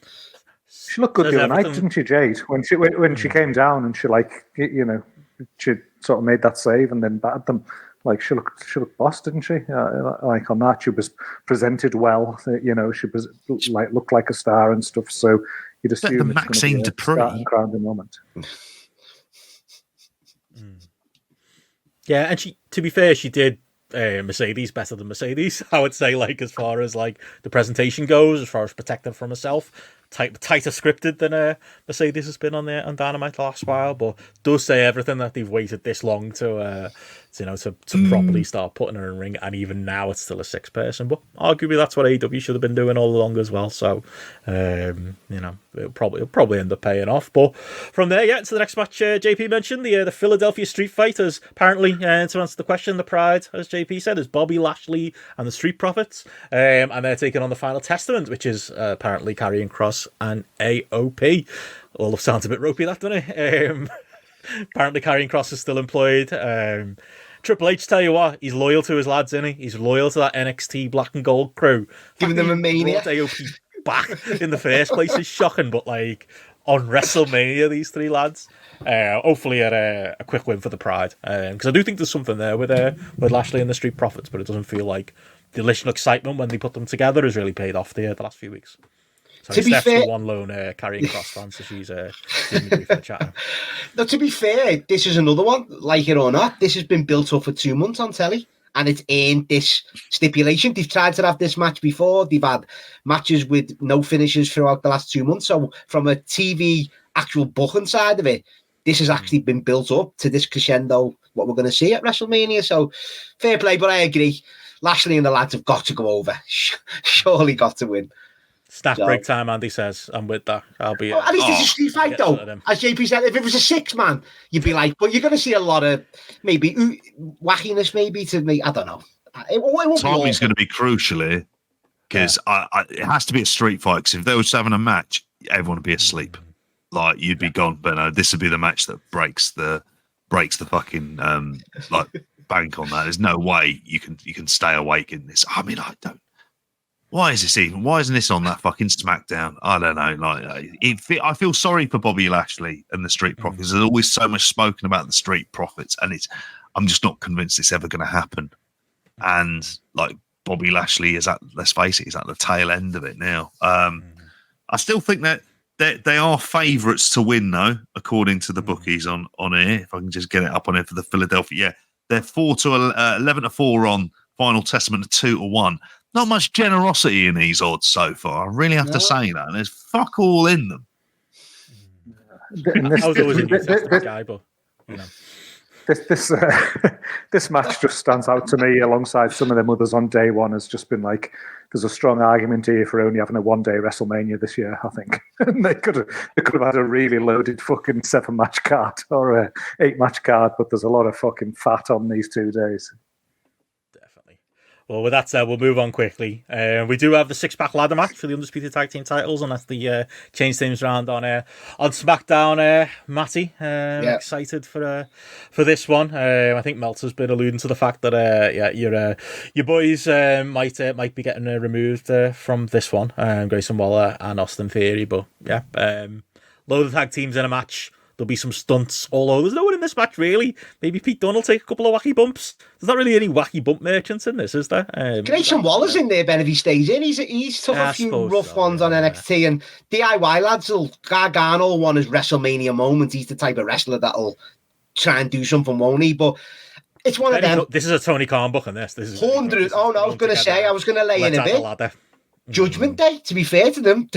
She looked good the other night, didn't she, Jade? When she came down and she she sort of made that save and then battered them. Like she looked boss, didn't she? Like on that, she was presented well. She was looked like a star and stuff. So you'd assume it's Maxine going to be a starting grounding moment. Yeah, and to be fair, she did Mercedes better than Mercedes. I would say, like as far as like the presentation goes, as far as protecting from herself, tighter scripted than Mercedes has been on Dynamite the last while. But does say everything that they've waited this long to properly start putting her in ring, and even now it's still a 6-person. But arguably that's what AEW should have been doing all along as well. So it'll probably end up paying off. But from there, to the next match, JP mentioned the Philadelphia Street Fight is apparently, to answer the question, the Pride, as JP said, is Bobby Lashley and the Street Profits, and they're taking on the Final Testament, which is apparently Karrion Kross and AOP. All sounds a bit ropey, that, doesn't it? Apparently Karrion Kross is still employed. Triple H, tell you what, he's loyal to his lads, isn't he? He's loyal to that NXT Black and Gold crew. Giving them a mania. AOP back in the first place is shocking, but like on WrestleMania, these three lads, hopefully at a quick win for the Pride, because I do think there's something there with Lashley and the Street Profits, but it doesn't feel like the initial excitement when they put them together has really paid off the last few weeks. So to be fair, one lone Karrion Kross fan, so she's giving me for the chat. No, to be fair, this is another one, like it or not. This has been built up for 2 months on telly, and it's earned this stipulation. They've tried to have this match before. They've had matches with no finishes throughout the last 2 months. So from a TV actual booking side of it, this has actually been built up to this crescendo, what we're going to see at WrestleMania. So fair play, but I agree. Lashley and the lads have got to go over. Surely got to win. Stat break time, Andy says. I'm with that. I'll be. At least it's a street fight, though. As JP said, if it was a 6-man, you'd be like, well, you're going to see a lot of maybe wackiness, maybe to me. I don't know. Timing's going to be crucial here, because it has to be a street fight. Because if they were having a match, everyone would be asleep. Like you'd be gone. But no, this would be the match that breaks the fucking like bank on that. There's no way you can stay awake in this. I mean, I don't. Why isn't this on that fucking SmackDown? I don't know. Like, I feel sorry for Bobby Lashley and the Street Profits. There's always so much spoken about the Street Profits, and I'm just not convinced it's ever going to happen. And like Bobby Lashley is let's face it, he's at the tail end of it now. I still think that they are favourites to win, though, according to the bookies on here. If I can just get it up on here for the Philadelphia, they're 11-4 on Final Testament, 2-1. Not much generosity in these odds so far. I really have to say that. There's fuck all in them. I was always a guy, but you know. This match just stands out to me alongside some of them others on day one. Has just been like, there's a strong argument here for only having a 1-day WrestleMania this year, I think. And they could have had a really loaded fucking 7-match card or a 8-match card, but there's a lot of fucking fat on these 2 days. Well, with that said, we'll move on quickly. We do have the six-pack ladder match for the Undisputed Tag Team titles, and that's the change teams round on SmackDown. Matty, excited for this one. I think Meltzer's been alluding to the fact that your boys might be getting removed from this one. Grayson Waller and Austin Theory, but yeah, load of tag teams in a match. There'll be some stunts all over. There's no one in this match, really. Maybe Pete Dunne will take a couple of wacky bumps. There's not really any wacky bump merchants in this, is there? Grayson Waller's in there, Ben, if he stays in. He's took a few rough ones on NXT, and DIY lads Gargano won his WrestleMania moment. He's the type of wrestler that'll try and do something, won't he? But it's one of them. This is a Tony Khan book, and this is 100. Oh no, I was going to lay in a bit. Judgment Day, to be fair to them,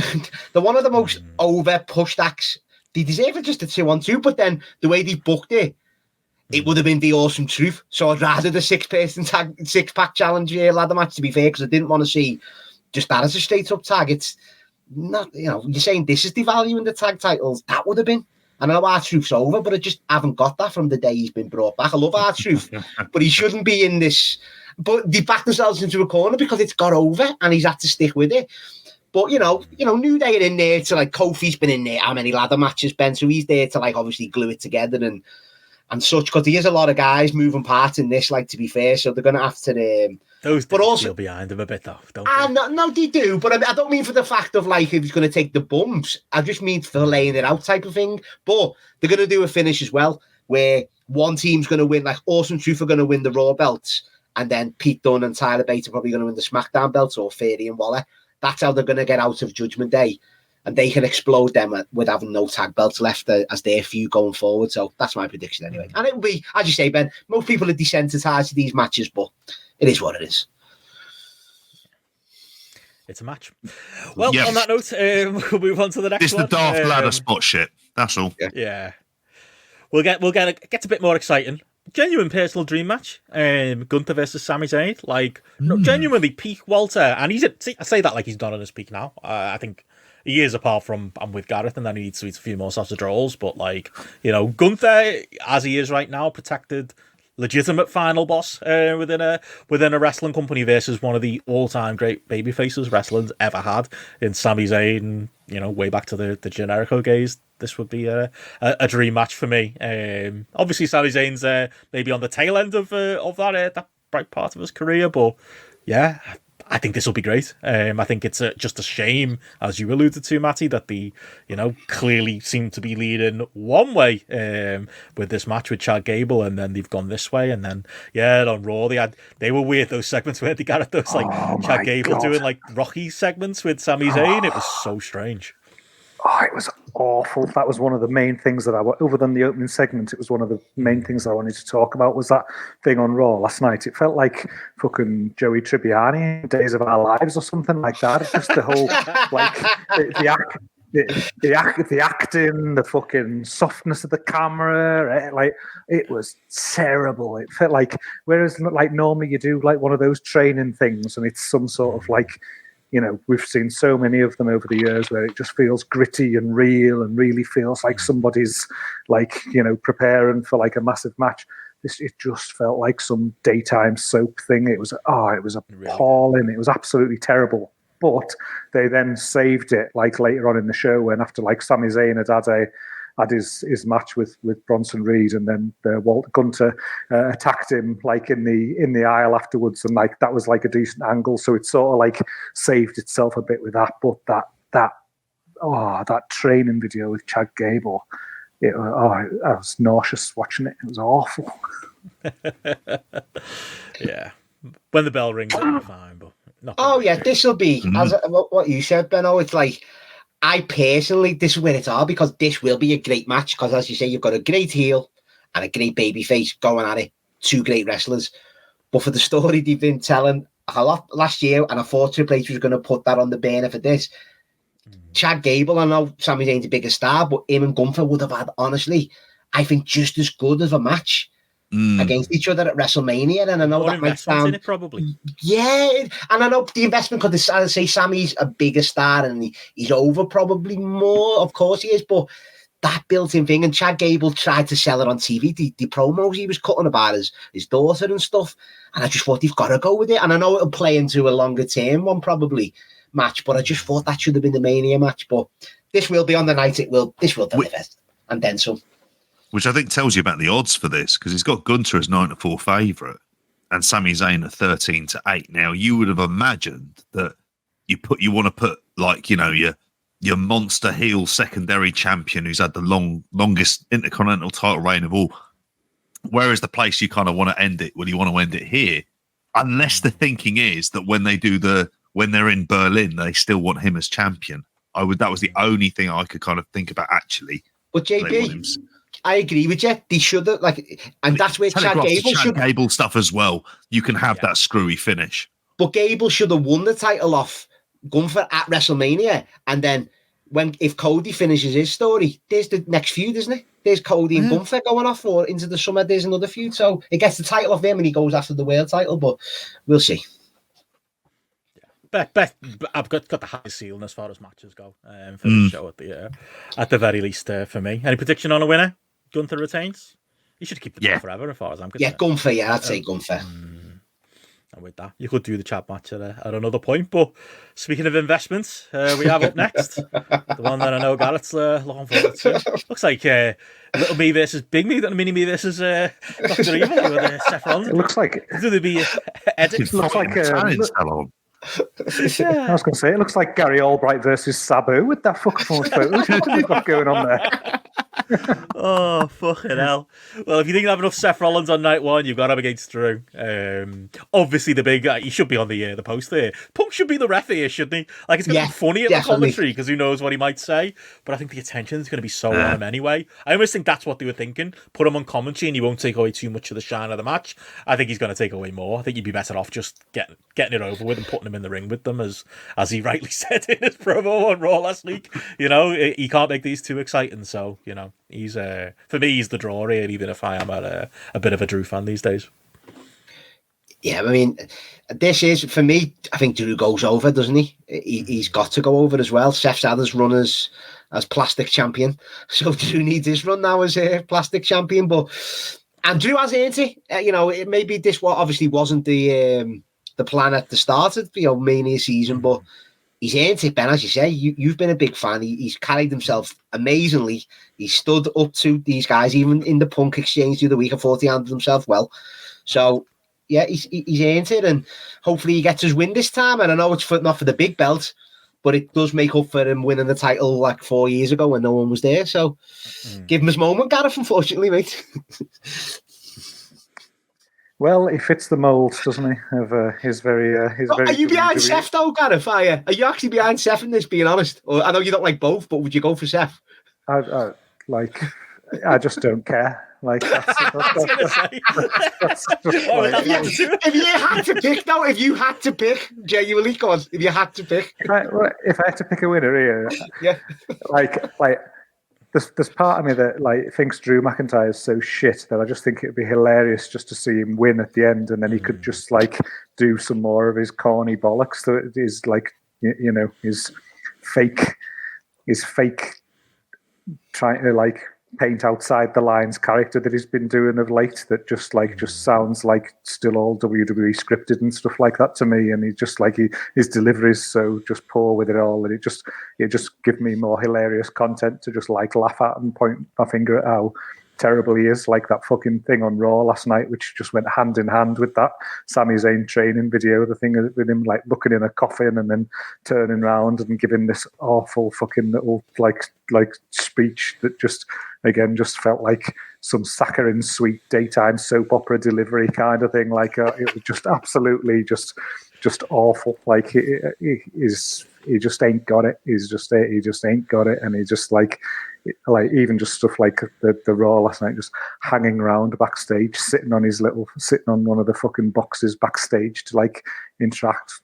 they're one of the most over-pushed acts. They deserve it just a 2-on-2, but then the way they booked it, it would have been the awesome truth. So I'd rather the six-pack challenge ladder match, to be fair, because I didn't want to see just that as a straight-up tag. It's not, you're saying this is devaluing the tag titles. That would have been. I know R-Truth's over, but I just haven't got that from the day he's been brought back. I love R-Truth, but he shouldn't be in this. But they backed themselves into a corner because it's got over and he's had to stick with it. But, New Day are in there to, Kofi's been in there, how many ladder matches, Ben? So he's there to, obviously glue it together and such, because there is a lot of guys moving parts in this, to be fair, so they're going to have to... Those but also feel behind him a bit, though, don't they? No, they do, but I don't mean for the fact of, if he's going to take the bumps. I just mean for laying it out type of thing. But they're going to do a finish as well, where one team's going to win, Awesome Truth are going to win the Raw belts, and then Pete Dunne and Tyler Bate are probably going to win the SmackDown belts, or Theory and Waller. That's how they're going to get out of Judgment Day. And they can explode them with having no tag belts left as their feud going forward. So that's my prediction anyway. And it will be, as you say, Ben, most people are desensitized to these matches, but it is what it is. It's a match. Well, on that note, we'll move on to the next one. It's the Darth Ladder spot shit. That's all. Yeah. We'll get a bit more exciting. Genuine personal dream match. Gunther versus Sami Zayn. Genuinely peak Walter. And I say that like he's not on his peak now. I think he is, apart from I'm with Gareth, and then he needs to eat a few more sausage rolls. But Gunther, as he is right now, protected, legitimate final boss within a wrestling company versus one of the all-time great babyfaces wrestling's ever had in Sami Zayn. Way back to the Generico days. This would be a dream match for me. Obviously, Sami Zayn's maybe on the tail end of that bright part of his career, but yeah, I think this will be great. I think it's just a shame, as you alluded to, Matty, that the clearly seem to be leading one way with this match with Chad Gable, and then they've gone this way, and then on Raw they were weird, those segments where they got those Chad Gable doing Rocky segments with Sami Zayn. It was so strange. Oh, it was awful. That was one of the main things that other than the opening segment, it was one of the main things I wanted to talk about, was that thing on Raw last night. It felt like fucking Joey Tribbiani, Days of Our Lives or something like that. It's just the whole, the acting, the fucking softness of the camera, it was terrible. It felt whereas normally you do one of those training things and it's some sort of we've seen so many of them over the years where it just feels gritty and real and really feels like somebody's preparing for a massive match. It just felt like some daytime soap thing. It was appalling. It was absolutely terrible. But they then saved it later on in the show when after Sami Zayn had his match with Bronson Reed, and then Walter Gunter attacked him in the aisle afterwards, and that was a decent angle, so it sort of saved itself a bit with that. But that training video with Chad Gable, I was nauseous watching it. It was awful. Yeah, when the bell rings, it'll be fine. But this will be as what you said, Benno. It's I personally, this is where it's hard, because this will be a great match, because as you say, you've got a great heel and a great babyface going at it, two great wrestlers. But for the story they've been telling a lot last year, and I thought Triple H was going to put that on the burner for this, Chad Gable, I know Sami Zayn's a bigger star, but him and Gunther would have had, honestly, I think just as good of a match against each other at WrestleMania. And I know that might sound in it, probably. Yeah, and I know the investment, because as I say, Sammy's a bigger star and he's over probably more. Of course he is, but that built-in thing. And Chad Gable tried to sell it on TV, the promos he was cutting about his daughter and stuff. And I just thought they've got to go with it. And I know it'll play into a longer term one probably match, but I just thought that should have been the Mania match. But this will be on the night. This will deliver, and then some. Which I think tells you about the odds for this, because he's got Gunter as 9-4 favourite and Sami Zayn at 13-8. Now you would have imagined that you want to put like, you know, your monster heel secondary champion who's had the longest intercontinental title reign of all. Where is the place you kind of want to end it? Well, you want to end it here, unless the thinking is that when they're in Berlin, they still want him as champion. That was the only thing I could kind of think about actually. But JB, I agree with you. They should have and that's where Chad Gable stuff as well. You can have that screwy finish. But Gable should have won the title off Gunther at WrestleMania, and then if Cody finishes his story, there's the next feud, isn't it? There's Cody and Gunther going off, or into the summer. There's another feud, so it gets the title off him, and he goes after the world title. But we'll see. Beth, I've got the highest ceiling as far as matches go for the show at the very least for me. Any prediction on a winner? Gunther retains. You should keep the belt forever, as far as I'm concerned. Yeah, Gunther. Yeah, I'd say Gunther. And with that, you could do the chat match at another point. But speaking of investments, we have up next the one that I know Garrett's looking forward to. Looks like Little Me versus Big Me, Mini Me versus Dr. Evil with Seth Rollins. It looks like do there be edits? It looks like I was going to say, it looks like Gary Albright versus Sabu with that fucking photos we've got going on there. Oh, fucking hell. Well, if you didn't have enough Seth Rollins on night one, you've got him against Drew. Obviously, the big guy, he should be on the post there. Punk should be the ref here, shouldn't he? Like, it's going to be funny at the commentary because who knows what he might say. But I think the attention is going to be so on him anyway. I almost think that's what they were thinking. Put him on commentary and he won't take away too much of the shine of the match. I think he's going to take away more. I think you'd be better off just getting it over with and putting him in the ring with them, as he rightly said in his promo on Raw last week. You know, he can't make these too exciting. So, you know, he's for me, he's the draw here, even if I am a bit of a Drew fan these days. Yeah, I mean, this is, for me, I think Drew goes over, doesn't he? He's got to go over as well. Seth's had his run as plastic champion, so Drew needs his run now as a plastic champion. And Drew has earned it. You know, maybe this obviously wasn't the plan at the start of Mania season, but he's earned it, Ben. As you say, you've been a big fan. He's carried himself amazingly. He stood up to these guys, even in the Punk exchange the other week. I thought he handled himself well. So, yeah, he's earned it, and hopefully he gets his win this time. And I know it's not for the big belt, but it does make up for him winning the title like 4 years ago when no one was there. So, give him his moment, Gareth, unfortunately, mate. Well, he fits the mould, doesn't he? Of his very. Are you behind Seth though, Gareth? Are you actually behind Seth in this? Being honest, or I know you don't like both, but would you go for Seth? I just don't care. Like, if you had to pick, though, genuinely, go on. If you had to pick, if I had to pick a winner here, yeah, like. There's part of me that like thinks Drew McIntyre is so shit that I just think it'd be hilarious just to see him win at the end, and then he could just like do some more of his corny bollocks that is like his fake trying to like paint outside the lines character that he's been doing of late that just sounds like still all WWE scripted and stuff like that to me, and he just like his delivery is so just poor with it all, and it just gives me more hilarious content to just like laugh at and point my finger at how terrible he is, like that fucking thing on Raw last night, which just went hand in hand with that Sami Zayn training video, the thing with him like looking in a coffin and then turning around and giving this awful fucking little like speech that just felt like some saccharine sweet daytime soap opera delivery kind of thing. Like it was just absolutely just awful. Like he just ain't got it. He just ain't got it, and he just like even just stuff like the Raw last night, just hanging around backstage, sitting on one of the fucking boxes backstage to like interact.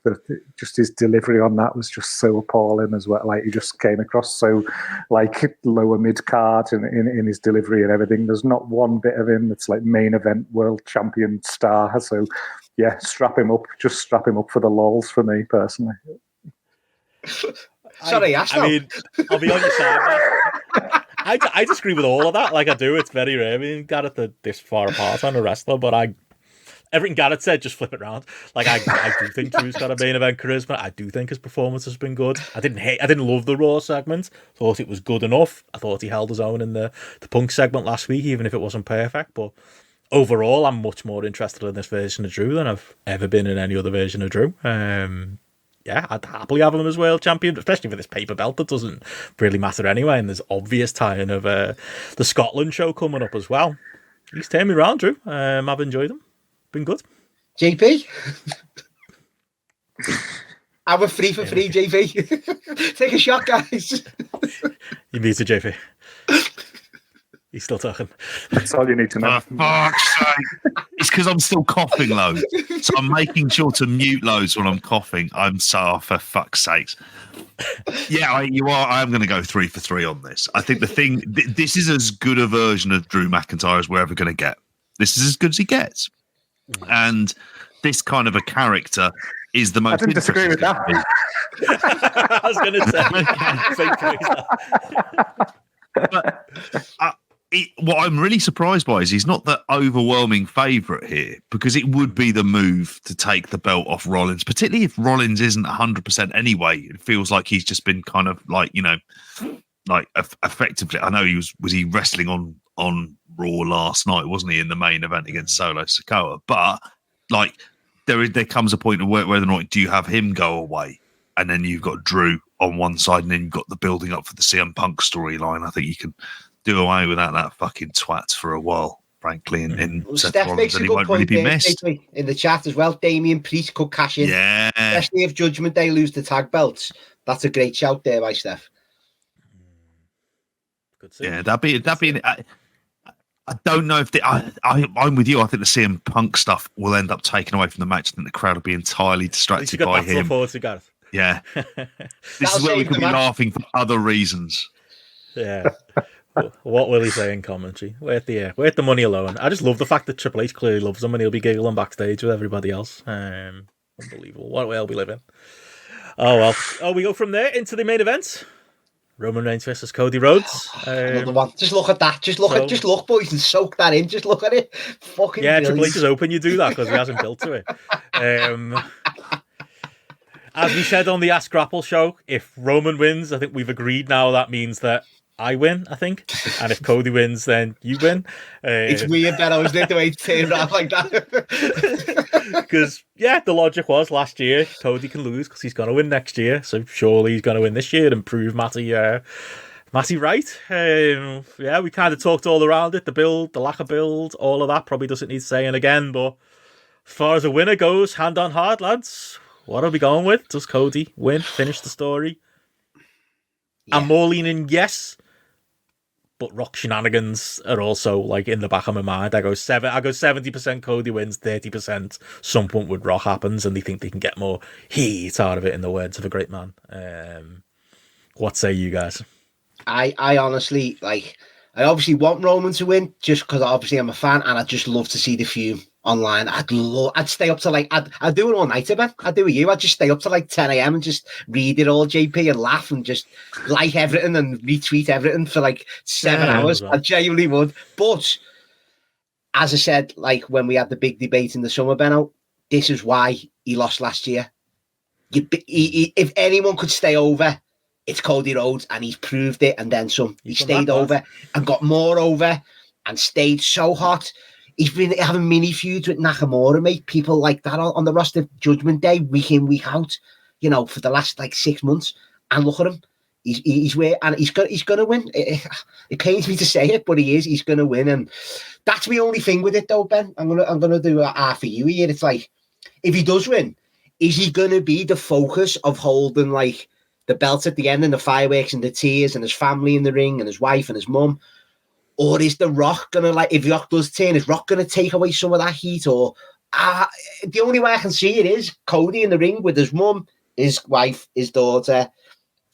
Just his delivery on that was just so appalling as well. Like he just came across so like lower mid card in his delivery and everything. There's not one bit of him that's like main event world champion star. So yeah, strap him up for the lols for me personally. Sorry, Ash. I mean, I'll be on your side. I disagree with all of that. Like I do, it's very rare. I mean, Garrett this far apart on a wrestler, but everything Garrett said, just flip it around. Like I do think Drew's got a main event charisma. I do think his performance has been good. I didn't love the Raw segment. Thought it was good enough. I thought he held his own in the Punk segment last week, even if it wasn't perfect. But overall, I'm much more interested in this version of Drew than I've ever been in any other version of Drew. Yeah, I'd happily have him as world champion, especially for this paper belt that doesn't really matter anyway. And there's obvious tie-in of the Scotland show coming up as well. He's turned me around, Drew. I've enjoyed him. Been good. JP? Our 3 for 3, JP. Take a shot, guys. You muted JP. He's still talking. That's all you need to know. For fuck's sake. It's because I'm still coughing loads. So I'm making sure to mute loads when I'm coughing. I'm so, for fuck's sakes. Yeah, you are. I am going to go 3 for 3 on this. I think this is as good a version of Drew McIntyre as we're ever going to get. This is as good as he gets. And this kind of a character is the most. I didn't disagree with that. I was going to say. But what I'm really surprised by is he's not the overwhelming favourite here, because it would be the move to take the belt off Rollins, particularly if Rollins isn't 100% anyway. It feels like he's just been kind of like, effectively. I know was he wrestling on Raw last night, wasn't he, in the main event against Solo Sikoa? But like there comes a point of whether or not do you have him go away, and then you've got Drew on one side, and then you've got the building up for the CM Punk storyline. I think you can do away without that fucking twat for a while, frankly, in Seth Steph Rollins, makes a and he good won't point really be missed. in the chat as well. Damian Priest could cash in, Yeah, especially if Judgment Day lose the tag belts. That's a great shout there by Steph. Good to see. yeah, that'd be. I don't know if I'm with you. I think the CM Punk stuff will end up taken away from the match. I think the crowd will be entirely distracted by him. Forward to Gareth. Yeah, this is where we could be laughing for other reasons. Yeah. What will he say in commentary? Where's the money alone? I just love the fact that Triple H clearly loves him and he'll be giggling backstage with everybody else. Unbelievable. What world we live in. Oh, well. Oh, we go from there into the main event. Roman Reigns versus Cody Rhodes. Another one. Just look at that. Just look, boys, and soak that in. Just look at it. Fucking yeah, brilliant. Triple H is hoping you do that because he hasn't built to it. As we said on the Ask Grapple show, if Roman wins, I think we've agreed now that means that I win, I think. And if Cody wins, then you win. It's weird that I was there the way to turn around like that. Because, yeah, the logic was last year, Cody can lose because he's going to win next year. So surely he's going to win this year and prove Matty right. Yeah, we kind of talked all around it. The build, the lack of build, all of that probably doesn't need saying again. But as far as a winner goes, hand on heart, lads, what are we going with? Does Cody win, finish the story? Yeah. I'm more leaning yes. But Rock shenanigans are also like in the back of my mind. I go 70% Cody wins, 30% something with Rock happens, and they think they can get more heat out of it, in the words of a great man. What say you guys? I honestly I obviously want Roman to win just because obviously I'm a fan and I just love to see the feud online. I'd stay up to I'd do it all night, man. I'd do it with you. I'd just stay up to 10 a.m. and just read it all, JP, and laugh and just like everything and retweet everything for 7 hours. I genuinely would. But as I said, when we had the big debate in the summer, Benno, this is why he lost last year. If anyone could stay over, it's Cody Rhodes, and he's proved it and then some. He stayed over and got more over and stayed so hot. He's been having mini feuds with Nakamura, mate. People like that on the roster, Judgment Day, week in, week out, for the last 6 months. And look at him. He's where, and he's going to win. It pains me to say it, but he is. He's going to win, and that's my only thing with it, though, Ben. I'm gonna do a for you here. It's if he does win, is he going to be the focus of holding the belt at the end and the fireworks and the tears and his family in the ring and his wife and his mum? Or is The Rock going to, if Rock does turn, is Rock going to take away some of that heat? Or the only way I can see it is Cody in the ring with his mum, his wife, his daughter,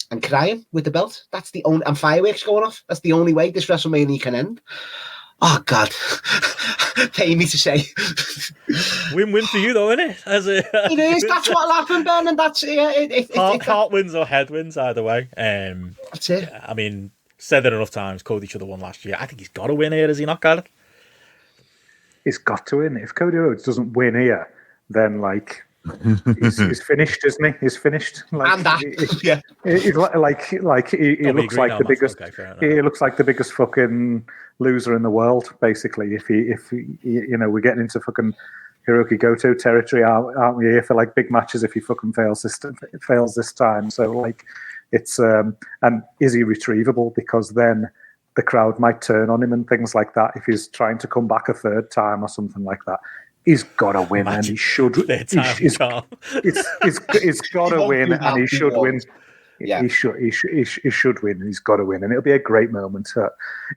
and crying with the belt. That's the only, and fireworks going off. That's the only way this WrestleMania can end. Oh, God. Pay me to say. Win-win for you, though, isn't it? It is. That's what'll happen, Ben, and that's heart wins or head wins, either way. That's it. I mean, said it enough times. Cody should have won last year. I think he's got to win here. Has he not got it? He's got to win. If Cody Rhodes doesn't win here, then like he's finished, isn't he? He's finished. Like, And that, yeah. He's like he looks like the biggest. Okay, He looks like the biggest fucking loser in the world, basically. If we're getting into fucking Hiroki Goto territory, aren't we here for like big matches? If he fucking fails this time, so like it's and is he retrievable? Because then the crowd might turn on him and things like that if he's trying to come back a third time or something like that. He's got to win, and he should. He's got to win, and he should win. Yeah. He should win. He's got to win, and it'll be a great moment.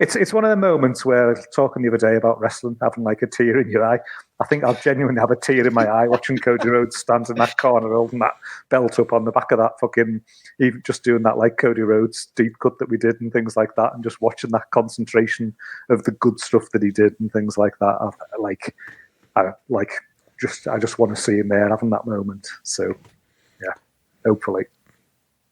It's one of the moments where, talking the other day about wrestling, having like a tear in your eye. I think I'll genuinely have a tear in my eye watching Cody Rhodes stand in that corner holding that belt up on the back of that fucking, even just doing that like Cody Rhodes deep cut that we did and things like that, and just watching that concentration of the good stuff that he did and things like that. I just want to see him there having that moment. So yeah, hopefully.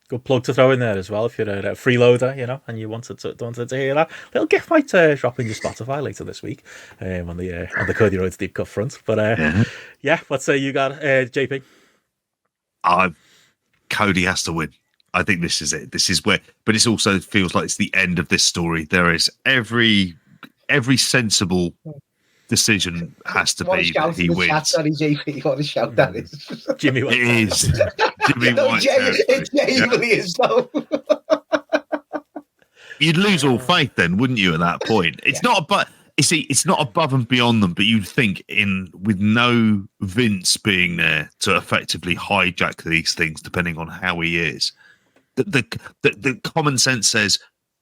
Good plug to throw in there as well if you're a freeloader, and you wanted to hear that. Little gift might drop in your Spotify later this week on the Cody Rhodes deep cut front. But yeah, what say you got, JP? Cody has to win. I think this is it. This is where, but it also feels like it's the end of this story. There is every sensible decision has to be that he wins. Sorry, JP, what a shout that is. Jimmy White. It is. Jimmy White. It genuinely is, though. You'd lose all faith then, wouldn't you, at that point? It's not it's not above and beyond them, but you'd think with no Vince being there to effectively hijack these things, depending on how he is, the common sense says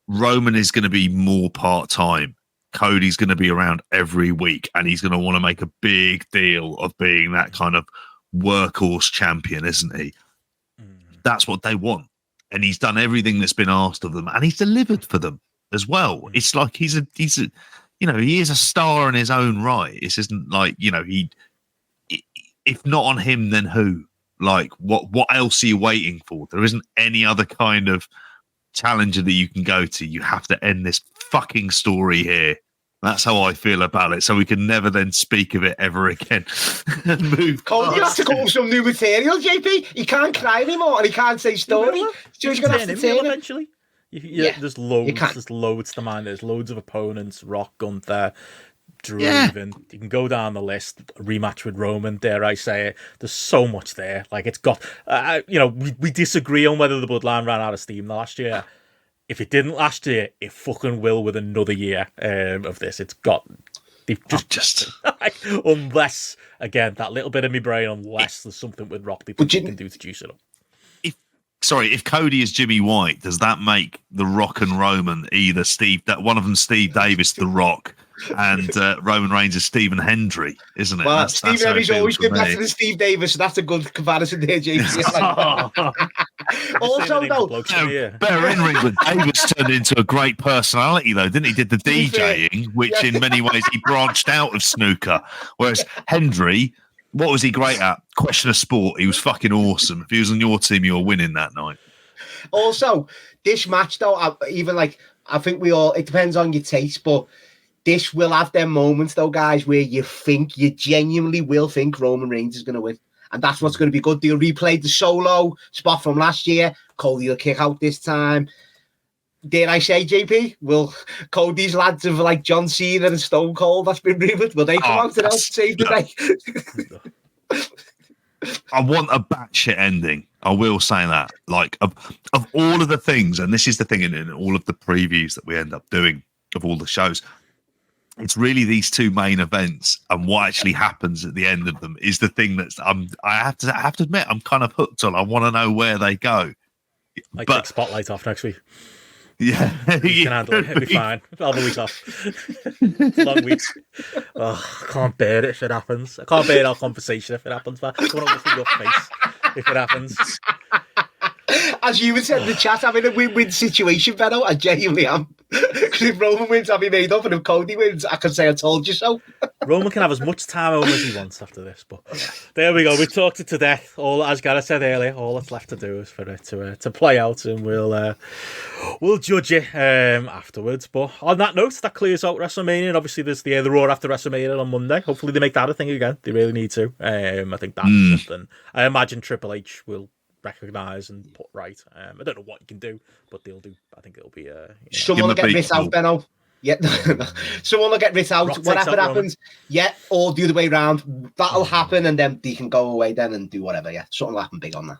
Roman is going to be more part-time. Cody's going to be around every week, and he's going to want to make a big deal of being that kind of workhorse champion, isn't he? That's what they want. And he's done everything that's been asked of them, and he's delivered for them as well. It's like he is a star in his own right. This isn't like, if not on him, then who? Like, what else are you waiting for? There isn't any other kind of challenger that you can go to. You have to end this fucking story here. That's how I feel about it. So we can never then speak of it ever again. Cody has to go with some new material, JP. He can't cry anymore, and he can't say story. So he's going to have to turn him. Eventually. There's loads to mind. There's loads of opponents. Rock, Gunther, Drew, even. You can go down the list. Rematch with Roman, dare I say it. There's so much there. Like, it's got... we disagree on whether the Bloodline ran out of steam last year. If it didn't last year, it fucking will with another year of this. It's got... unless, again, that little bit of my brain, unless there's something with Rock they can do to juice it up. If Cody is Jimmy White, does that make The Rock and Roman either one of them Steve Davis, The Rock, and Roman Reigns is Stephen Hendry, isn't it? Well, Steve Hendry's always been better than Steve Davis, so that's a good comparison there, James. Also, though, better in ring than Davis turned into a great personality, though, didn't he? Did the DJing, which in many ways he branched out of snooker, whereas Hendry, what was he great at? Question of sport. He was fucking awesome. If he was on your team, you were winning that night. Also, this match, though, I think it depends on your taste, but this will have them moments, though, guys, where you genuinely will think Roman Reigns is going to win. And that's what's going to be good. They'll replay the solo spot from last year. Cody will kick out this time. Dare I say, JP, will Cody's lads of like John Cena and Stone Cold, that's been rumoured, will they come out and help save the day? I want a batshit ending. I will say that. Like, of all of the things, and this is the thing in all of the previews that we end up doing of all the shows, it's really these two main events, and what actually happens at the end of them is the thing that's I have to admit I'm kind of hooked on. I want to know where they go. Like, take Spotlight off next week. Yeah, you can handle it. It'll be fine. I'll have a week off. It's a long week. Oh, I can't bear it if it happens. I can't bear our conversation if it happens. Man. I want to look at your face if it happens. As you would say in the chat, I'm in a win-win situation, Benno. I genuinely am. Because if Roman wins, I'll be made up, and if Cody wins, I can say I told you so. Roman can have as much time home as he wants after this, but there we go. We talked it to death. All, as Gareth said earlier, all that's left to do is for it to play out, and we'll judge it afterwards. But on that note, that clears out WrestleMania. And obviously, there's the Raw after WrestleMania on Monday. Hopefully, they make that a thing again. They really need to. I think that's something I imagine Triple H will recognise and put right. I don't know what you can do, but they'll do. I think it'll be someone will get writ out, Benno. Yeah, someone will get writ out. Rock Whatever out happens, yeah, or the other way around. That'll happen, and then they can go away then and do whatever. Yeah, something will happen big on that.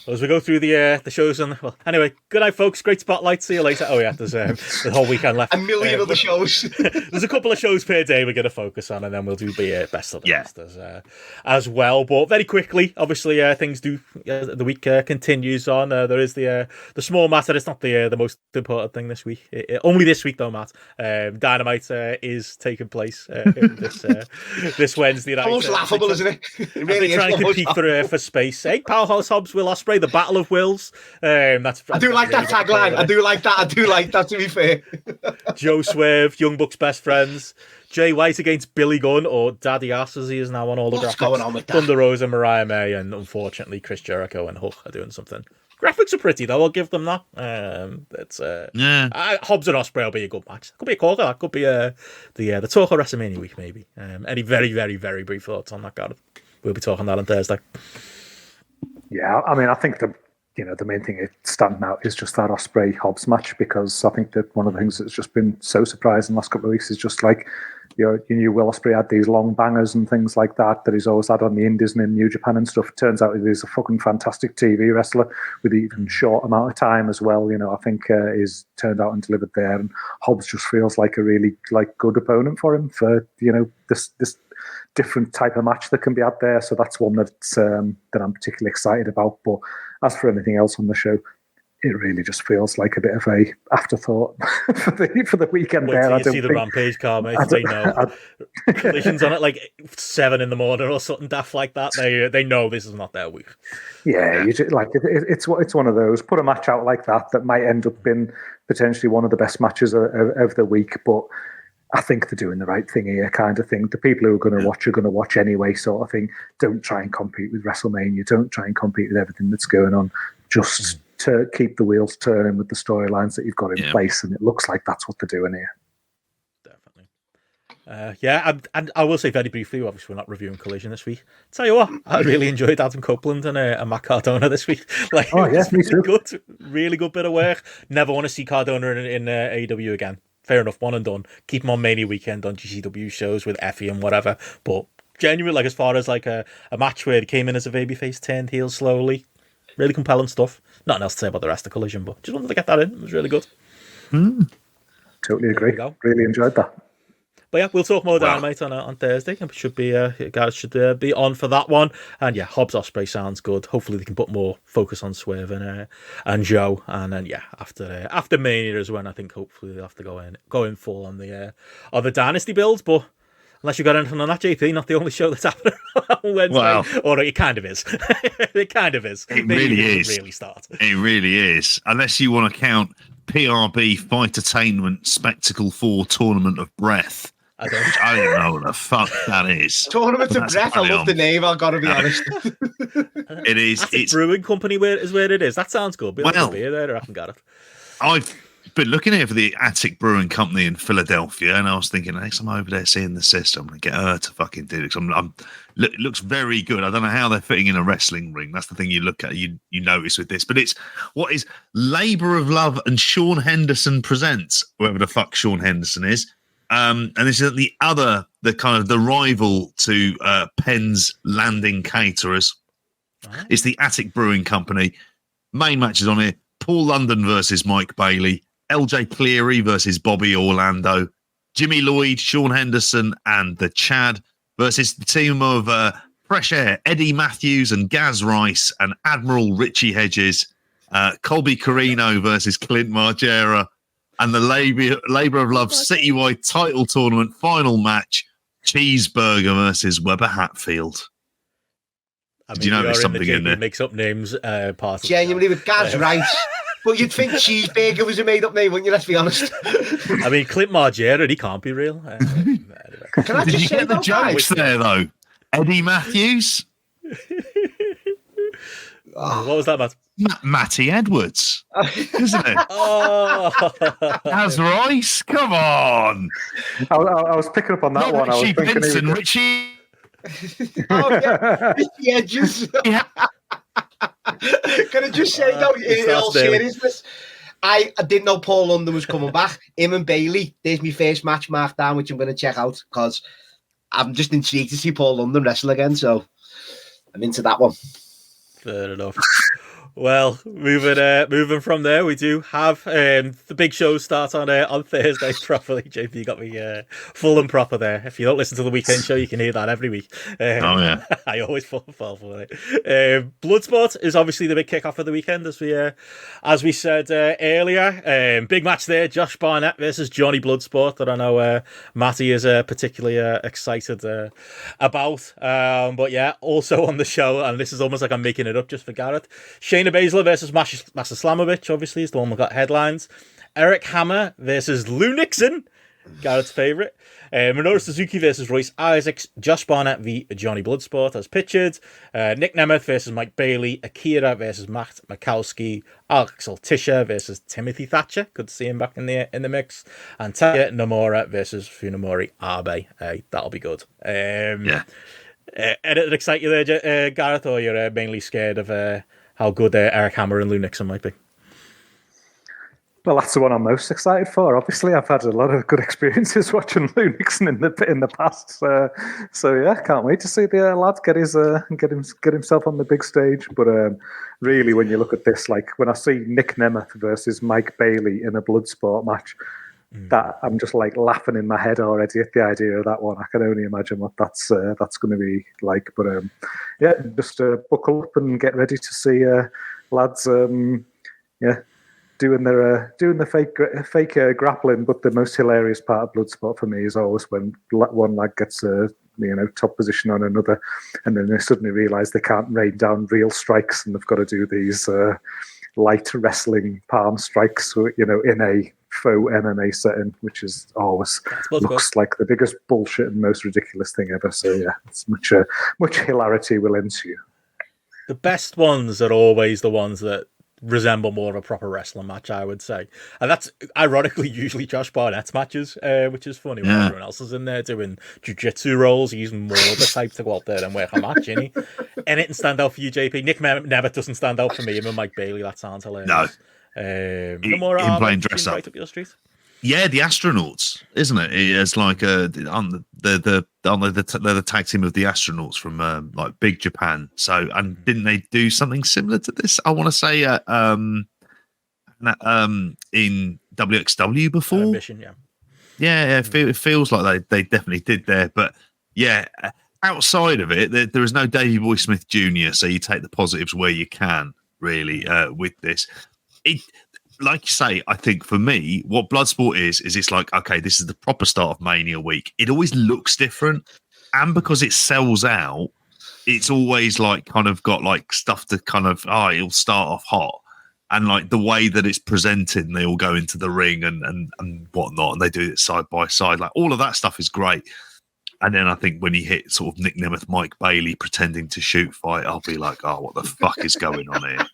As we go through the shows, well, anyway, good night, folks. Great spotlight. See you later. Oh yeah, there's the whole weekend left. A million other shows. There's a couple of shows per day we're going to focus on, and then we'll do the best of the rest as well. But very quickly, obviously, things do. The week continues on. There is the small matter. It's not the most important thing this week. Only this week, though, Matt. Dynamite is taking place this Wednesday night. Almost laughable, isn't it? It really trying to compete for space. Hey, Powerhouse Hobbs, Will Ospreay, the Battle of Wills. I do like that tagline. I do like that. To be fair, Joe Swerve, Young Bucks best friends. Jay White against Billy Gunn, or Daddy Ass as he is now on all the What's graphics. going on with that? Thunder Rosa, Mariah May, and unfortunately Chris Jericho and Hook are doing something. Graphics are pretty though. I'll give them that. Hobbs and Ospreay will be a good match. Could be a corker. That could be the talk of WrestleMania week maybe. Any very very very brief thoughts on that, Gareth? We'll be talking that on Thursday. Yeah, I mean, I think the main thing standing out is just that Ospreay Hobbs match, because I think that one of the things that's just been so surprising the last couple of weeks is just like, you knew Will Ospreay had these long bangers and things like that he's always had on the Indies and in New Japan and stuff. It turns out he's a fucking fantastic TV wrestler with an even short amount of time as well. I think he's turned out and delivered there, and Hobbs just feels like a really good opponent for him for this different type of match that can be out there. So that's one that I'm particularly excited about. But as for anything else on the show, it really just feels like a bit of a afterthought for the weekend. Wait till you see the Rampage card, mate. They know collisions on it like 7 a.m. or something daft like that. They know this is not their week. Yeah, it's one of those. Put a match out like that might end up being potentially one of the best matches of the week, but I think they're doing the right thing here, kind of thing. The people who are going to watch anyway, sort of thing. Don't try and compete with WrestleMania. Don't try and compete with everything that's going on. Just to keep the wheels turning with the storylines that you've got in place, and it looks like that's what they're doing here. Definitely. And I will say very briefly, obviously we're not reviewing Collision this week. Tell you what, I really enjoyed Adam Copeland and Matt Cardona this week. Me too. Good, really good bit of work. Never want to see Cardona in AEW again. Fair enough, one and done. Keep him on Mania weekend on GCW shows with Effie and whatever. But genuinely, as far as a match where he came in as a babyface, turned heel slowly, really compelling stuff. Nothing else to say about the rest of Collision, but just wanted to get that in. It was really good. Totally agree. Really enjoyed that. But yeah, we'll talk more Dynamite on Thursday. Should be guys should be on for that one. And yeah, Hobbs Ospreay sounds good. Hopefully they can put more focus on Swerve and Joe. And then after Mania is when I think hopefully they'll have to go in full on the Dynasty builds. But unless you got anything on that, JP, not the only show that's happening on Wednesday. Well, or it kind of is. It kind of is. It really is. Really start. It really is. Unless you want to count PRB Fightertainment Spectacle 4 Tournament of Breath. I don't know what the fuck that is. Tournament of Breath. I love the name. I've got to be honest. It is. It's brewing company where it is. That sounds good. Well, beer there, I haven't got it. I've been looking here for the Attic Brewing Company in Philadelphia, and I was thinking, next time I'm over there seeing the system, I'm going to get her to fucking do it. It looks very good. I don't know how they're fitting in a wrestling ring. That's the thing you look at, you notice with this. But it's what is Labour of Love and Sean Henderson presents, whoever the fuck Sean Henderson is. And this is the rival to Penn's Landing Caterers. Uh-huh. It's the Attic Brewing Company. Main matches on here: Paul London versus Mike Bailey, LJ Cleary versus Bobby Orlando, Jimmy Lloyd, Sean Henderson, and the Chad versus the team of Fresh Air, Eddie Matthews and Gaz Rice, and Admiral Richie Hedges, Colby Carino versus Clint Margera, and the Labour of Love Citywide title tournament final match, Cheeseburger versus Weber Hatfield. I mean, did you notice something in there? Mix up names, part genuinely with Gaz Rice. But you'd think cheeseburger was a made-up name, wouldn't you? Let's be honest. I mean, Clint Margera, he can't be real. Anyway. Can I Did just you say get the though, guys? jokes there, though? Eddie Matthews? What was that, Matt? Matty Edwards, isn't it? Oh, As Rice? Come on. I was picking up on that Not one. I was Richie thinking he Benson, was- Richie. Oh, yeah. Richie Edges. Yeah. Can I just say though, in all Daily. seriousness, I didn't know Paul London was coming back. Him and Bailey, there's my first match marked down, which I'm going to check out because I'm just intrigued to see Paul London wrestle again. So I'm into that one. fair enough. Well, moving from there, we do have the big show start on Thursday properly. JP, you got me full and proper there. If you don't listen to the weekend show, you can hear that every week. Oh, yeah. I always fall for it. Bloodsport is obviously the big kickoff of the weekend, as we said earlier. Big match there, Josh Barnett versus Johnny Bloodsport, that I know Matty is particularly excited about. But yeah, also on the show, and this is almost like I'm making it up just for Garrett, Shayna Baszler versus Master Slamovich, obviously, is the one that got headlines. Eric Hammer versus Lou Nixon, Garrett's favourite. Minoru Suzuki versus Royce Isaacs. Josh Barnett v Johnny Bloodsport as pictured. Nick Nemeth versus Mike Bailey. Akira versus Matt Makowski. Axel Tischer versus Timothy Thatcher. Good to see him back in the mix. And Taya Nomura versus Funamori Abe. That'll be good. Yeah. Anything excite you there, Gareth, or you're mainly scared of how good Eric Hammer and Lou Nixon might be? Well, that's the one I'm most excited for. Obviously, I've had a lot of good experiences watching Lou Nixon in the past. So yeah, can't wait to see the lad get himself on the big stage. But really, when you look at this, like when I see Nick Nemeth versus Mike Bailey in a Bloodsport match, that I'm just like laughing in my head already at the idea of that one. I can only imagine what that's going to be like. But yeah, just buckle up and get ready to see lads. Doing the fake grappling. But the most hilarious part of Bloodsport for me is always when one lad gets top position on another, and then they suddenly realise they can't rain down real strikes, and they've got to do these light wrestling palm strikes, in a faux MMA setting, which is always looks like the biggest bullshit and most ridiculous thing ever. So yeah, it's much hilarity will ensue. The best ones are always the ones that resemble more of a proper wrestling match, I would say. And that's ironically usually Josh Barnett's matches, which is funny when everyone else is in there doing jiu-jitsu rolls. He's more the type to go out there and work a match, isn't he? And it can stand out for you, JP. Nick Nemeth doesn't stand out for me. Even Mike Bailey, that sounds hilarious. No. No more him playing dress up. Right up your street. Yeah, the astronauts, isn't it? It's like they're the tag team of the astronauts from like Big Japan. So, and didn't they do something similar to this? I want to say in WXW before. Ambition, yeah. Yeah, it feels like they definitely did there. But yeah, outside of it, there is no Davey Boy Smith Jr. So you take the positives where you can, really, with this. Like you say, I think for me, what Bloodsport is it's like, okay, this is the proper start of Mania week. It always looks different. And because it sells out, it's always like kind of got like stuff to kind of, it'll start off hot. And like the way that it's presented, and they all go into the ring and whatnot, and they do it side by side. Like all of that stuff is great. And then I think when you hit sort of Nick Nemeth, Mike Bailey pretending to shoot fight, I'll be like, what the fuck is going on here?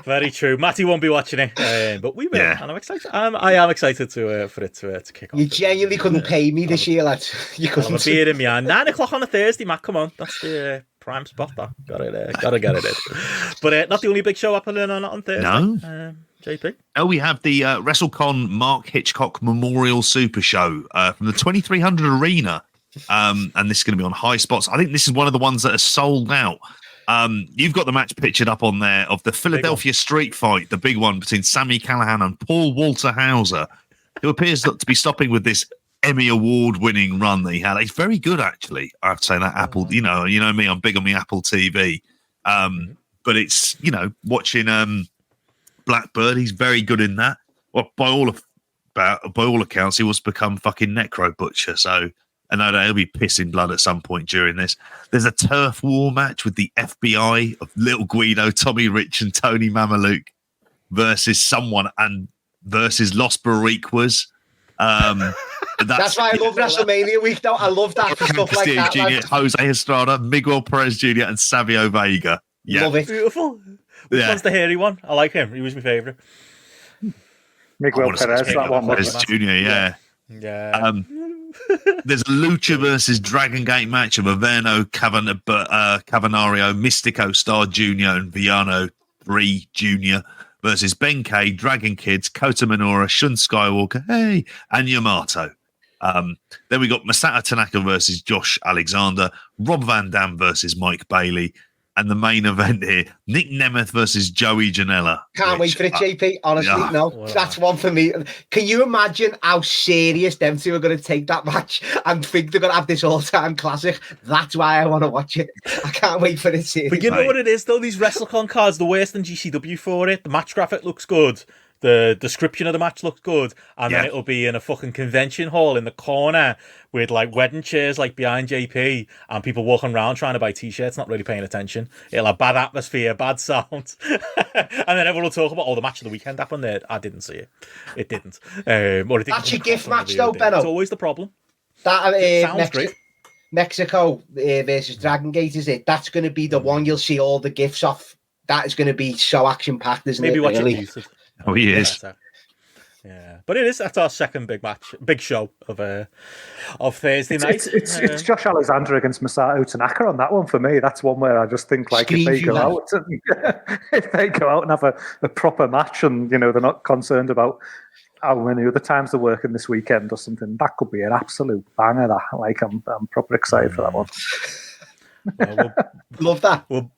Very true. Matty won't be watching it, but we will. Yeah. And I'm excited. I am excited for it to kick off. You genuinely couldn't pay me this year, lad. You I'm couldn't. a beer in my hand. 9 o'clock on a Thursday, Matt. Come on, that's the prime spot. That gotta get it in. But not the only big show happening on Thursday. No. JP. Oh, we have the WrestleCon Mark Hitchcock Memorial Super Show from the 2300 Arena, and this is going to be on High Spots. I think this is one of the ones that are sold out. You've got the match pictured up on there of the Philadelphia Street Fight, the big one between Sami Callihan and Paul Walter Hauser, who appears to be stopping with this Emmy Award-winning run that he had. He's very good, actually. I have to say that Apple, you know me, I'm big on the Apple TV. But it's, watching Blackbird, he's very good in that. Well, by all accounts, he was become fucking Necro Butcher. So and I know he'll be pissing blood at some point during this. There's a turf war match with the FBI of Little Guido, Tommy Rich, and Tony Mamaluke versus versus Los Boricuas. That's why I love WrestleMania week, though. I love that for stuff like that. Jr., Jose Estrada, Miguel Perez Jr., and Savio Vega. Yeah. Love it. Beautiful. Which one's the hairy one? I like him. He was my favourite. Miguel Perez, that one. Perez Jr., yeah. There's a Lucha versus Dragon Gate match of Averno, Cavanario, Mystico, Star Jr., and Viano 3 Jr. versus Ben K, Dragon Kids, Kota Minoura, Shun Skywalker, and Yamato. Then we got Masato Tanaka versus Josh Alexander, Rob Van Dam versus Mike Bailey, and the main event here, Nick Nemeth versus Joey Janela. Can't wait for it, JP. Honestly, no. That's one for me. Can you imagine how serious them two are going to take that match and think they're going to have this all-time classic? That's why I want to watch it. I can't wait for it. Serious. But you know what it is, though? These WrestleCon cards, the worse than GCW for it. The match graphic looks good. The description of the match looks good, and then it'll be in a fucking convention hall in the corner with like wedding chairs like behind JP and people walking around trying to buy t-shirts, not really paying attention. It'll have bad atmosphere, bad sound, and then everyone will talk about the match of the weekend happened there. I didn't see it. It didn't. Or it didn't. That's your gift match, though, Benno. It's always the problem. That sounds great. Mexico versus Dragon Gate, is it? That's going to be the one you'll see all the gifts off. That is going to be so action-packed, isn't it? Maybe watch really? it. Oh, he is. Yeah, but it is. That's our second big show of Thursday night. It's Josh Alexander against Masato Tanaka on that one for me. That's one where I just think like if they go out and have a proper match, and they're not concerned about how many other times they're working this weekend or something, that could be an absolute banger. That I'm proper excited for that one. Well, love that. We'll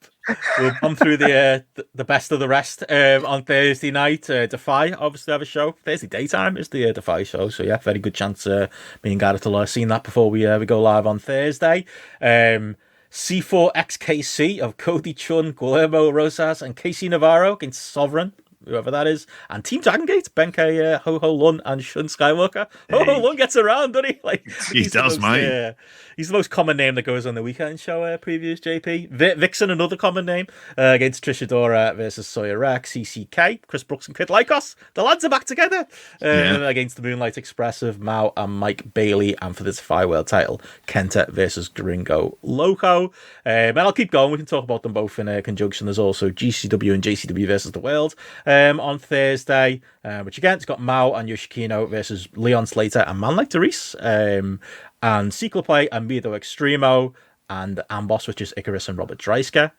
come through the best of the rest on Thursday night. Defy obviously have a show. Thursday daytime is the Defy show, so yeah, very good chance me and Garrett will have seen that before we go live on Thursday. C4XKC of Cody Chun, Guillermo Rosas, and Casey Navarro against Sovereign, whoever that is, and Team Dragon Gate, Benkei, Ho Ho Lun, and Shun Skywalker. Ho Ho Lun gets around, doesn't he? Like he does, mate. He's the most common name that goes on the weekend show previews, JP. Vixen, another common name, against Trish Adora versus Sawyer Rex, CCK, Chris Brooks and Kid Lycos. The lads are back together against the Moonlight Express of Mao and Mike Bailey, and for the Defy World title, Kenta versus Gringo Loco. And I'll keep going. We can talk about them both in conjunction. There's also GCW and JCW versus the World on Thursday, which again, it's got Mao and Yoshikino versus Leon Slater and Man Like Therese. And Sequel Play and Mido Extremo and Amboss, which is Icarus and Robert Dreisker.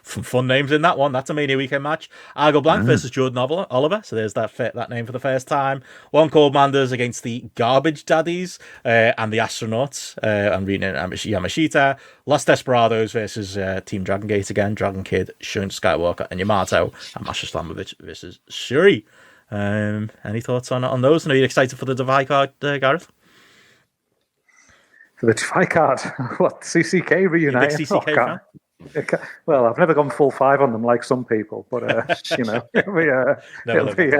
Fun names in that one. That's a Mania weekend match. Argo Blanc versus Jordan Oliver. So there's that name for the first time. One Cold Manders against the Garbage Daddies and the Astronauts and Rina Yamashita. Los Desperados versus Team Dragon Gate again. Dragon Kid, Shun Skywalker, and Yamato. And Masha Slamovich versus Shuri. Any thoughts on those? And are you excited for the Defy card, Gareth? For the Defy card, what, CCK reunited? CCK well, I've never gone full 5 on them like some people, but it'll be.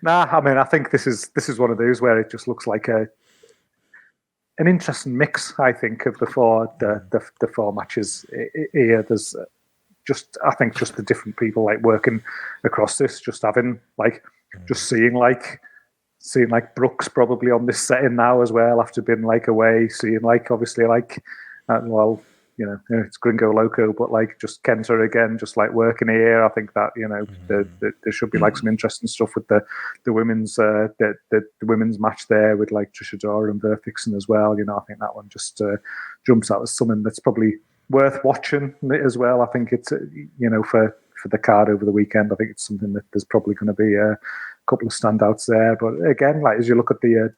Nah, I mean, I think this is one of those where it just looks like an interesting mix. I think of the four matches here. There's I think the different people like working across this, just having seeing Brooks probably on this setting now as well after being away, seeing obviously it's Gringo Loco, but just Kenta again, just working here. I think that there should be some interesting stuff with the women's the women's match there with Trish Adora and Verfixen as well. I think that one just jumps out as something that's probably worth watching as well. I think it's for the card over the weekend, I think it's something that there's probably going to be a couple of standouts there. But again, as you look at the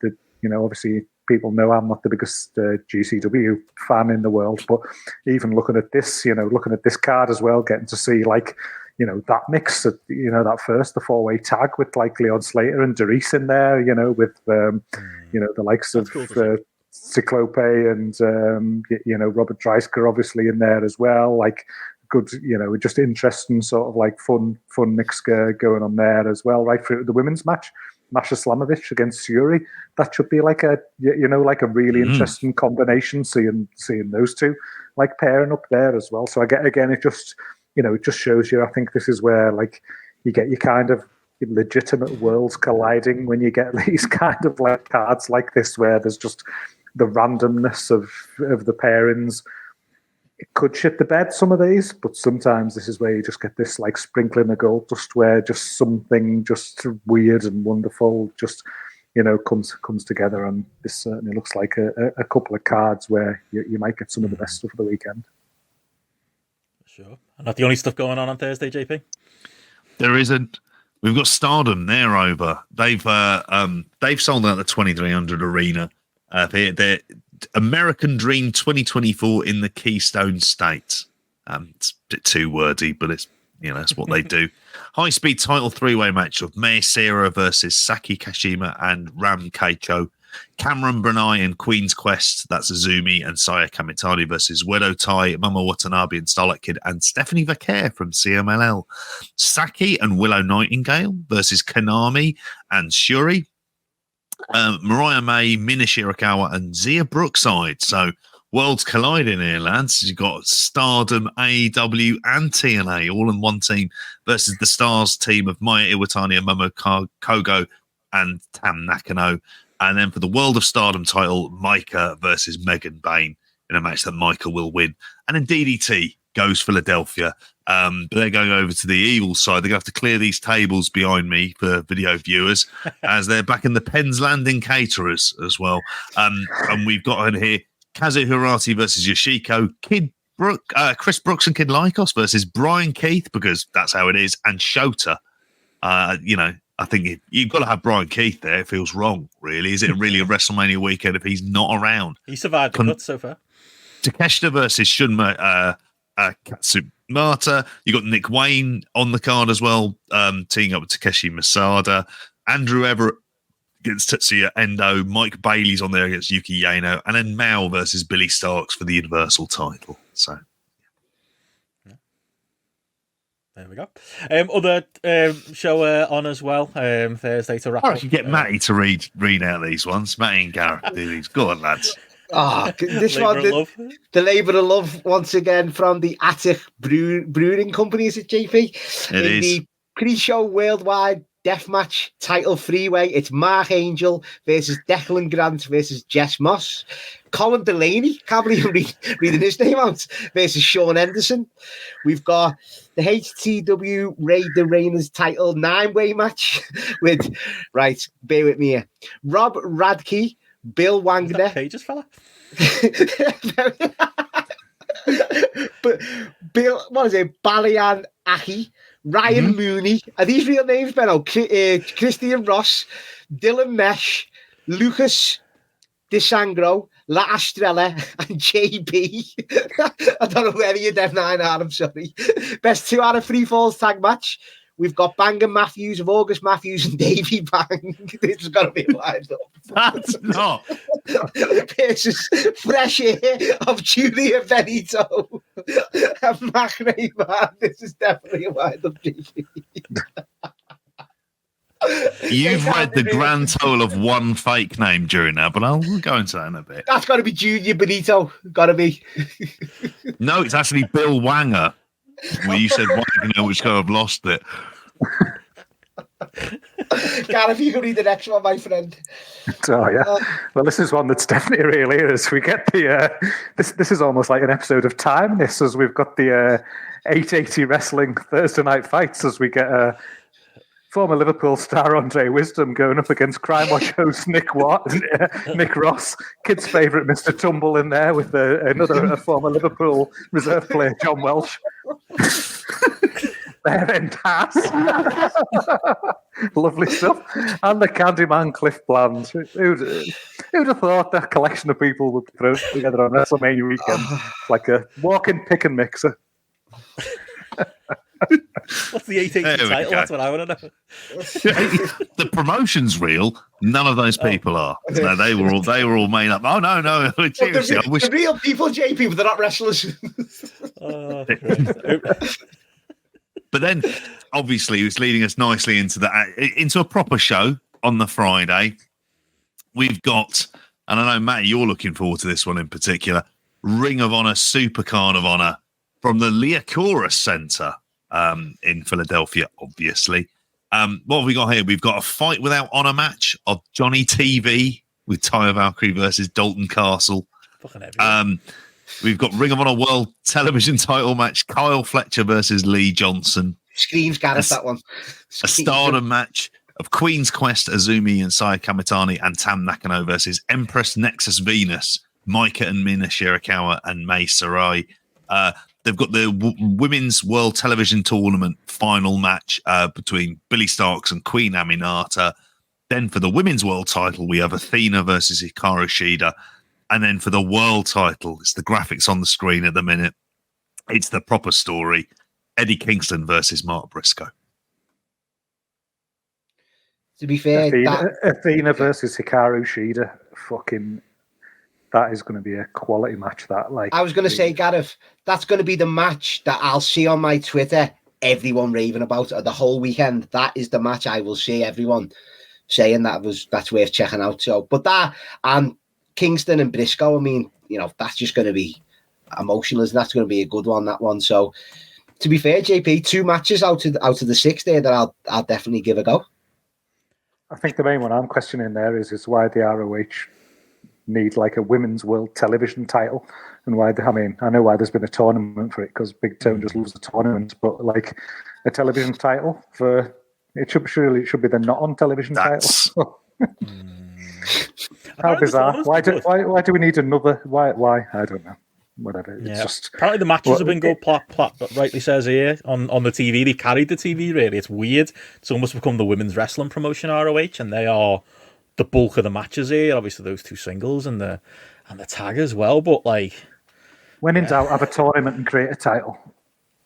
obviously people know I'm not the biggest GCW fan in the world, but even looking at this, looking at this card as well, getting to see that mix, that first, the 4-way tag with Leon Slater and Darice in there, with the likes of Cyclope and Robert Dreisker obviously in there as well, good, just interesting sort of like fun mix going on there as well. Right through the women's match, Masha Slamovich against Shuri. That should be like a really interesting combination. Seeing those two like pairing up there as well. So again, it just shows you. I think this is where like you get your kind of legitimate worlds colliding when you get these kind of like cards like this, where there's just the randomness of the pairings. It could shit the bed, some of these, but sometimes this is where you just get this like sprinkling of gold dust, where just something just weird and wonderful just comes together. And this certainly looks like a couple of cards where you might get some of the best stuff of the weekend. Sure. And not the only stuff going on Thursday, JP? There isn't. We've got Stardom. They're over. They've sold out the 2300 arena. They're American Dream 2024 in the Keystone State. It's a bit too wordy, but it's that's what they do. High speed title 3-way match of Mei Seira versus Saki Kashima and Ram Keicho. Cameron Brunei and Queen's Quest, that's Azumi and Saya Kamitani versus Wedo Tai, Momo Watanabe and Starlight Kid, and Stephanie Vaquer from CMLL. Saki and Willow Nightingale versus Konami and Shuri. Mariah May, Mina Shirakawa, and Zia Brookside. So worlds colliding here, lads. You've got Stardom, AEW, and TNA all in one team versus the Stars team of Maya Iwatani and Momo Kogo and Tam Nakano. And then for the World of Stardom title, Micah versus Megan Bain in a match that Micah will win. And then DDT goes Philadelphia. But they're going over to the evil side. They're going to have to clear these tables behind me for video viewers as they're back in the Penn's Landing Caterers as well. And we've got in here Kazu Hirati versus Yoshiko, Chris Brooks and Kid Lycos versus Brian Keith, because that's how it is, and Shota. I think you've got to have Brian Keith there. It feels wrong, really. Is it really a WrestleMania weekend if he's not around? He survived the cut so far. Takeshita versus Shunma Katsumata. You got Nick Wayne on the card as well, teaming up with Takeshi Masada. Andrew Everett against Tetsuya Endo. Mike Bailey's on there against Yuki Yano. And then Mao versus Billy Starks for the Universal title. So there we go. Other show on as well Thursday to wrap up. I should get Matty to read out these ones. Matty and Gareth do these. Go on, lads. This one, the Labour of Love, once again from the Attic Brewing Company, is it, JP? It is. The pre-show worldwide deathmatch title 3-way, it's Mark Angel versus Declan Grant versus Jess Moss. Colin Delaney, can't believe I'm reading his name out, versus Sean Henderson. We've got the HTW Ray the Reigner's title 9-way match with, right, bear with me here, Rob Radke, Bill Wagner. Pages fella? But Bill, what is it? Balian Aki, Ryan Mooney. Are these real names, Benno? Christian Ross, Dylan Mesh, Lucas DeSangro, La Estrella, and JB. I don't know whether you're Dev 9 are, I'm sorry. Best 2 out of 3 falls tag match. We've got Bang and Matthews of August Matthews and Davey Bang. This has got to be lined up. That's not. Versus Fresh Air of Julia Benito and Mac Rayman. This is definitely a wind up GP. You've read the grand total of one fake name during that, but we'll go into that in a bit. That's got to be Junior Benito. Got to be. No, it's actually Bill Wanger. Well, you said Wanger, which kind of lost it. Gareth, you can read the next one, my friend. Oh yeah. Well, this is one that's definitely really is. We get the this is almost like an episode of Time. This, as we've got the 880 Wrestling Thursday Night Fights, as we get former Liverpool star Andre Wisdom going up against Crime Watch host Nick Ross, kids' favourite Mr. Tumble in there with another former Liverpool reserve player John Welsh. There and Tass. Lovely stuff. And the Candyman Cliff Bland. Who'd have thought that collection of people would be thrown together on WrestleMania weekend? Like a walk-in pick and mixer. What's the 880 title? That's what I want to know. The promotion's real. None of those people are. No, they were all made up. Oh no. Seriously, the real people, JP, but they're not wrestlers. Oh, Christ. But then, obviously, it was leading us nicely into a proper show on the Friday. We've got, and I know, Matty, you're looking forward to this one in particular, Ring of Honor Supercard of Honor from the Liacouras Center in Philadelphia, obviously. What have we got here? We've got a Fight Without Honor match of Johnny TV with Taya Valkyrie versus Dalton Castle. Fucking everyone. We've got Ring of Honor World Television title match, Kyle Fletcher versus Lee Johnson. Screams Gareth, that one. A Stardom match of Queen's Quest, Azumi and Saya Kamitani and Tam Nakano versus Empress Nexus Venus, Maika and Mina Shirakawa and Mai Sarai. They've got the Women's World Television Tournament final match between Billy Starks and Queen Aminata. Then for the Women's World title, we have Athena versus Hikaru Shida. And then for the world title, it's the graphics on the screen at the minute. It's the proper story. Eddie Kingston versus Mark Briscoe. To be fair, Athena versus Hikaru Shida. Fucking, that is going to be a quality match. That, like, I was going to say, Gareth, that's going to be the match that I'll see on my Twitter. Everyone raving about the whole weekend. That is the match I will see everyone saying that's worth checking out. So, but that and Kingston and Briscoe, I mean, you know, that's just going to be emotional, and that's going to be a good one. That one. So, to be fair, JP, 2 matches out of the 6 there that I'll definitely give a go. I think the main one I'm questioning there is why the ROH need like a women's world television title, and why I know why there's been a tournament for it, because Big Tone just loves the tournament, but like a television title for it should be the not on television title. How bizarre! Why do we need another? Why? I don't know. Whatever. It's just apparently the matches have been good. Plot, rightly says here on the TV. They carried the TV. Really, it's weird. It's almost become the women's wrestling promotion, ROH, and they are the bulk of the matches here. Obviously, those 2 singles and the tag as well. But like, when in doubt, have a tournament and create a title.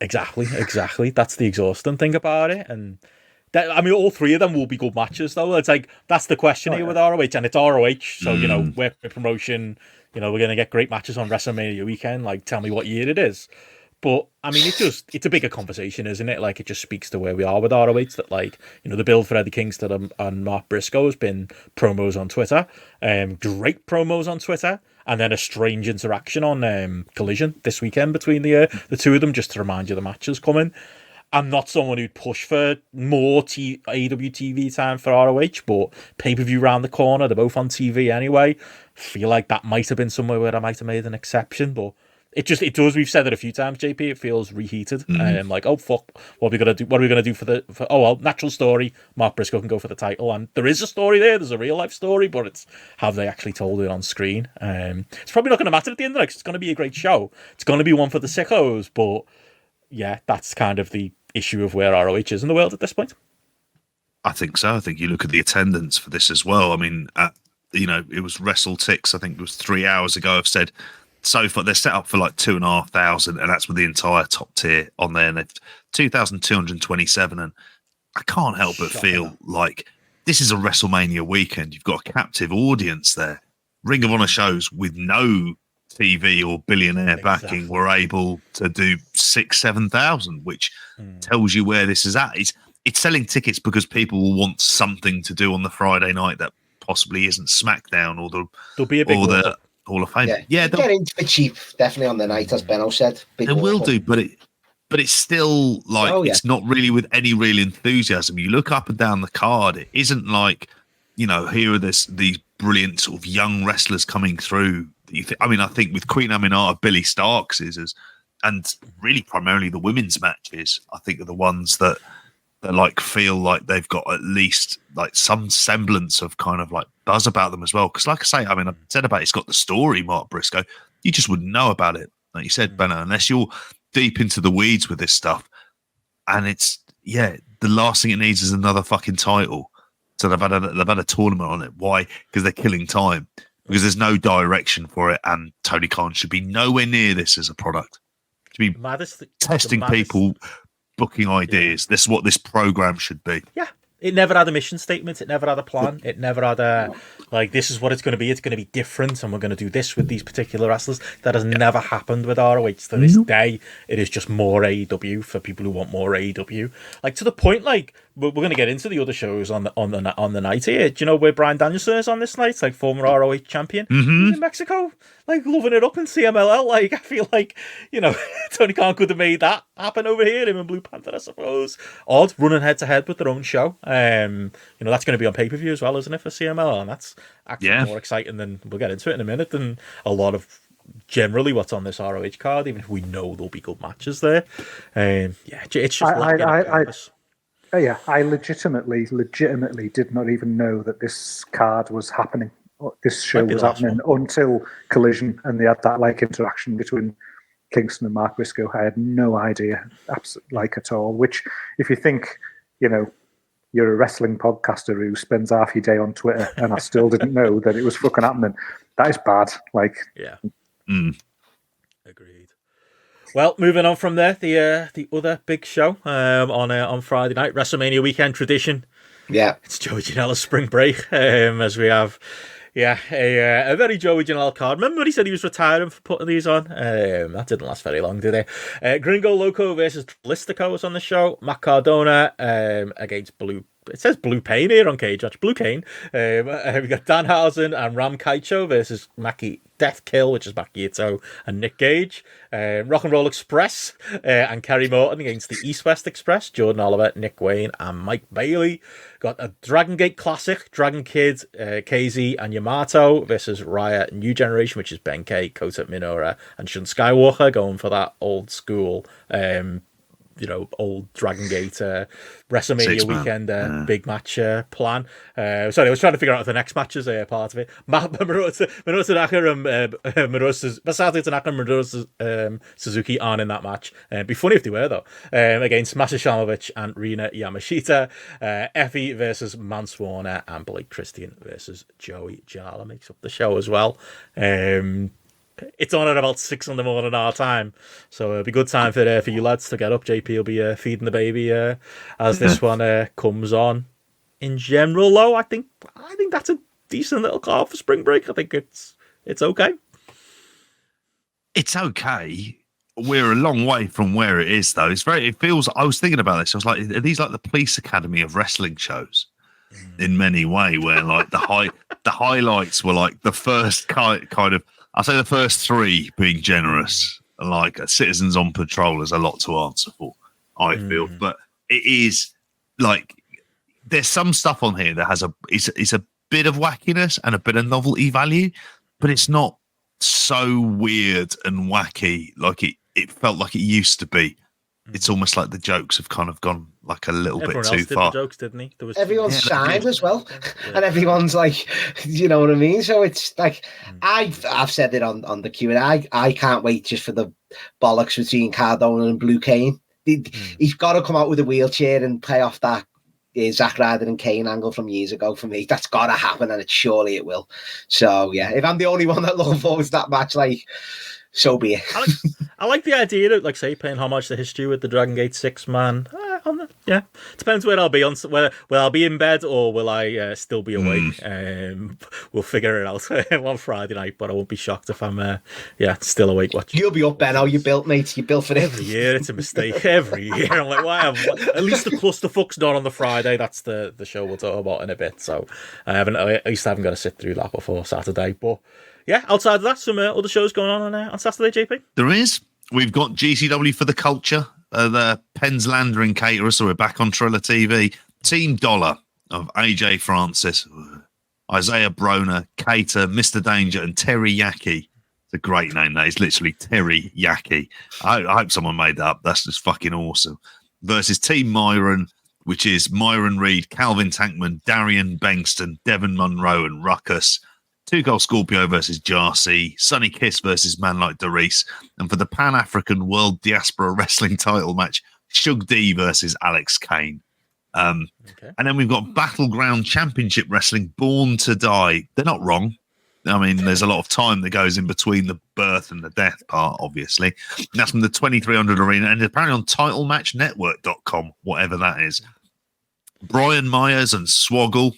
Exactly. That's the exhausting thing about it, and. I mean, all 3 of them will be good matches, though. It's like, that's the question here with ROH, and it's ROH, so, you know, we're promotion, you know, we're going to get great matches on WrestleMania weekend, like, tell me what year it is. But, I mean, it's a bigger conversation, isn't it? Like, it just speaks to where we are with ROH, that, like, you know, the build for Eddie Kingston and Mark Briscoe has been promos on Twitter, great promos on Twitter, and then a strange interaction on Collision this weekend between the 2 of them, just to remind you the matches coming. I'm not someone who'd push for more AEW TV time for ROH, but pay-per-view round the corner, they're both on TV anyway. Feel like that might have been somewhere where I might have made an exception, but it does. We've said it a few times, JP. It feels reheated. Like, oh fuck, what are we gonna do? What are we gonna do for oh well, natural story. Mark Briscoe can go for the title, and there is a story there. There's a real life story, but it's have they actually told it on screen? It's probably not going to matter at the end of the night. It's going to be a great show. It's going to be one for the sickos, but yeah, that's kind of the issue of where ROH is in the world at this point. I think so. I think you look at the attendance for this as well. I mean, you know, it was WrestleTix, I think it was 3 hours ago. I've said so far they're set up for like 2,500, and that's with the entire top tier on there. And they've 2,227. And I can't help but feel like this is a WrestleMania weekend. You've got a captive audience there. Ring of Honor shows with no TV or billionaire backing were able to do 6,000-7,000, which tells you where this is at. It's selling tickets because people will want something to do on the Friday night that possibly isn't SmackDown or there'll be a big the Hall of Fame. Yeah, they'll get into it cheap, definitely on the night, as Benno said. They will do, but it's still like it's not really with any real enthusiasm. You look up and down the card, it isn't like, you know, here are these brilliant sort of young wrestlers coming through. I mean, I think with Queen Aminata, Billy Starks and really primarily the women's matches, I think are the ones that like feel like they've got at least like some semblance of kind of like buzz about them as well. Because like I say, I mean, I've said about it's got the story, Mark Briscoe. You just wouldn't know about it, like you said, Benno, unless you're deep into the weeds with this stuff. And it's the last thing it needs is another fucking title. So they've had a tournament on it. Why? Because they're killing time. Because there's no direction for it, and Tony Khan should be nowhere near this as a product. Should be testing people, booking ideas. This is what this program should be. Yeah, It never had a mission statement. It never had a plan. It never had a, like, this is what it's going to be. It's going to be different, and we're going to do this with these particular wrestlers. That has never happened with ROH to this day. It is just more AEW for people who want more AEW. Like, to the point, like, we're going to get into the other shows on the night here. Do you know where Bryan Danielson is on this night? Like, former ROH champion. He's in Mexico, like, loving it up in CMLL. Like, I feel like, you know, Tony Khan could have made that happen over here, him and Blue Panther, I suppose. Odd, running head to head with their own show. You know, that's going to be on pay-per-view as well, isn't it, for CMLL? And that's actually more exciting than, we'll get into it in a minute, than a lot of generally what's on this ROH card, even if we know there'll be good matches there. It's just I legitimately did not even know that this card was happening. This show was happening until Collision, and they had that like interaction between Kingston and Mark Briscoe. I had no idea, like at all. Which, if you think, you know, you're a wrestling podcaster who spends half your day on Twitter, and I still didn't know that it was fucking happening. That is bad. Like, agreed. Well, moving on from there, the other big show on Friday night, WrestleMania weekend tradition. Yeah, it's Joey Janela's spring break, as we have. A very Joey Janela card. Remember when he said he was retiring for putting these on? That didn't last very long, did it? Gringo Loco versus Listico was on the show. Matt Cardona against Blue. It says Blue Pain here on Cage Match. Blue Cane. We got Danhausen and Ram Kaicho versus Maki Death Kill, which is Maki Ito and Nick Gage. Rock and Roll Express and Kerry Morton against the East West Express. Jordan Oliver, Nick Wayne, and Mike Bailey. Got a Dragon Gate Classic. Dragon Kid, KZ, and Yamato versus Raya New Generation, which is Ben K, Kota Minoura, and Shun Skywalker, going for that old school old Dragon Gate WrestleMania weekend big match plan. Sorry, I was trying to figure out if the next match is part of it. Minoru Tanaka and Masato Tanaka and Minoru Suzuki aren't in that match. It'd be funny if they were, though. Against Masha Shamovich and Rina Yamashita. Effie versus Mance Warner, and Blake Christian versus Joey Janela makes up the show as well. It's on at about 6 in the morning our time, so it'll be a good time for you lads to get up. JP will be feeding the baby as this one comes on. In general, though, I think that's a decent little card for spring break. I think it's okay. It's okay. We're a long way from where it is, though. It feels. I was thinking about this. I was like, are these like the police academy of wrestling shows? In many ways, where like the highlights were like the first kind of. I'll say the first 3 being generous, like Citizens on Patrol is a lot to answer for, I feel. But it is like there's some stuff on here that has it's a bit of wackiness and a bit of novelty value, but it's not so weird and wacky like it felt like it used to be. It's almost like the jokes have kind of gone like a little bit too far. The jokes, didn't he? Everyone's signed as well, and everyone's like, you know what I mean. So it's like I've said it on the Q&A. I can't wait just for the bollocks between Cardona and Blue Cane. He's got to come out with a wheelchair and play off that Zack Ryder and Kane angle from years ago. For me, that's got to happen, and surely it will. So yeah, if I'm the only one that looking forward to that match, like, so be it. I like the idea of, like, say, paying homage to history with the Dragon Gate 6-man. Depends where I'll be whether I'll be in bed or will I still be awake. We'll figure it out on Friday night, but I won't be shocked if I'm still awake watching. You'll be up, Benno. You built, mate. You built for it. Every year it's a mistake. Every year I'm like, why? At least the clusterfuck's not on the Friday. That's the show we'll talk about in a bit. So I at least haven't got to sit through that before Saturday. But yeah, outside of that, some other shows going on Saturday, JP? There is. We've got GCW for the Culture, the Penn's Lander Caterers, so we're back on Triller TV. Team Dollar of AJ Francis, Isaiah Broner, Cater, Mr. Danger, and Terry Yaki. It's a great name, that is literally Terry Yaki. I hope someone made that up. That's just fucking awesome. Versus Team Myron, which is Myron Reed, Calvin Tankman, Darian Bengston, Devon Monroe, and Ruckus. Two Gold Scorpio versus Jarcy, Sonny Kiss versus Man Like Doris, and for the Pan-African World Diaspora Wrestling title match, Shug D versus Alex Kane. And then we've got Battleground Championship Wrestling, Born to Die. They're not wrong. I mean, there's a lot of time that goes in between the birth and the death part, obviously. And that's from the 2300 Arena, and apparently on TitleMatchNetwork.com, whatever that is. Brian Myers and Swoggle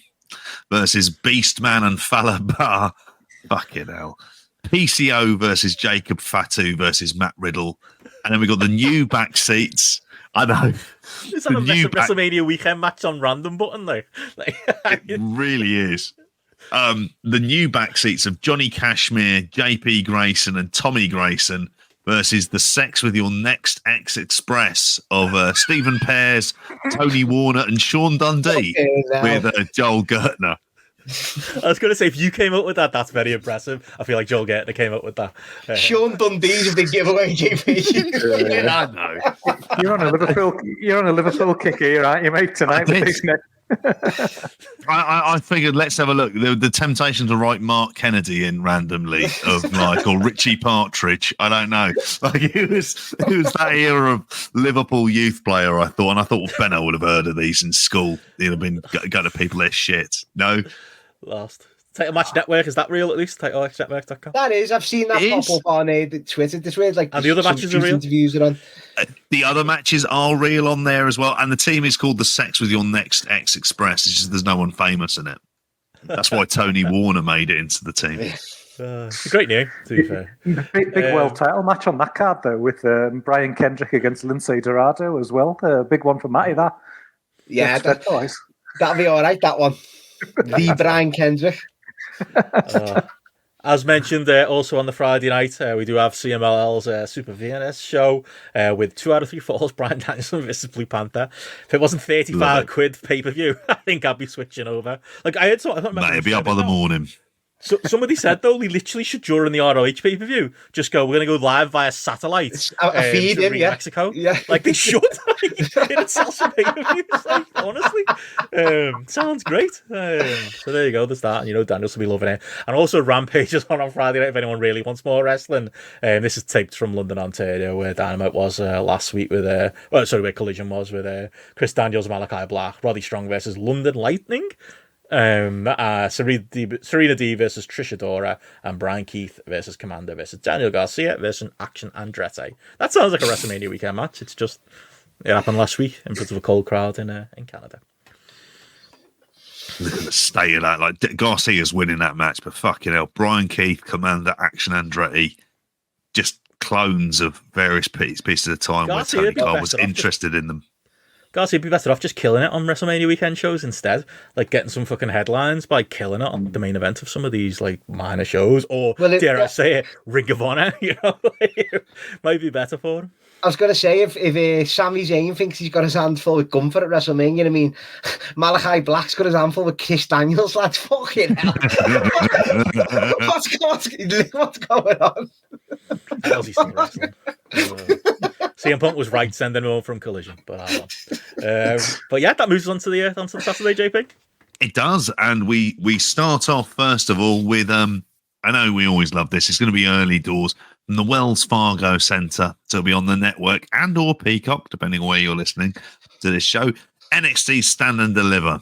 versus Beastman and Falabar. Fucking hell. PCO versus Jacob Fatu versus Matt Riddle. And then we got the new back seats. I know. Is that a WrestleMania weekend match on random button though? It really is. The new back seats of Johnny Cashmere, JP Grayson, and Tommy Grayson versus the Sex with Your Next Ex Express of Stephen Pears, Tony Warner, and Sean Dundee with Joel Gertner. I was going to say, if you came up with that, that's very impressive. I feel like Joel Gertner came up with that. Sean Dundee's a big giveaway, JP. Yeah, I know. You're on a Liverpool kick here, aren't you, mate? Tonight with this net. I figured let's have a look. The temptation to write Mark Kennedy in randomly of like or Richie Partridge. I don't know. Like it was that era of Liverpool youth player. I thought Benno would have heard of these in school. He'd have been going to people their shit. No. Lost. Title Match Network, is that real at least? TitleMatchNetwork.com. That is. I've seen that pop up on Twitter. This way, like, and the other matches are real. Interviews are on. The other matches are real on there as well, and the team is called the Sex with Your Next Ex Express. It's just there's no one famous in it. That's why Tony Warner made it into the team. It's a great name, to be fair. Big world title match on that card though, with Brian Kendrick against Lindsay Dorado as well. Big one for Matty. That. Yeah, that'll be all right. That one. The Brian Kendrick. As mentioned, also on the Friday night, we do have CMLL's Super VNS show with 2 out of 3 falls, Bryan Danielson versus Blue Panther. If it wasn't 35 quid pay-per-view, I think I'd be switching over. Like I heard something. It'd be up by the morning. So somebody said though, we literally should during the ROH pay-per-view just go. We're going to go live via satellite. A feed in, yeah. Mexico. Yeah, like they should. It'd sell some pay-per-views. Like, honestly, sounds great. So there you go. There's that. You know, Daniels will be loving it. And also Rampage is on Friday night if anyone really wants more wrestling. This is taped from London, Ontario, where Dynamite was last week with where Collision was with Chris Daniels, Malachi Black, Roddy Strong versus London Lightning. Serena D versus Trish Adora, and Brian Keith versus Commander versus Daniel Garcia versus Action Andretti. That sounds like a WrestleMania weekend match. It's just it happened last week in front of a cold crowd in Canada. Look at the state of that. Like Garcia's winning that match, but fucking hell, Brian Keith, Commander, Action Andretti, just clones of various pieces of time Garcia where Tony Khan was interested in them. Garcia would be better off just killing it on WrestleMania weekend shows instead, like getting some fucking headlines by killing it on the main event of some of these like minor shows, or dare I say it, Ring of Honor. You know, might be better for him. I was going to say, if Sami Zayn thinks he's got his hand full with Gunther at WrestleMania, I mean, Malachi Black's got his hand full with Chris Daniels, lads. Fucking hell. What's going on? How's he still wrestling? CM Punk was right sending him home from Collision, but yeah, that moves on to the Saturday, JP. It does, and we start off first of all with I know we always love this. It's going to be early doors from the Wells Fargo Centre. So it'll be on the network and or Peacock, depending on where you're listening to this show. NXT Stand and Deliver.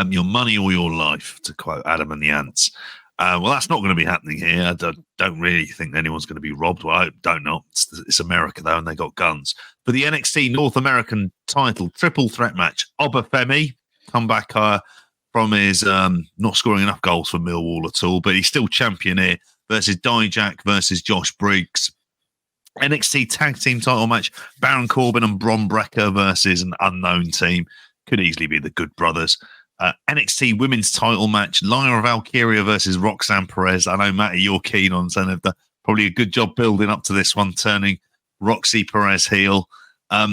Your money or your life, to quote Adam and the Ants. Well, that's not going to be happening here. I don't really think anyone's going to be robbed. Well, I don't know. It's America, though, and they got guns. For the NXT North American title triple threat match, Obafemi come back from his not scoring enough goals for Millwall at all, but he's still champion here versus Dijak versus Josh Briggs. NXT Tag Team title match, Baron Corbin and Bron Breakker versus an unknown team. Could easily be the Good Brothers. NXT Women's title match, Lyra Valkyria versus Roxanne Perez. I know, Matty, you're keen on saying they've done probably a good job building up to this one, turning Roxy Perez heel. For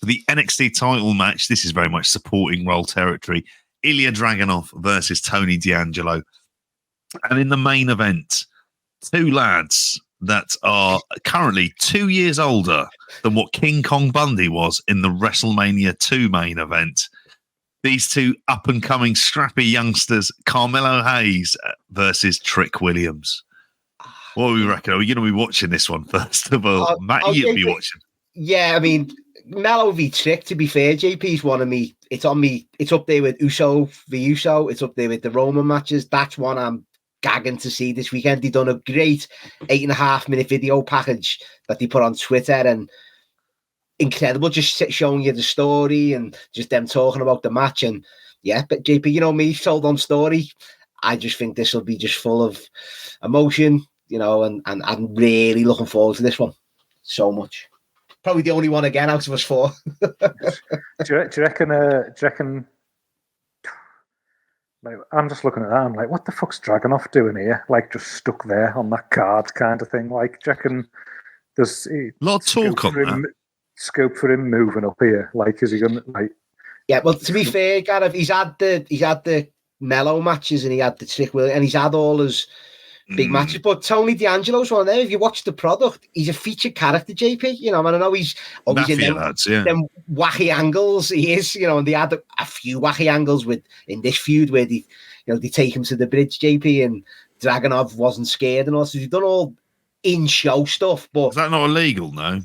the NXT title match, this is very much supporting role territory, Ilya Dragunov versus Tony D'Angelo. And in the main event, 2 lads that are currently 2 years older than what King Kong Bundy was in the WrestleMania 2 main event. These 2 up-and-coming scrappy youngsters, Carmelo Hayes versus Trick Williams. What do we reckon? Are we going to be watching this one first of all? Matt, you'll be watching. Yeah, I mean, Mello v Trick, to be fair, JP's one of me. It's on me. It's up there with Uso v Uso. It's up there with the Roman matches. That's one I'm gagging to see this weekend. They done a great 8.5-minute video package that they put on Twitter, and incredible, just showing you the story and just them talking about the match. And yeah, but JP, you know me, sold on story. I just think this will be just full of emotion, you know, and I'm really looking forward to this one so much. Probably the only one again out of us four. Do you reckon? Like, I'm just looking at that. I'm like, what the fuck's Dragunov doing here? Like, just stuck there on that card, kind of thing. Like, do you reckon there's a lot of talk on that? Scope for him moving up here? Like, is he going to like? Yeah, well, to be fair, Gareth, he's had the mellow matches and he had the Trick Williams and he's had all his big matches. But Tony D'Angelo's one there. If you watch the product, he's a featured character, JP. You know, and I know he's always in them wacky angles. He is, you know, and they had a few wacky angles in this feud where they take him to the bridge, JP, and Dragunov wasn't scared and all. So he's done all in-show stuff. But is that not illegal? No.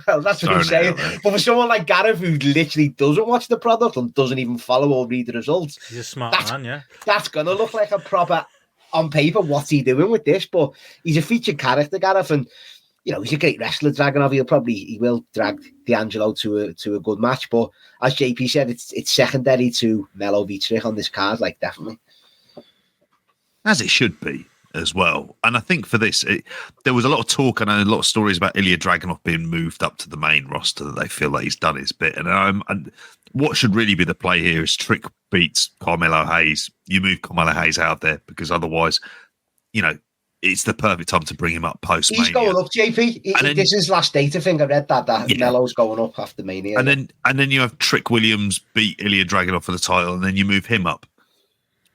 Well, that's what he's saying. But for someone like Gareth who literally doesn't watch the product and doesn't even follow or read the results, he's a smart man. Yeah, that's gonna look like a proper. On paper, what's he doing with this? But he's a featured character, Gareth, and you know he's a great wrestler. Dragunov, he will drag D'Angelo to a good match. But as JP said, it's secondary to Melo v Trick on this card, like definitely, as it should be as well. And I think for this, there was a lot of talk and a lot of stories about Ilya Dragunov being moved up to the main roster. That they feel like he's done his bit, and what should really be the play here is Trick beats Carmelo Hayes. You move Carmelo Hayes out there because otherwise, you know, it's the perfect time to bring him up post Mania. He's going up, JP. This is last date. I think I read that Melo's going up after Mania. And then you have Trick Williams beat Ilya Dragunov for the title, and then you move him up.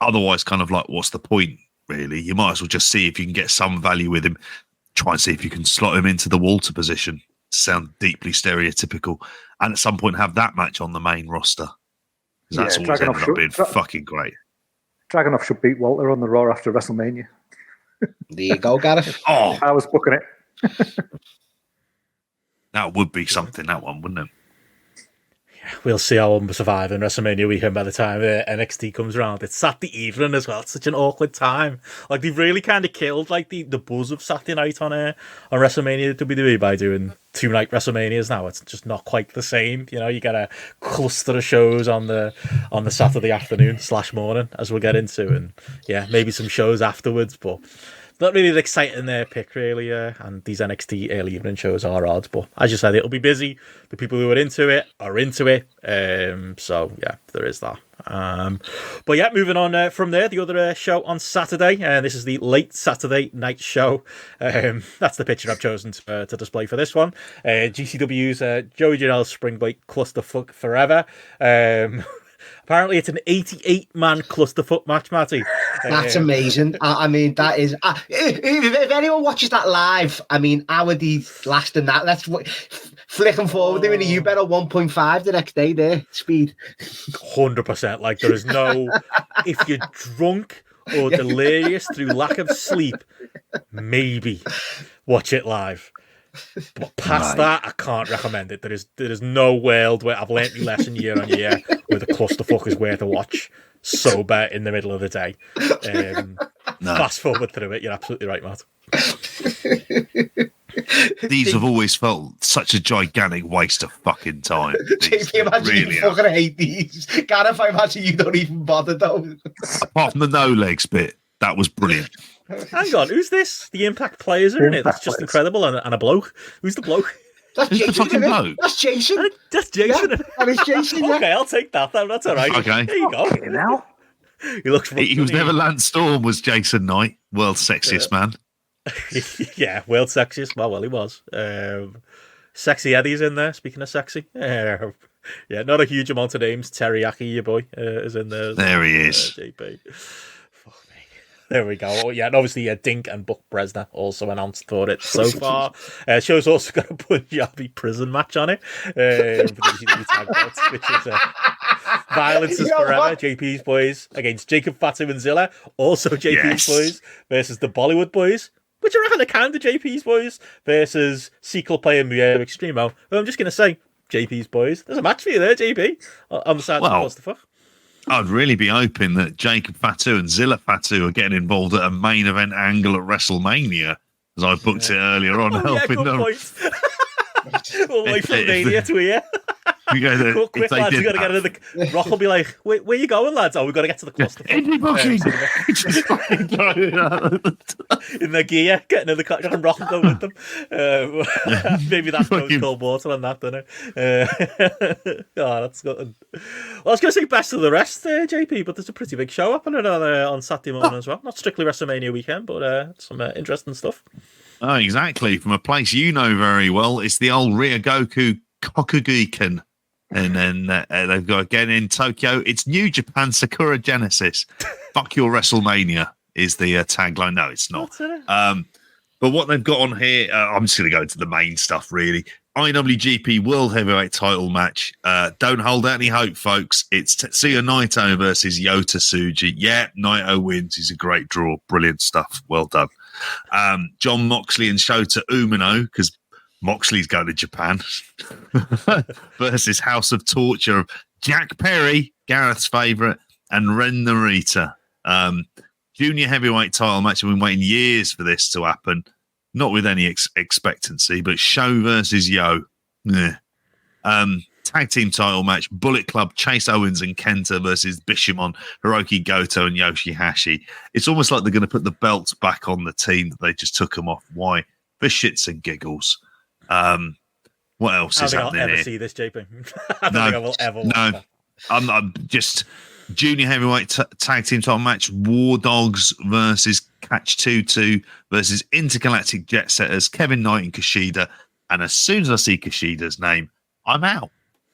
Otherwise, kind of like, what's the point? Really, you might as well just see if you can get some value with him. Try and see if you can slot him into the Walter position. Sound deeply stereotypical, and at some point have that match on the main roster. That's always ended up being fucking great. Dragunov should beat Walter on the Raw after WrestleMania. There you go, Gareth. Oh, I was booking it. That would be something, that one, wouldn't it? We'll see how we survive in WrestleMania weekend by the time NXT comes around. It's Saturday evening as well. It's such an awkward time. Like, they've really kind of killed like the buzz of Saturday night on WrestleMania WWE by doing 2-night WrestleManias now. It's just not quite the same. You know, you get a cluster of shows on the Saturday afternoon / morning, as we'll get into, and yeah, maybe some shows afterwards, but not really an exciting pick, really. And these NXT early evening shows are odd, but as you said, it'll be busy. The people who are into it are into it. So yeah, there is that. But yeah, moving on from there, the other show on Saturday, this is the late Saturday night show. That's the picture I've chosen to display for this one. GCW's Joey Janela's Spring Break Clusterfuck Forever. Apparently, it's an 88-man clusterfuck match, Matty. That's amazing. I mean, that is... if anyone watches that live, I mean, how would he last in that? That's flicking forward, doing a U-better 1.5 the next day there, speed. 100%. Like, there is no... If you're drunk or delirious through lack of sleep, maybe watch it live. But past that, I can't recommend it. There is no world where I've learnt my lesson year on year where the clusterfuck is worth a watch sober in the middle of the day. Fast forward through it. You're absolutely right, Matt. These have always felt such a gigantic waste of fucking time. Imagine really you fucking hate these. Gareth, I imagine you don't even bother though. Apart from the no legs bit, that was brilliant. Hang on, who's this? The Impact players are in it. That's just incredible. And a bloke. Who's the bloke? That's Jason, the fucking bloke? That's Jason. That's Jason. Yeah, that is Jason. Yeah. Okay, I'll take that. That's all right. Okay. There you go. Now He looks. He was never Lance Storm. Was Jason Knight, world's sexiest man? Yeah, world's sexiest. Well, he was. Sexy Eddie's in there. Speaking of sexy, yeah, not a huge amount of names. Teriyaki, your boy, is in there. There he is. JP. There we go. Oh, yeah, and obviously Dink and Buck Bresner also announced for it so far. Show's also got a Punjabi prison match on it, for the tag belts, which is Violence is Forever, JP's boys against Jacob Fatu and Zilla, also JP's boys versus the Bollywood boys, which I reckon are kind of JP's boys, versus Sequel Player Muir Extremo. Well, I'm just going to say, JP's boys. There's a match for you there, JP, on the side of Clusterfuck. I'd really be hoping that Jacob Fatu and Zilla Fatu are getting involved at a main event angle at WrestleMania, as I booked it earlier on, helping them. We'll wait for Mania to hear. We go there. Quick, if they lads, we did got to get into the. Rock will be like, where you going, lads? Oh, we got to get to the cluster. Indie booking. Just fucking go. In their gear, getting in the car, and Rock will go with them. Maybe that goes cold water on that, doesn't it? Oh, that's good. Well, I was going to say best of the rest, JP, but there's a pretty big show happening on Saturday morning as well. Not strictly WrestleMania weekend, but some interesting stuff. Oh, exactly. From a place you know very well, it's the old Ryogoku Kokugikan. And then they've got again in Tokyo. It's New Japan Sakura Genesis. Fuck your WrestleMania is the tagline. No, it's not. But what they've got on here, I'm just going to go into the main stuff, really. IWGP World Heavyweight Title match. Don't hold out any hope, folks. It's Tetsuya Naito versus Yota Tsuji. Yeah, Naito wins. He's a great draw. Brilliant stuff. Well done. John Moxley and Shota Umino, because Moxley's going to Japan, versus House of Torture of Jack Perry, Gareth's favourite, and Ren Narita. Junior heavyweight title match. I've been waiting years for this to happen. Not with any expectancy, but Sho versus Yo. Yeah. Tag team title match. Bullet Club, Chase Owens and Kenta versus Bishamon, Hiroki Goto and Yoshihashi. It's almost like they're going to put the belts back on the team that they just took them off. Why? For shits and giggles. What else is happening here? I'll ever see this, JP. I don't think I will ever watch that. I'm just junior heavyweight tag team title match. War Dogs versus Catch 2-2 versus Intergalactic Jet Setters, Kevin Knight and Kushida. And as soon as I see Kushida's name, I'm out.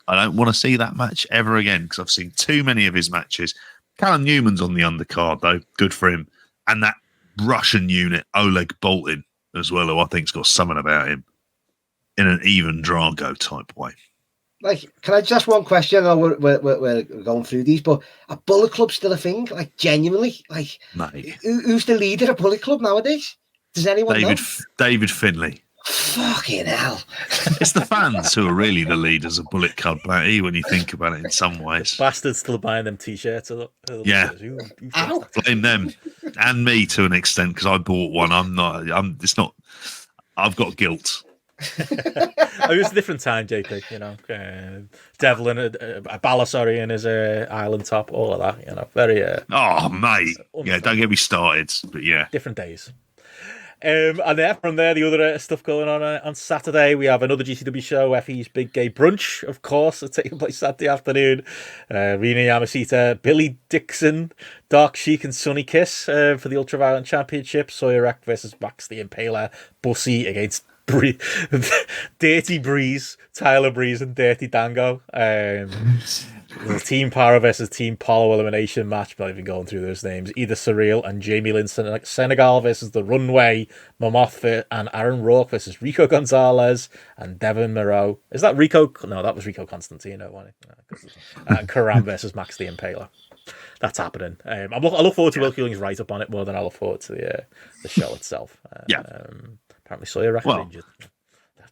I don't want to see that match ever again because I've seen too many of his matches. Callum Newman's on the undercard, though. Good for him. And that Russian unit, Oleg Boltin, as well, who I think's got something about him in an even Drago type way. Like, can I just one question? I know we're going through these, but are Bullet Club still a thing? Like, genuinely? Like, Mate. Who's the leader of Bullet Club nowadays? Does anyone know? David Finlay. Fucking hell. It's the fans who are really the leaders of Bullet Club, Matty, when you think about it in some ways. Bastards still buying them t-shirts. Yeah. Blame them and me to an extent because I bought one. I've got guilt. It was a different time, JP, you know. Devlin, a Balasari in his island top, all of that, you know. Very. Oh, mate. Yeah, don't get me started, but yeah. Different days. And then from there, the other stuff going on Saturday, we have another GCW show, FE's Big Gay Brunch, of course, taking place Saturday afternoon. Rina Yamashita, Billy Dixon, Dark Sheik and Sonny Kiss for the Ultraviolent Championship. Sawyer versus Max the Impaler, Bussy against Dirty Breeze, Tyler Breeze and Dirty Dango. The Team Power versus Team Polo elimination match, but I've been going through those names. Either Surreal and Jamie Lynn Senegal versus The Runway, Mamoth and Aaron Rourke versus Rico Gonzalez and Devin Moreau. Is that Rico? No, that was Rico Constantino, wasn't it? And Karam versus Max the Impaler. That's happening. I look forward to Will Keeling's write up on it more than I look forward to the show itself. Apparently Sawyer injured.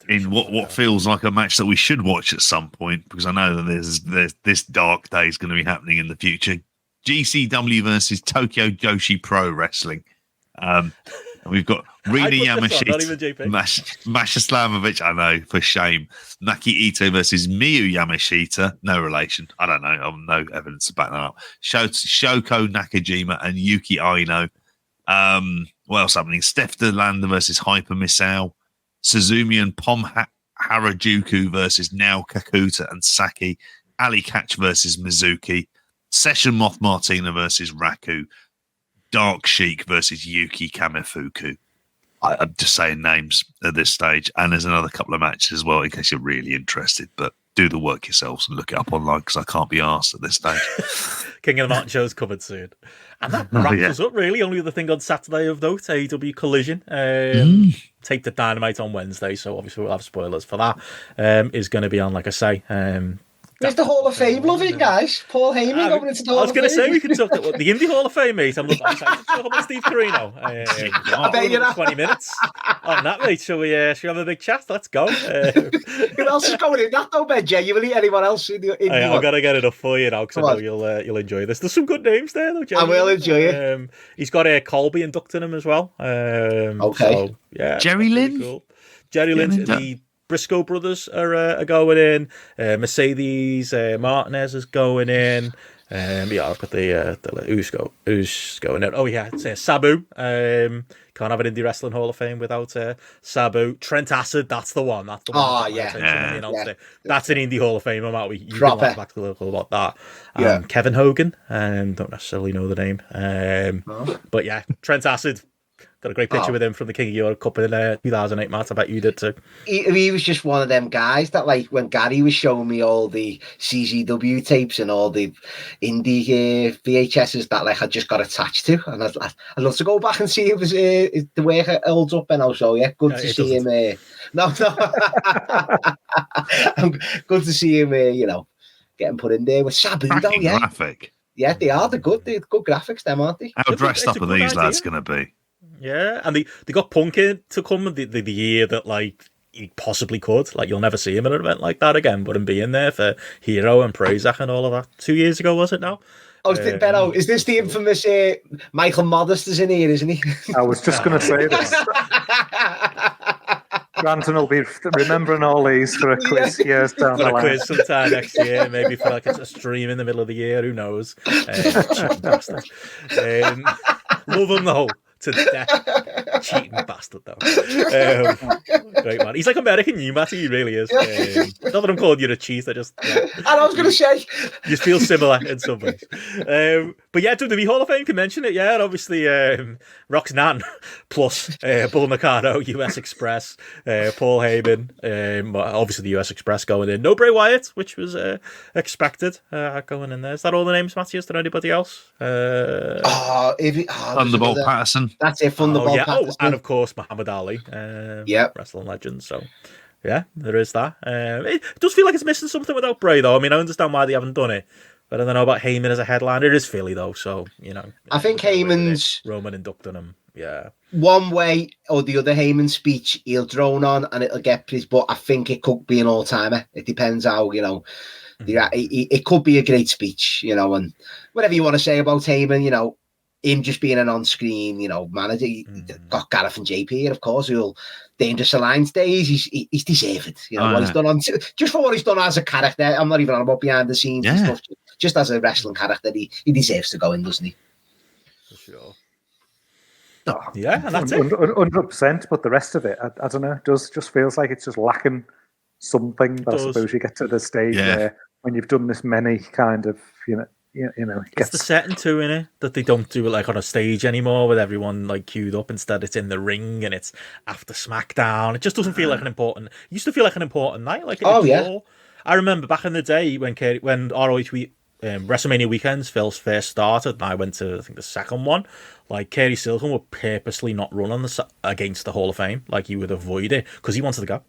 In what feels like a match that we should watch at some point, because I know that there's this dark day is going to be happening in the future. GCW versus Tokyo Joshi Pro Wrestling. And we've got Rina Yamashita, Masha Slamovich, I know, for shame. Maki Ito versus Miyu Yamashita, no relation. I don't know. I have no evidence to back that up. Shoko Nakajima and Yuki Aino. What else happening? Steph DeLanda versus Hyper Misao. Suzumi and Pom Harajuku versus Nao Kakuta and Saki. Ali Catch versus Mizuki. Session Moth Martina versus Raku. Dark Sheik versus Yuki Kamifuku. I'm just saying names at this stage. And there's another couple of matches as well in case you're really interested. But do the work yourselves and look it up online because I can't be arsed at this stage. King of the Mountain Show's covered soon. And that wraps us up, really. Only other thing on Saturday of note, AEW Collision. Tape the Dynamite on Wednesday, so obviously we'll have spoilers for that. Is going to be on, like I say. There's the Hall of Fame, love it, guys. Paul Heyman going into the Hall of Fame. I was going to say we could talk about the Indie Hall of Fame, mate. I'm looking excited to talk about Steve Corino. I bet you 20 minutes on that, mate. Shall we have a big chat? Let's go. Who else is going in that, though, Ben? Genuinely, anyone else in the I've got to get it up for you now, because I know you'll enjoy this. There's some good names there, though, genuinely. I will enjoy it. He's got Colby inducting him as well. Okay. So, yeah, Jerry Lynn? cool. Jerry Lynn, the Briscoe brothers are going in. Mercedes Martinez is going in. Yeah, I've got who's going in. Oh yeah, it's Sabu. Can't have an indie wrestling Hall of Fame without Sabu. Trent Acid, that's the one. That's the one. Oh, that got my yeah. attention when they announced Yeah. it. That's an indie Hall of Fame. I'm out. You can Proper. laugh back to little about that. Yeah. Kevin Hogan. Don't necessarily know the name. But yeah, Trent Acid. Got a great picture with him from the King of Europe Cup in 2008, Matt. I bet you did too. He was just one of them guys that, like, when Gary was showing me all the CZW tapes and all the indie VHSs that, like, I just got attached to, and I'd love to go back and see if the way it holds up. And also, yeah, good to see him. No, good to see him. Getting put in there with Sabu. Cracking Yeah, graphic. yeah, they are. They're good graphics, them, aren't they? How dressed up it's a are good these lads idea. going to be? Yeah, and they got Punk in to come the year that, like, he possibly could. Like, you'll never see him at an event like that again, but him being there for Hero and Prazak and all of that. 2 years ago, was it now? Oh, Benno, is this the infamous Michael Modest is in here, isn't he? I was just going to say this. Brandon will be remembering all these for a quiz years down the For a line. quiz sometime next year, maybe for like a stream in the middle of the year, who knows? Cheating bastard. Love him though, to death. Cheating bastard though. Great man. He's like American you, Matty, he really is. Not that I'm calling you a cheat, And I was going to say. You just feel similar in some ways. But yeah, WWE Hall of Fame can mention it, yeah. And obviously, Rox Nan plus Bull Nakano, US Express, Paul Heyman, obviously the US Express going in. No Bray Wyatt, which was expected going in there. Is that all the names, Matthias? Did anybody else? Thunderbolt Patterson. That's it, Thunderbolt Patterson. And of course, Muhammad Ali, wrestling legend. So, yeah, there is that. It does feel like it's missing something without Bray, though. I mean, I understand why they haven't done it, but I don't know about Heyman as a headliner. It is Philly, though, so, I think Heyman's Roman inducting him, yeah. One way or the other, Heyman speech, he'll drone on and it'll get pleased, but I think it could be an all-timer. It depends how, it could be a great speech, and whatever you want to say about Heyman, him just being an on-screen, manager. Got Gareth and JP here, of course, who'll Dangerous Alliance days. He's deserved. What he's done just for what he's done as a character. I'm not even on about behind the scenes and stuff. Just as a wrestling character, he deserves to go in, doesn't he? For sure. Oh, yeah, and that's it. 100%. But the rest of it, I don't know. Just feels like it's just lacking something. But I suppose you get to the stage where when you've done this many kind of, it's the setting too, innit? That they don't do it like on a stage anymore with everyone like queued up. Instead, it's in the ring and it's after SmackDown. It just doesn't feel like an important. It used to feel like an important night. Like I remember back in the day when ROH WrestleMania weekends first started, and I went to I think the second one. Like Kerry Silken would purposely not run on against the Hall of Fame. Like he would avoid it because he wanted to go.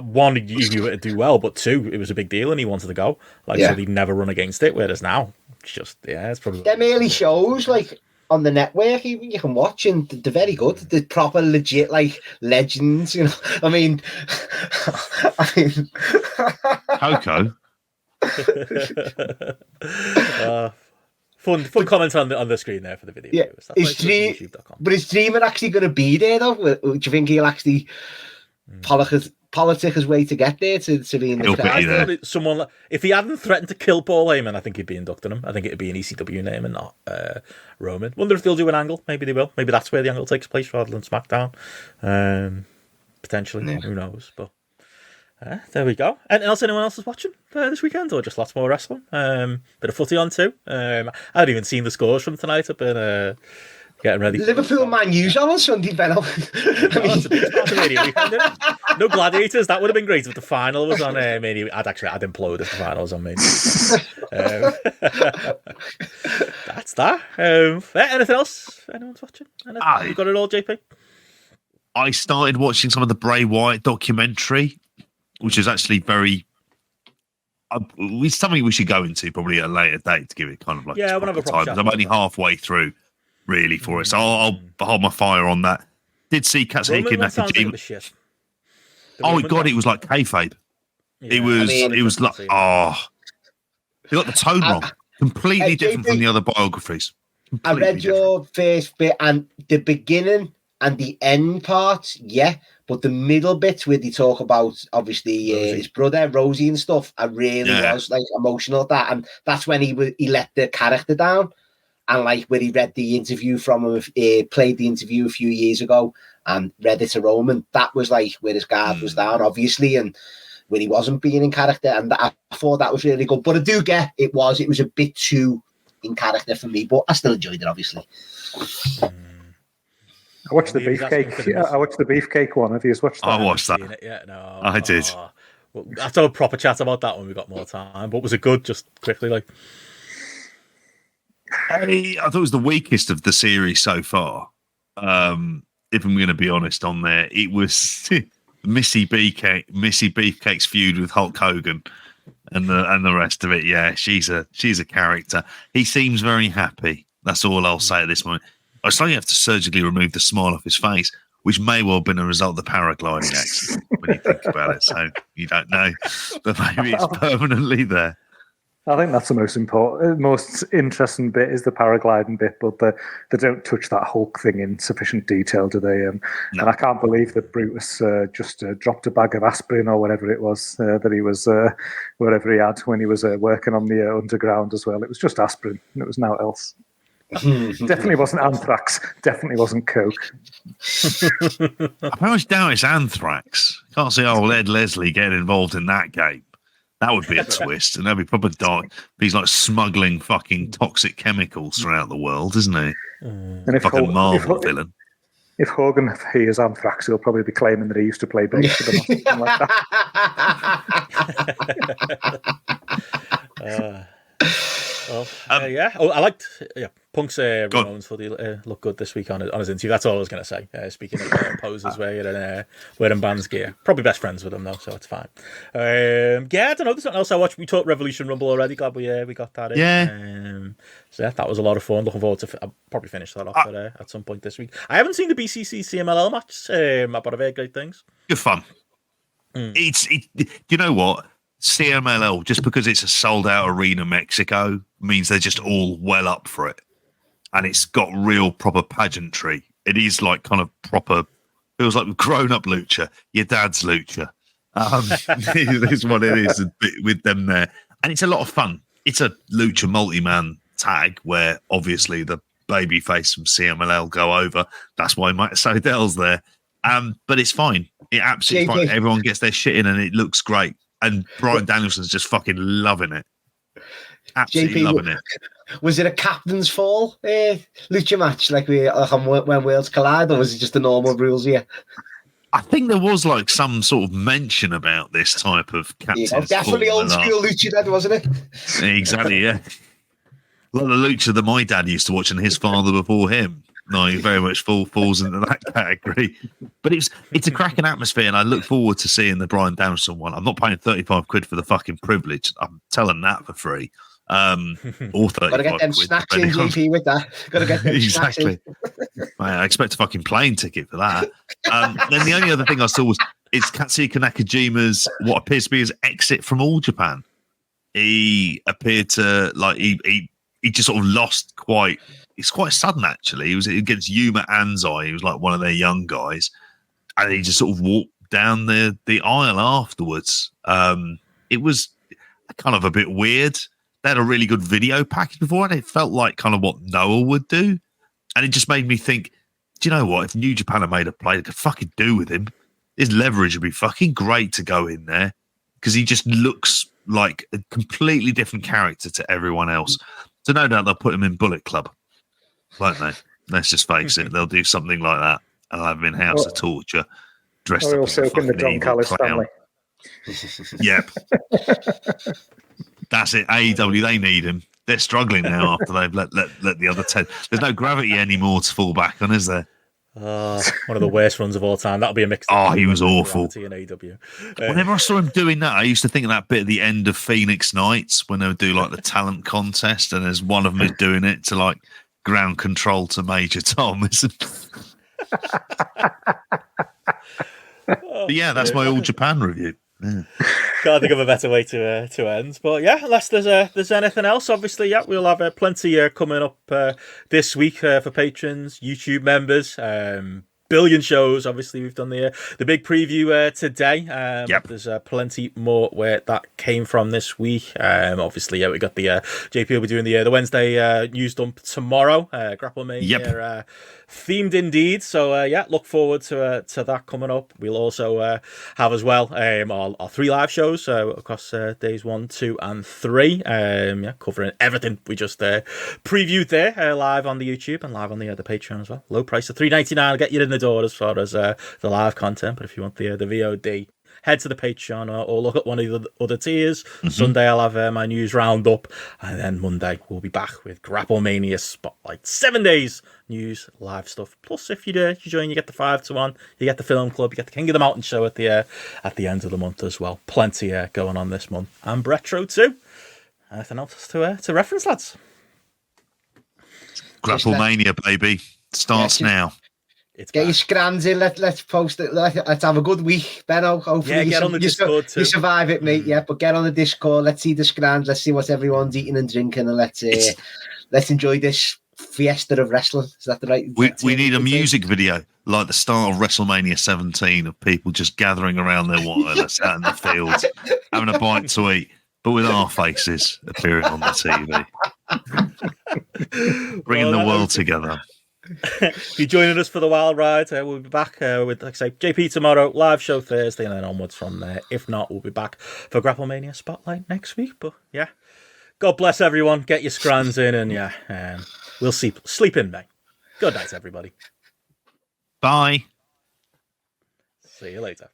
One, he knew it to do well, but two, it was a big deal and he wanted to go. So he'd never run against it. Whereas now, it's just it's probably them early shows like on the network you can watch, and they're very good. They're proper legit like legends. I mean, Coco. Fun comments on the screen there for the video. Yeah, but is Dreamer actually going to be there though? Do you think he'll actually politic his way to get there to be in the crowd? Someone, if he hadn't threatened to kill Paul Heyman, I think he'd be inducting him. I think it'd be an ECW name and not Roman. Wonder if they'll do an angle. Maybe they will. Maybe that's where the angle takes place rather than SmackDown. Potentially, who knows? But there we go. Anything else anyone else is watching this weekend, or just lots more wrestling? Bit of footy on too. I haven't even seen the scores from tonight. I've been getting ready. Liverpool Man U's on Sunday, Benno. It's a big Mania weekend, isn't it? No Gladiators. That would have been great if the final was on Mania. I'd implode if the final was on Mania. That's that. Anything else anyone's watching? You got it all, JP? I started watching some of the Bray Wyatt documentary, which is actually very. It's something we should go into probably at a later date to give it kind of like we'll have a proper time. I'm only halfway through. Really for it, so I'll hold my fire on that. Did see Katsuhiko Nakajima? Oh god, it was like kayfabe. It was like they got the tone wrong. Completely different from the other biographies. I read your first bit and the beginning and the end part, but But the middle bits where they talk about obviously his brother Rosie and stuff, I really was like emotional at that, and that's when he let the character down. And like when he read the interview from him, played the interview a few years ago and read it to Roman, that was like where his guard was down, obviously, and when he wasn't being in character. And I thought that was really good. But I do get it was a bit too in character for me, but I still enjoyed it, obviously. I watched the beefcake. I watched the beefcake one. Have you watched that? I watched that. No, I did. Well, I have to have a proper chat about that when we got more time. But was it good? Just quickly, like. I thought it was the weakest of the series so far. If I'm going to be honest, on there, it was Missy Beefcake's feud with Hulk Hogan, and the rest of it. Yeah, she's a character. He seems very happy. That's all I'll say at this moment. I suddenly have to surgically remove the smile off his face, which may well have been a result of the paragliding accident when you think about it. So you don't know, but maybe it's permanently there. I think that's the most important, most interesting bit is the paragliding bit, but they don't touch that Hulk thing in sufficient detail, do they? No. And I can't believe that Brutus just dropped a bag of aspirin or whatever it was that he was, whatever he had when he was working on the underground as well. It was just aspirin, and it was nothing else. Definitely wasn't anthrax. Definitely wasn't coke. I very much doubt it's anthrax. Can't see old Ed Leslie getting involved in that game. That would be a twist, and that'd be proper dark. He's like smuggling fucking toxic chemicals throughout the world, isn't he? And if fucking Marvel villain. If Hogan hears anthrax, he'll probably be claiming that he used to play bass for them or something like that. I liked Punk's Ramones for the look good this week on his interview. That's all I was going to say. Speaking of poses wearing band's gear, probably best friends with him though, so it's fine. I don't know. There's something else I watched. We talked Revolution Rumble already. Glad we got that in. Yeah. So that was a lot of fun. Looking forward to. I'll probably finish that off at some point this week. I haven't seen the BCC CMLL match, but I've heard great things. Good fun. It's you know what? CMLL, just because it's a sold out arena Mexico, means they're just all well up for it. And it's got real proper pageantry. It is like kind of proper, feels like grown up lucha, your dad's lucha. Is what it is with them there. And it's a lot of fun. It's a lucha multi-man tag where obviously the babyface from CMLL go over. That's why Mike Sodell's there. But it's fine. It absolutely fine. Everyone gets their shit in and it looks great. And Bryan Danielson's just fucking loving it. Absolutely loving it. Was it a captain's fall lucha match like when Worlds Collide, or was it just the normal rules here? I think there was like some sort of mention about this type of captain's definitely fall old school lucha then, wasn't it? Exactly, yeah. A lot of lucha that my dad used to watch and his father before him. No, he very much falls into that category. But it's a cracking atmosphere, and I look forward to seeing the Bryan Danielson one. I'm not paying 35 quid for the fucking privilege. I'm telling that for free. Or 35 Gotta get them quid, snacks in, GP, with that. Gotta get them exactly. I expect a fucking plane ticket for that. Then the only other thing I saw was Katsuhiko Nakajima's what appears to be his exit from All Japan. He appeared to he just sort of lost quite. It's quite sudden, actually. He was against Yuma Anzai. He was like one of their young guys. And he just sort of walked down the aisle afterwards. It was kind of a bit weird. They had a really good video package before, and it felt like kind of what Noah would do. And it just made me think, do you know what? If New Japan had made a play, they could fucking do with him. His leverage would be fucking great to go in there because he just looks like a completely different character to everyone else. So no doubt they'll put him in Bullet Club. Won't they? Let's just face it. They'll do something like that. And I'll have him in House of Torture, dressed up as a fucking the John Callis family. Yep. That's it. AEW, they need him. They're struggling now after they've let the other 10. There's no gravity anymore to fall back on, is there? One of the worst runs of all time. That'll be a mix. Oh, he was awful. In AEW. Whenever I saw him doing that, I used to think of that bit at the end of Phoenix Nights when they would do like the talent contest, and there's one of them is doing it to like ground control to Major Tom. Yeah, that's my All Japan review. Yeah. Can't think of a better way to end. But yeah, unless there's anything else, obviously, yeah, we'll have plenty coming up this week for patrons, YouTube members. billion shows. Obviously, we've done the big preview today. Yep. There's plenty more where that came from this week. Obviously, we got the JP will be doing the Wednesday news dump tomorrow. GRAPPLMania themed indeed. So look forward to that coming up. We'll also have as well our 3 live shows across days 1, 2, and 3. Covering everything we just previewed there live on the YouTube and live on the Patreon as well. Low price of $3.99 will get you in the door as far as the live content. But if you want the VOD, head to the Patreon or look at one of the other tiers. Sunday I'll have my news roundup, and then Monday we'll be back with GRAPPLMania Spotlight. 7 days news, live stuff. Plus, if you join, you get the 5 to 1, you get the film club, you get the King of the Mountain show at the end of the month as well. Plenty going on this month, and Retro too. Anything else to reference, lads? GRAPPLMania, baby, starts now. Get your scrams in. Let's post it. Let's have a good week, Benno. Hopefully, get on the Discord too. You survive it, mate. Yeah, but get on the Discord. Let's see the scrams. Let's see what everyone's eating and drinking, and let's enjoy this fiesta of wrestling. Is that the right? We need a music video like the start of WrestleMania 17 of people just gathering around their wireless out in the fields, having a bite to eat, but with our faces appearing on the TV, bringing the world together. If you're joining us for the wild ride, we'll be back with, like I say, JP tomorrow, live show Thursday, and then onwards from there. If not, we'll be back for GRAPPLMania Spotlight next week. But yeah, God bless everyone. Get your scrans in, and we'll sleep in, mate. Good night, everybody. Bye. See you later.